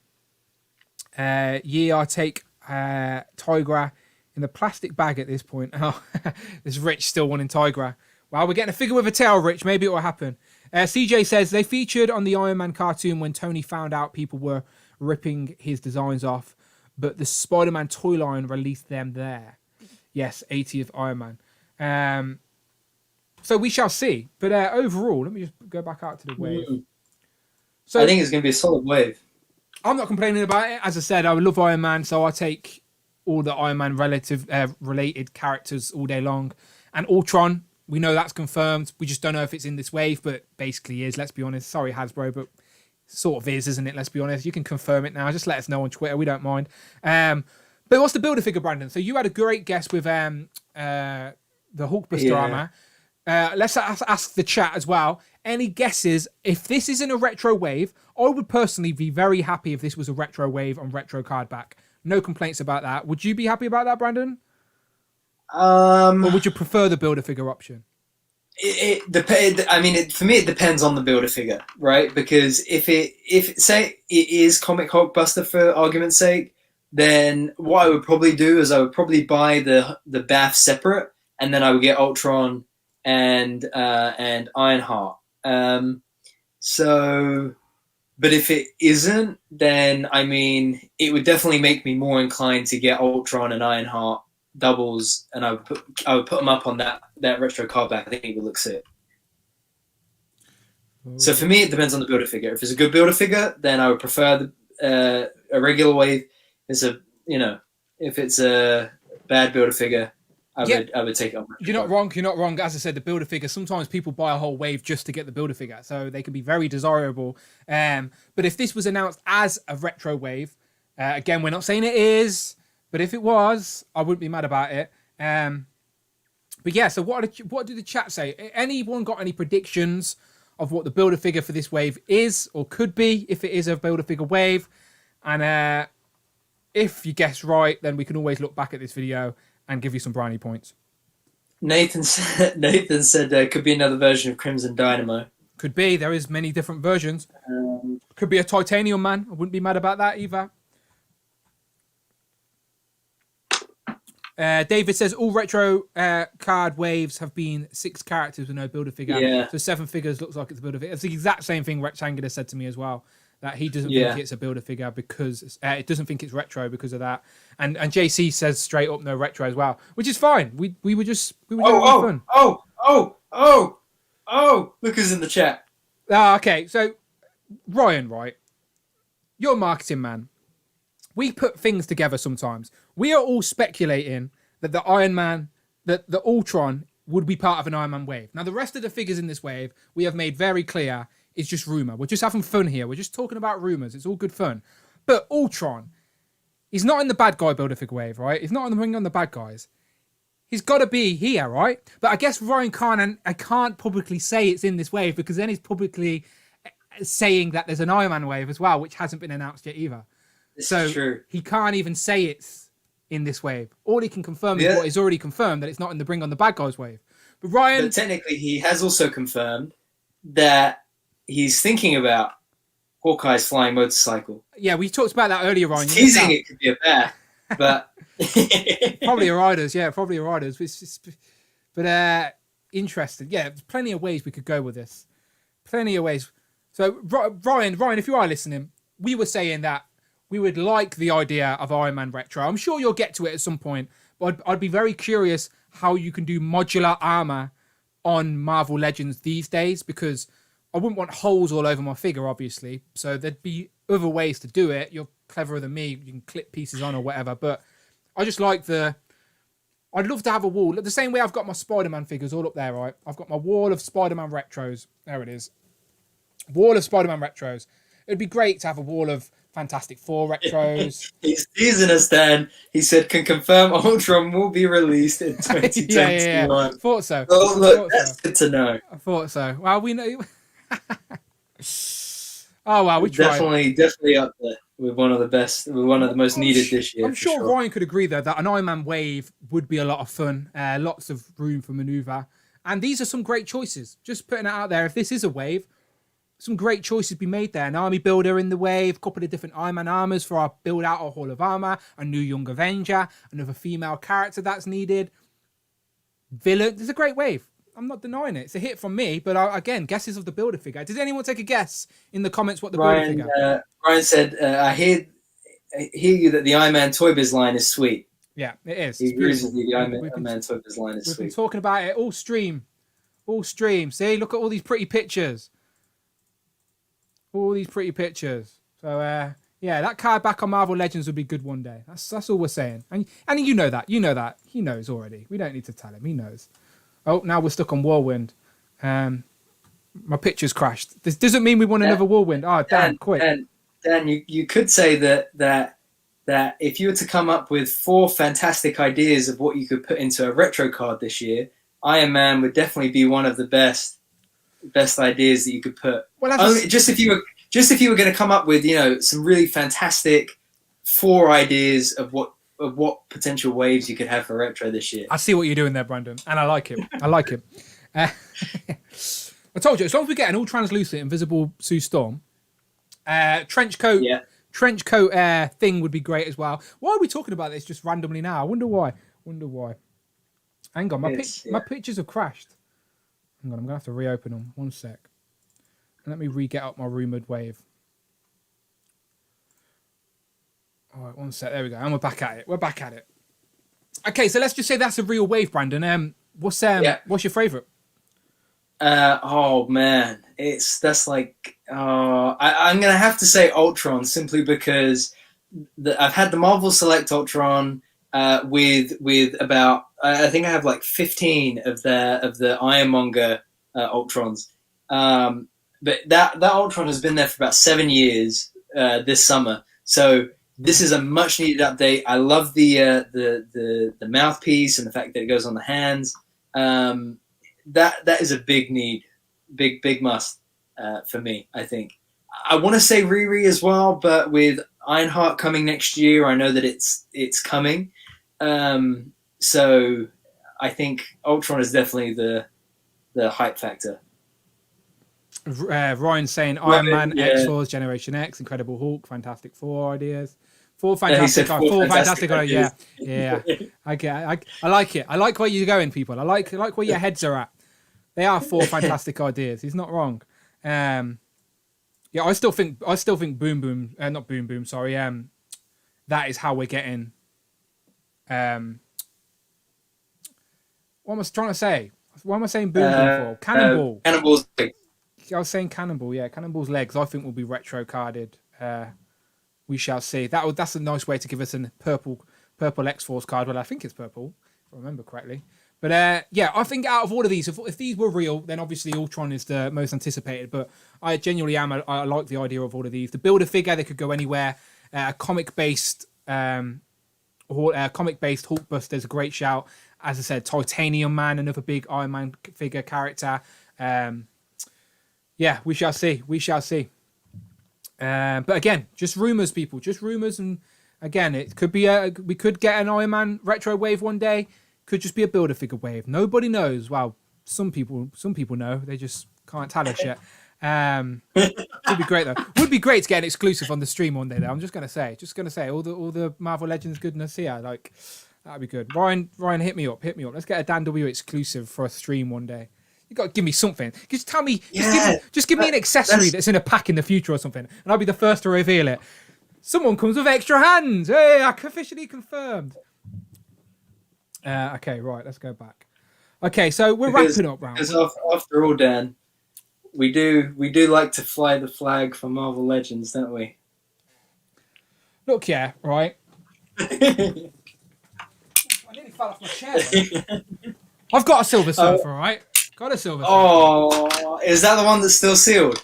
I take Tigra in the plastic bag at this point. Oh, there's Rich still wanting Tigra. Well, we're getting a figure with a tail, Rich. Maybe it will happen. CJ says they featured on the Iron Man cartoon when Tony found out people were ripping his designs off, but the Spider-Man toy line released them there. Yes, 80th Iron Man. So we shall see. But overall, let me just go back out to the wave. So I think it's going to be a solid wave. I'm not complaining about it. As I said, I love Iron Man, so I take all the Iron Man related characters all day long. And Ultron, we know that's confirmed. We just don't know if it's in this wave, but basically is, let's be honest. Sorry, Hasbro, but sort of is, isn't it? Let's be honest. You can confirm it now. Just let us know on Twitter. We don't mind. But what's the Build-A-Figure, Brandon? So you had a great guess with the Hulkbuster armor. Let's ask the chat as well. Any guesses? If this isn't a retro wave, I would personally be very happy if this was a retro wave on retro card back. No complaints about that. Would you be happy about that, Brandon? Or would you prefer the Build-A-Figure option? It depends. I mean, for me, it depends on the Build-A-Figure, right? Because if say it is Comic Hulkbuster for argument's sake, then what I would probably do is I would probably buy the BAF separate, and then I would get Ultron and Ironheart. But if it isn't, then I mean, it would definitely make me more inclined to get Ultron and Ironheart doubles, and I would put them up on that retro card back. I think it would look sick. So for me, it depends on the Build-A-Figure. If it's a good Build-A-Figure, then I would prefer a regular wave. If it's a bad Build-A-Figure, I would take it on. You're not wrong. You're not wrong. As I said, the Build-A-Figure, sometimes people buy a whole wave just to get the Build-A-Figure, so they can be very desirable. But if this was announced as a retro wave, again, we're not saying it is, but if it was, I wouldn't be mad about it. But yeah, so what did the chat say? Anyone got any predictions of what the Build-A-Figure for this wave is or could be if it is a Build-A-Figure wave? And if you guess right, then we can always look back at this video and give you some brownie points. Nathan said there could be another version of Crimson Dynamo. Could be. There is many different versions. Could be a Titanium Man. I wouldn't be mad about that either. David says all retro card waves have been 6 characters with no Build-A-Figure. Yeah. So 7 figures looks like it's a Build-A-Figure. It's the exact same thing Rectangular said to me as well. That he doesn't think it's a Build-A-Figure because it doesn't think it's retro because of that. And JC says straight up no retro as well, which is fine. We were just having fun. Look who's in the chat. Okay, so Ryan, right? You're a marketing man. We put things together sometimes. We are all speculating that the Iron Man, that the Ultron would be part of an Iron Man wave. Now, the rest of the figures in this wave, we have made very clear is just rumor. We're just having fun here. We're just talking about rumors. It's all good fun. But Ultron, he's not in the bad guy Build-A-Figure wave, right? He's not in the ring on the bad guys. He's got to be here, right? But I guess Ryan can't, and I can't publicly say it's in this wave because then he's publicly saying that there's an Iron Man wave as well, which hasn't been announced yet either. This is true. He can't even say it's in this wave. All he can confirm is what is already confirmed, that it's not in the bring on the bad guys wave. But Ryan... But technically, he has also confirmed that he's thinking about Hawkeye's flying motorcycle. Yeah, we talked about that earlier, Ryan. Teasing it could be a bear, but... Probably a Riders, yeah, probably a Riders. But interesting. Yeah, there's plenty of ways we could go with this. Plenty of ways. So, Ryan, if you are listening, we were saying that we would like the idea of Iron Man Retro. I'm sure you'll get to it at some point, but I'd be very curious how you can do modular armor on Marvel Legends these days, because I wouldn't want holes all over my figure, obviously. So there'd be other ways to do it. You're cleverer than me. You can clip pieces on or whatever. But I just like I'd love to have a wall. The same way I've got my Spider-Man figures all up there, right? I've got my wall of Spider-Man retros. There it is. Wall of Spider-Man retros. It'd be great to have a wall of Fantastic Four retros. He's teasing us, Dan. He said, can confirm Ultron will be released in 2021. yeah. Thought so. Oh, look, that's good to know. I thought so. Well, we know... Oh wow, we tried. Definitely up there with one of the best, with one of the most needed this year. I'm sure Ryan could agree though that an Iron Man wave would be a lot of fun, lots of room for maneuver, and these are some great choices. Just putting it out there. If this is a wave, some great choices be made there. An army builder in the wave, a couple of different Iron Man armors for our build out our Hall of Armor, a new young Avenger, another female character that's needed. Villain, there's a great wave. I'm not denying it. It's a hit from me, but again, guesses of the builder figure. Does anyone take a guess in the comments what the builder figure? Ryan said, I hear you that the Iron Man Toy Biz line is sweet. Yeah, it is. He agrees with the Iron Man Toy Biz line is sweet. We've been talking about it all stream. See, look at all these pretty pictures. All these pretty pictures. So, yeah, that card back on Marvel Legends would be good one day. That's all we're saying. And you know that. You know that. He knows already. We don't need to tell him. He knows. Oh, now we're stuck on Whirlwind. My picture's crashed. This doesn't mean we want another Whirlwind. Oh, Dan, quick. Dan, you could say that if you were to come up with 4 fantastic ideas of what you could put into a retro card this year, Iron Man would definitely be one of the best ideas that you could put. Well, just if you were going to come up with, some really fantastic 4 ideas of what potential waves you could have for retro this year. I see what you're doing there, Brandon, and I like it. I told you, as long as we get an all translucent invisible Sue Storm, trench coat thing would be great as well. Why are we talking about this just randomly now? I wonder why. Hang on, my pictures have crashed. Hang on, I'm going to have to reopen them. One sec. And let me re-get up my rumoured wave. All right, one sec. There we go. And we're back at it. Okay, so let's just say that's a real wave, Brandon. What's your favourite? Oh, man. I'm going to have to say Ultron simply because I've had the Marvel Select Ultron with about... I think I have like 15 of the Ironmonger Ultrons. But that Ultron has been there for about 7 years this summer. So this is a much needed update. I love the mouthpiece and the fact that it goes on the hands. That is a big need, big must for me, I think. I want to say Riri as well, but with Ironheart coming next year, I know that it's coming. So I think Ultron is definitely the hype factor. Ryan saying Iron Man, X-Force, Generation X, Incredible Hulk, Fantastic Four ideas. Four fantastic ideas. Yeah. I like it. I like where you're going, people. I like where your heads are at. They are 4 fantastic ideas. He's not wrong. I still think Boom Boom, not Boom Boom. Sorry. That is how we're getting. What am I trying to say? What am I saying Boom Boom for? Cannonball. Cannonball's legs. I was saying Cannonball. Yeah, Cannonball's legs. I think will be retro carded. We shall see. That's a nice way to give us a purple X-Force card. Well, I think it's purple, if I remember correctly. But I think out of all of these, if these were real, then obviously Ultron is the most anticipated. But I genuinely am. I like the idea of all of these. The builder figure, they could go anywhere. Comic-based Hulkbuster is a great shout. As I said, Titanium Man, another big Iron Man figure character. We shall see. But again, just rumors, people. Just rumors, and again, it could be we could get an Iron Man retro wave one day. Could just be a builder figure wave. Nobody knows. Well, some people know. They just can't tell us yet. Would be great though. Would be great to get an exclusive on the stream one day though. I'm just gonna say all the Marvel Legends goodness here. Like that'd be good. Ryan, hit me up. Let's get a Dan W exclusive for a stream one day. You got to give me something. Just tell me. Just give me an accessory that's in a pack in the future or something, and I'll be the first to reveal it. Someone comes with extra hands. Hey, I officially confirmed. Okay, right. Let's go back. Okay, so we're wrapping up now. Because after all, Dan, we do like to fly the flag for Marvel Legends, don't we? Look, yeah, right. I nearly fell off my chair. I've got a Silver Surfer, right? Got a Silver Surfer. Oh, is that the one that's still sealed?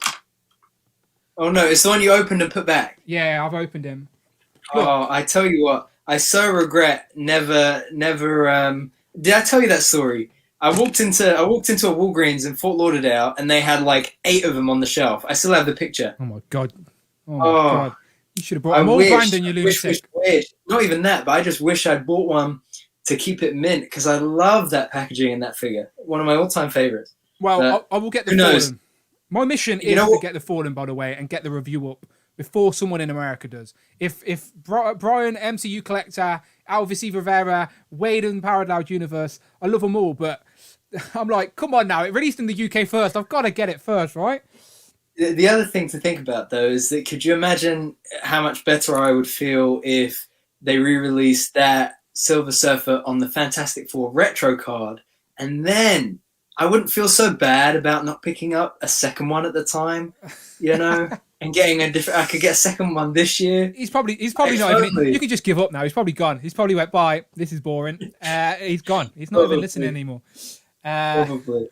Oh no, it's the one you opened and put back. Yeah, I've opened him. Look. Oh, I tell you what, I so regret never. Did I tell you that story? I walked into a Walgreens in Fort Lauderdale, and they had like 8 of them on the shelf. I still have the picture. Oh my god! God! You should have brought them all, Brandon. You lunatic. Not even that, but I just wish I'd bought one to keep it mint because I love that packaging and that figure. One of my all-time favorites. Well, I will get the 4 of them. My mission is to get the Fallen, by the way, and get the review up before someone in America does. If Brian, MCU Collector, Alvis E. Rivera, Wade and Parallel Universe, I love them all, but I'm like, come on now, it released in the UK first. I've got to get it first, right? The other thing to think about, though, is that could you imagine how much better I would feel if they re-released that Silver Surfer on the Fantastic Four retro card, and then I wouldn't feel so bad about not picking up a second one at the time, you know, and getting a different. I could get a second one this year. He's probably not even. You can just give up now. He's probably gone. He's probably went, bye. This is boring. He's gone. He's not even listening anymore. Probably.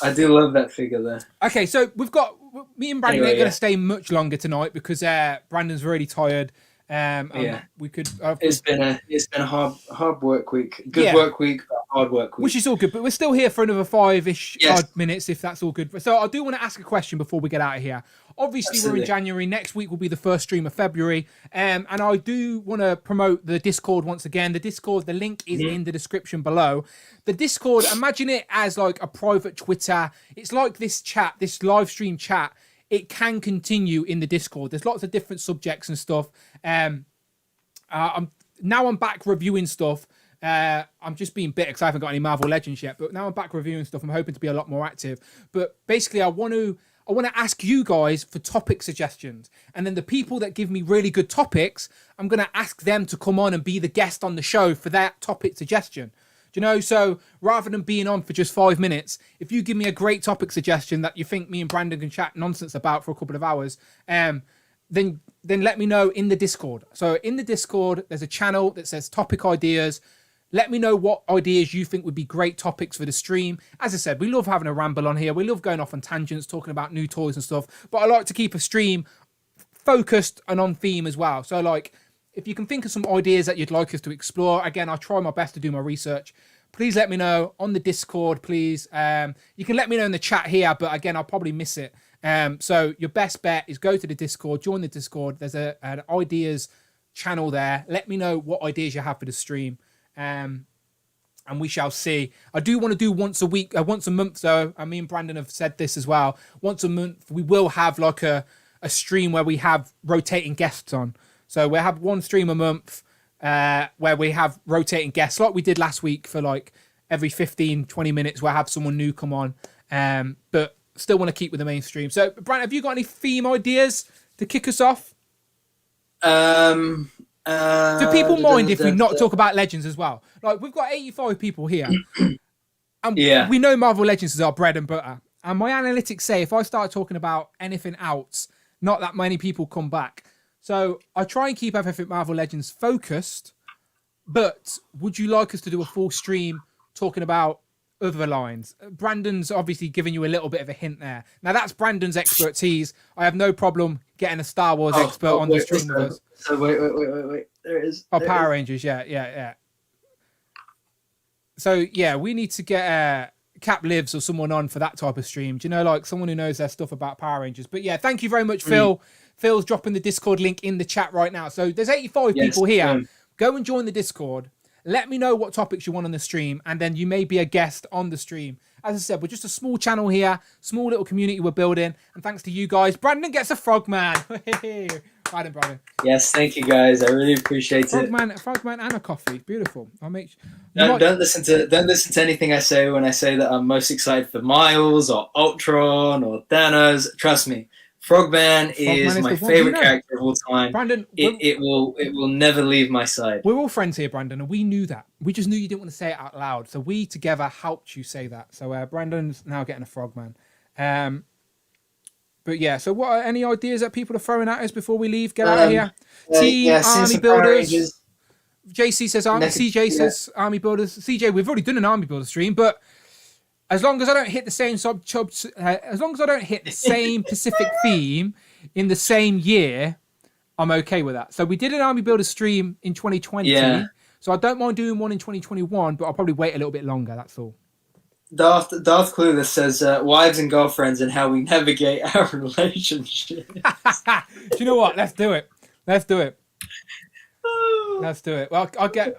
I do love that figure there. Okay, so we've got me and Brandon ain't going to stay much longer tonight because Brandon's really tired. We could. It's been a hard work week. Good work week, but hard work week. Which is all good, but we're still here for another 5-ish odd minutes if that's all good. So I do want to ask a question before we get out of here. Obviously, we're in January. Next week will be the first stream of February. And I do want to promote the Discord once again. The Discord, the link is in the description below. The Discord, imagine it as like a private Twitter. It's like this chat, this live stream chat. It can continue in the Discord. There's lots of different subjects and stuff. I'm back reviewing stuff. I'm just being bitter because I haven't got any Marvel Legends yet. But now I'm back reviewing stuff. I'm hoping to be a lot more active. But basically, I want to ask you guys for topic suggestions. And then the people that give me really good topics, I'm going to ask them to come on and be the guest on the show for that topic suggestion. Do you know? So rather than being on for just 5 minutes, if you give me a great topic suggestion that you think me and Brandon can chat nonsense about for a couple of hours, then let me know in the Discord. So in the Discord, there's a channel that says topic ideas. Let me know what ideas you think would be great topics for the stream. As I said, we love having a ramble on here. We love going off on tangents, talking about new toys and stuff. But I like to keep a stream focused and on theme as well. So like, if you can think of some ideas that you'd like us to explore, again, I'll try my best to do my research. Please let me know on the Discord, please. You can let me know in the chat here, but again, I'll probably miss it. So your best bet is go to the Discord, join the Discord. There's an ideas channel there. Let me know what ideas you have for the stream. And we shall see. I do want to do once a month though. And me and Brandon have said this as well. Once a month, we will have like a stream where we have rotating guests on. So we'll have one stream a month where we have rotating guests like we did last week for like every 15, 20 minutes. We'll have someone new come on. But still want to keep with the mainstream. So, Brandon, have you got any theme ideas to kick us off? Do people mind if we not talk about Legends as well? Like, we've got 85 people here. And we know Marvel Legends is our bread and butter. And my analytics say if I start talking about anything else, not that many people come back. So I try and keep everything Marvel Legends focused, but would you like us to do a full stream talking about other lines? Brandon's obviously giving you a little bit of a hint there. Now that's Brandon's expertise. I have no problem getting a Star Wars expert on the stream with us. So wait. There it is. Power Rangers, yeah. So yeah, we need to get Cap Lives or someone on for that type of stream. Do you know, like someone who knows their stuff about Power Rangers? But yeah, thank you very much, Phil. Phil's dropping the Discord link in the chat right now. So there's 85 people here. Go and join the Discord. Let me know what topics you want on the stream, and then you may be a guest on the stream. As I said, we're just a small channel here, small little community we're building, and thanks to you guys, Brandon gets a Frogman. Right, Brandon. Yes, thank you guys. I really appreciate it. Frogman and a coffee. Beautiful. I'll make sure. Don't listen to anything I say when I say that I'm most excited for Miles or Ultron or Thanos. Trust me. Frogman is my favorite character of all time. Brandon, it will never leave my side. We're all friends here, Brandon, and we knew that. We just knew you didn't want to say it out loud, so we together helped you say that. So Brandon's now getting a Frogman. But yeah, so what are any ideas that people are throwing at us before we leave? Get out of here. Team Army Builders. JC says CJ says Army Builders. CJ, we've already done an Army Builder stream, but as long as I don't hit the same as long as I don't hit the same Pacific theme in the same year, I'm okay with that. So we did an Army Builder stream in 2020. Yeah. So I don't mind doing one in 2021, but I'll probably wait a little bit longer. That's all. Darth Clueless says wives and girlfriends and how we navigate our relationship. Do you know what? Let's do it. Let's do it. Well, I'll get.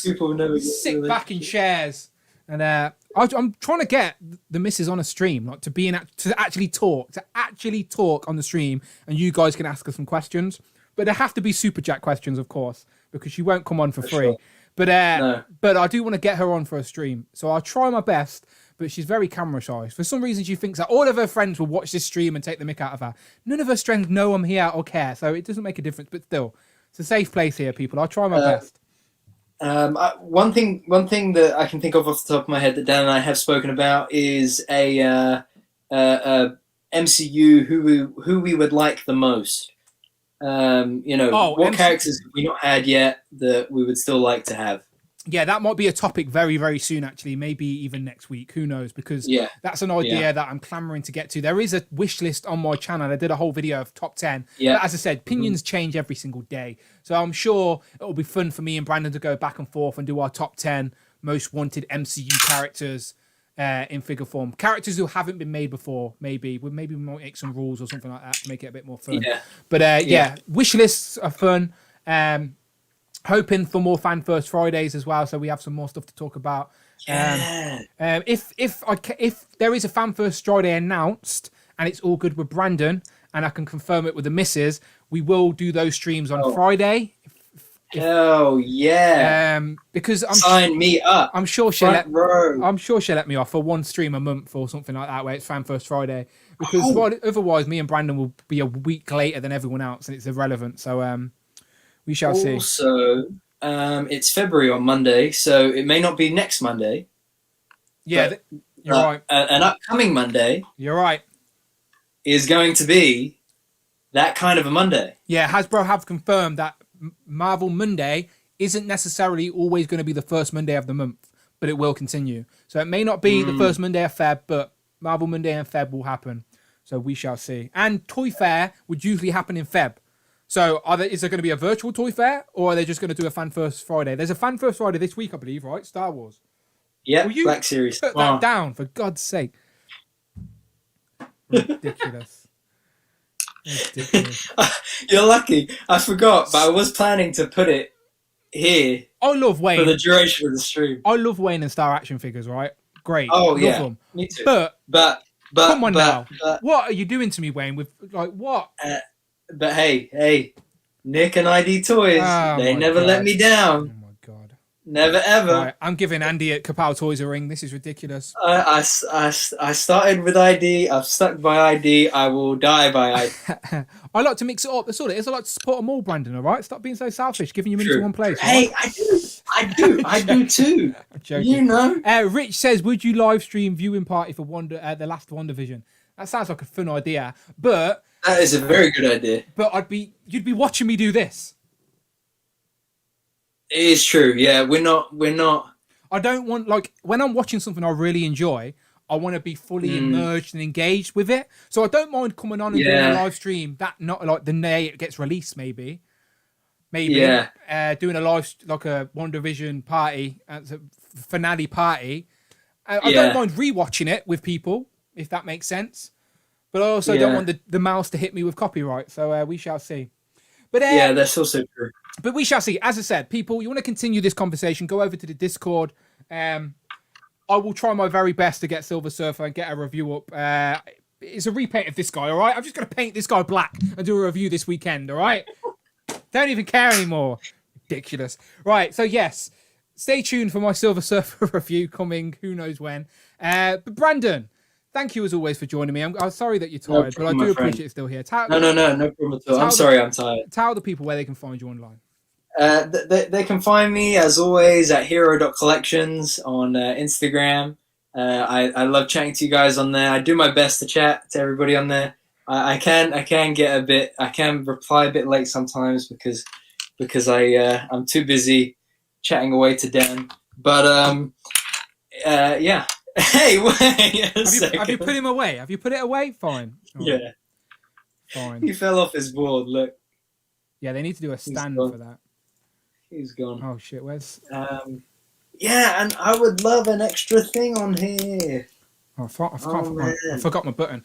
People navigate sit back in chairs. And I'm trying to get the missus on a stream, like to actually talk on the stream, and you guys can ask her some questions. But they have to be super chat questions, of course, because she won't come on for free. Sure. But no. But I do want to get her on for a stream, so I'll try my best. But she's very camera shy. For some reason, she thinks that all of her friends will watch this stream and take the mick out of her. None of her friends know I'm here or care, so it doesn't make a difference. But still, it's a safe place here, people. I'll try my best. One thing that I can think of off the top of my head that Dan and I have spoken about is a MCU who we would like the most. What characters have we not had yet that we would still like to have? Yeah, that might be a topic very, very soon, actually. Maybe even next week. Who knows? Because that's an idea that I'm clamoring to get to. There is a wish list on my channel. I did a whole video of top 10. Yeah. But as I said, opinions change every single day. So I'm sure it'll be fun for me and Brandon to go back and forth and do our top 10 most wanted MCU characters in figure form. Characters who haven't been made before, maybe. We might make some rules or something like that to make it a bit more fun. Yeah. But wish lists are fun. Hoping for more Fan First Fridays as well, so we have some more stuff to talk about. If there is a Fan First Friday announced and it's all good with Brandon and I can confirm it with the missus, we will do those streams on Friday. Because sign me up. I'm sure she'll let me off for one stream a month or something like that, where it's Fan First Friday. Because otherwise, me and Brandon will be a week later than everyone else, and it's irrelevant. So we shall see. Also, it's February on Monday, so it may not be next Monday. Yeah, you're right. An upcoming Monday. You're right. Is going to be that kind of a Monday. Yeah, Hasbro have confirmed that Marvel Monday isn't necessarily always going to be the first Monday of the month, but it will continue. So it may not be the first Monday of Feb, but Marvel Monday and Feb will happen. So we shall see. And Toy Fair would usually happen in Feb. So is there going to be a virtual Toy Fair, or are they just going to do a Fan First Friday? There's a Fan First Friday this week, I believe, right? Star Wars. Yeah, Black Series. Put that down, for God's sake. Ridiculous. You're lucky. I forgot, but I was planning to put it here. I love Wayne. For the duration of the stream. I love Wayne and Star Action figures, right? Great. Oh, love yeah. them. Me too. But come on now. What are you doing to me, Wayne? With what? But hey, Nick and ID Toys, they never let me down. Oh my God. Never ever. Right, I'm giving Andy at Kapow Toys a ring. This is ridiculous. I started with ID. I've stuck by ID. I will die by ID. I like to mix it up. That's all it is. I like to support them all, Brandon. All right, stop being so selfish, giving you into one place. Hey, right? I do too. I'm joking. You know. Rich says, would you live stream viewing party for the last WandaVision? That sounds like a fun idea, but that is a very good idea. But you'd be watching me do this. It is true. Yeah, we're not. I don't want, like, when I'm watching something I really enjoy, I want to be fully immersed and engaged with it. So I don't mind coming on and doing a live stream that not like the day it gets released, maybe. Doing a live, like a WandaVision party, as a finale party. I don't mind rewatching it with people, if that makes sense. But I also don't want the mouse to hit me with copyright. So we shall see. But that's also true. But we shall see. As I said, people, you want to continue this conversation, go over to the Discord. I will try my very best to get Silver Surfer and get a review up. It's a repaint of this guy, all right? I'm just going to paint this guy black and do a review this weekend, all right? Don't even care anymore. Ridiculous. Right, so yes, stay tuned for my Silver Surfer review coming who knows when. But Brandon, thank you as always for joining me. I'm sorry that you're tired, but I do appreciate it still here. No problem at all. I'm sorry I'm tired. Tell the people where they can find you online. They can find me, as always, at hero.collections on Instagram. I love chatting to you guys on there. I do my best to chat to everybody on there. I can reply a bit late sometimes because I'm too busy chatting away to Dan. But yeah. Hey, wait a second. Have you put him away? Have you put it away? Fine. All right. Yeah. Fine. He fell off his board, look. Yeah, they need to do a stand for that. He's gone. Oh shit, where's... Yeah, and I would love an extra thing on here. Oh, I forgot my button.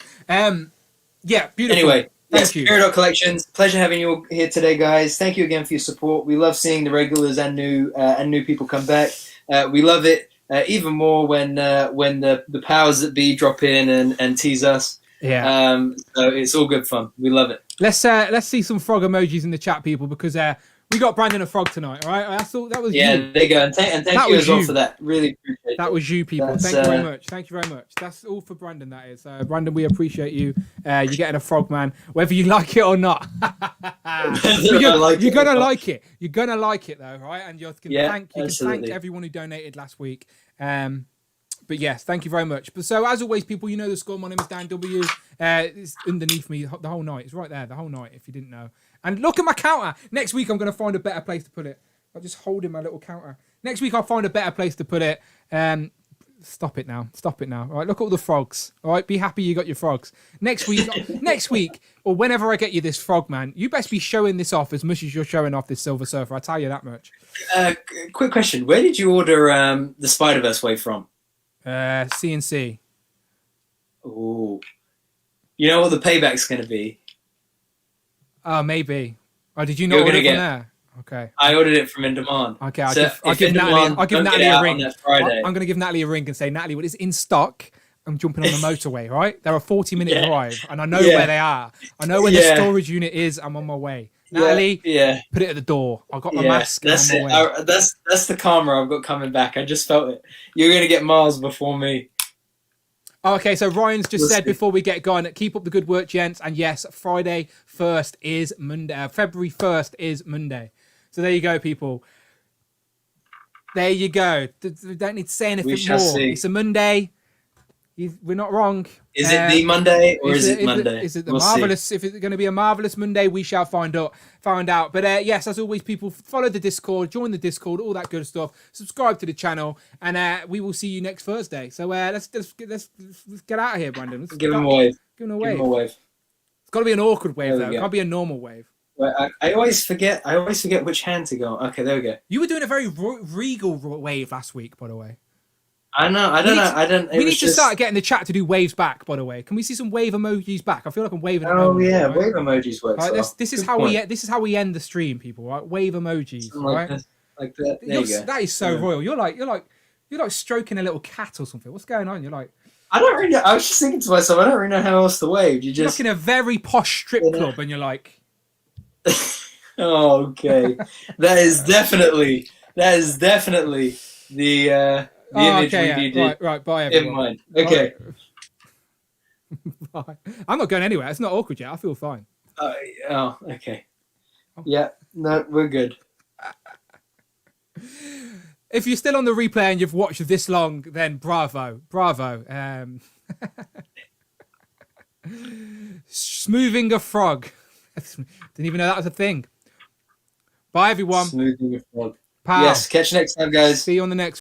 Yeah, beautiful. Anyway, thank you. Hero Collections. Pleasure having you all here today, guys. Thank you again for your support. We love seeing the regulars and new people come back. We love it even more when the powers that be drop in and tease us. Yeah. So it's all good fun. We love it. Let's see some frog emojis in the chat, people, because we got Brandon a frog tonight. All right, I thought that was you. There you go. And thank you as well for that. Really appreciate it. That was you, people. Thank you very much. Thank you very much. That's all for Brandon. That is, Brandon. We appreciate you. You're getting a frog, man, whether you like it or not. You're gonna like it. You're gonna like it, though, right? And you can thank everyone who donated last week. But yes, thank you very much. But so as always, people, you know the score. My name is Dan W. It's underneath me the whole night. It's right there, the whole night. If you didn't know. And look at my counter. Next week, I'm going to find a better place to put it. I'll just hold in my little counter. Next week, I'll find a better place to put it. Stop it now. Stop it now. All right, look at all the frogs. All right, be happy you got your frogs. Next week, or whenever I get you this frog, man, you best be showing this off as much as you're showing off this Silver Surfer. I'll tell you that much. Quick question. Where did you order the Spider-Verse wave from? CNC. Ooh. You know what the payback's going to be? Oh, maybe. Oh, did you not order it from there? Okay. I ordered it from In Demand. Okay, I'll give Natalie a ring. I'm going to give Natalie a ring and say, Natalie, when it's in stock, I'm jumping on the motorway, right? They're a 40-minute drive, and I know where they are. I know where the storage unit is. I'm on my way. Natalie, put it at the door. I've got my mask. That's it. That's the karma I've got coming back. I just felt it. You're going to get miles before me. Okay, so Ryan's just said before we get going, keep up the good work, gents. And yes, Friday 1st is Monday. February 1st is Monday. So there you go, people. There you go. We don't need to say anything more. See. It's a Monday. We're not wrong. Is it the Monday or is it Monday? Is it the marvelous? See. If it's going to be a marvelous Monday, we shall find out. But yes, as always, people, follow the Discord, join the Discord, all that good stuff. Subscribe to the channel, and we will see you next Thursday. So let's get out of here, Brandon. Let's give him a wave. Give him a wave. It's got to be an awkward wave, though. It can't be a normal wave. Wait, I always forget which hand to go. Okay, there we go. You were doing a very regal wave last week, by the way. I know. I don't. We need to start getting the chat to do waves back. By the way, can we see some wave emojis back? I feel like I'm waving. Oh yeah, right? Wave emojis work. Right, this is how we end the stream, people. Right, wave emojis. Right, like that. There you go. That is so royal. You're like stroking a little cat or something. What's going on? You're like. I don't really know. I was just thinking to myself. I don't really know how else to wave. You're like in a very posh strip club, and you're like. Oh, okay. That is definitely the image we did. Right. Bye, everyone. In mind. Okay. Bye. I'm not going anywhere. It's not awkward yet. I feel fine. Okay. Yeah. No, we're good. If you're still on the replay and you've watched this long, then bravo. Smoothing a frog. Didn't even know that was a thing. Bye, everyone. Smoothing a frog. Pow. Yes. Catch you next time, guys. See you on the next.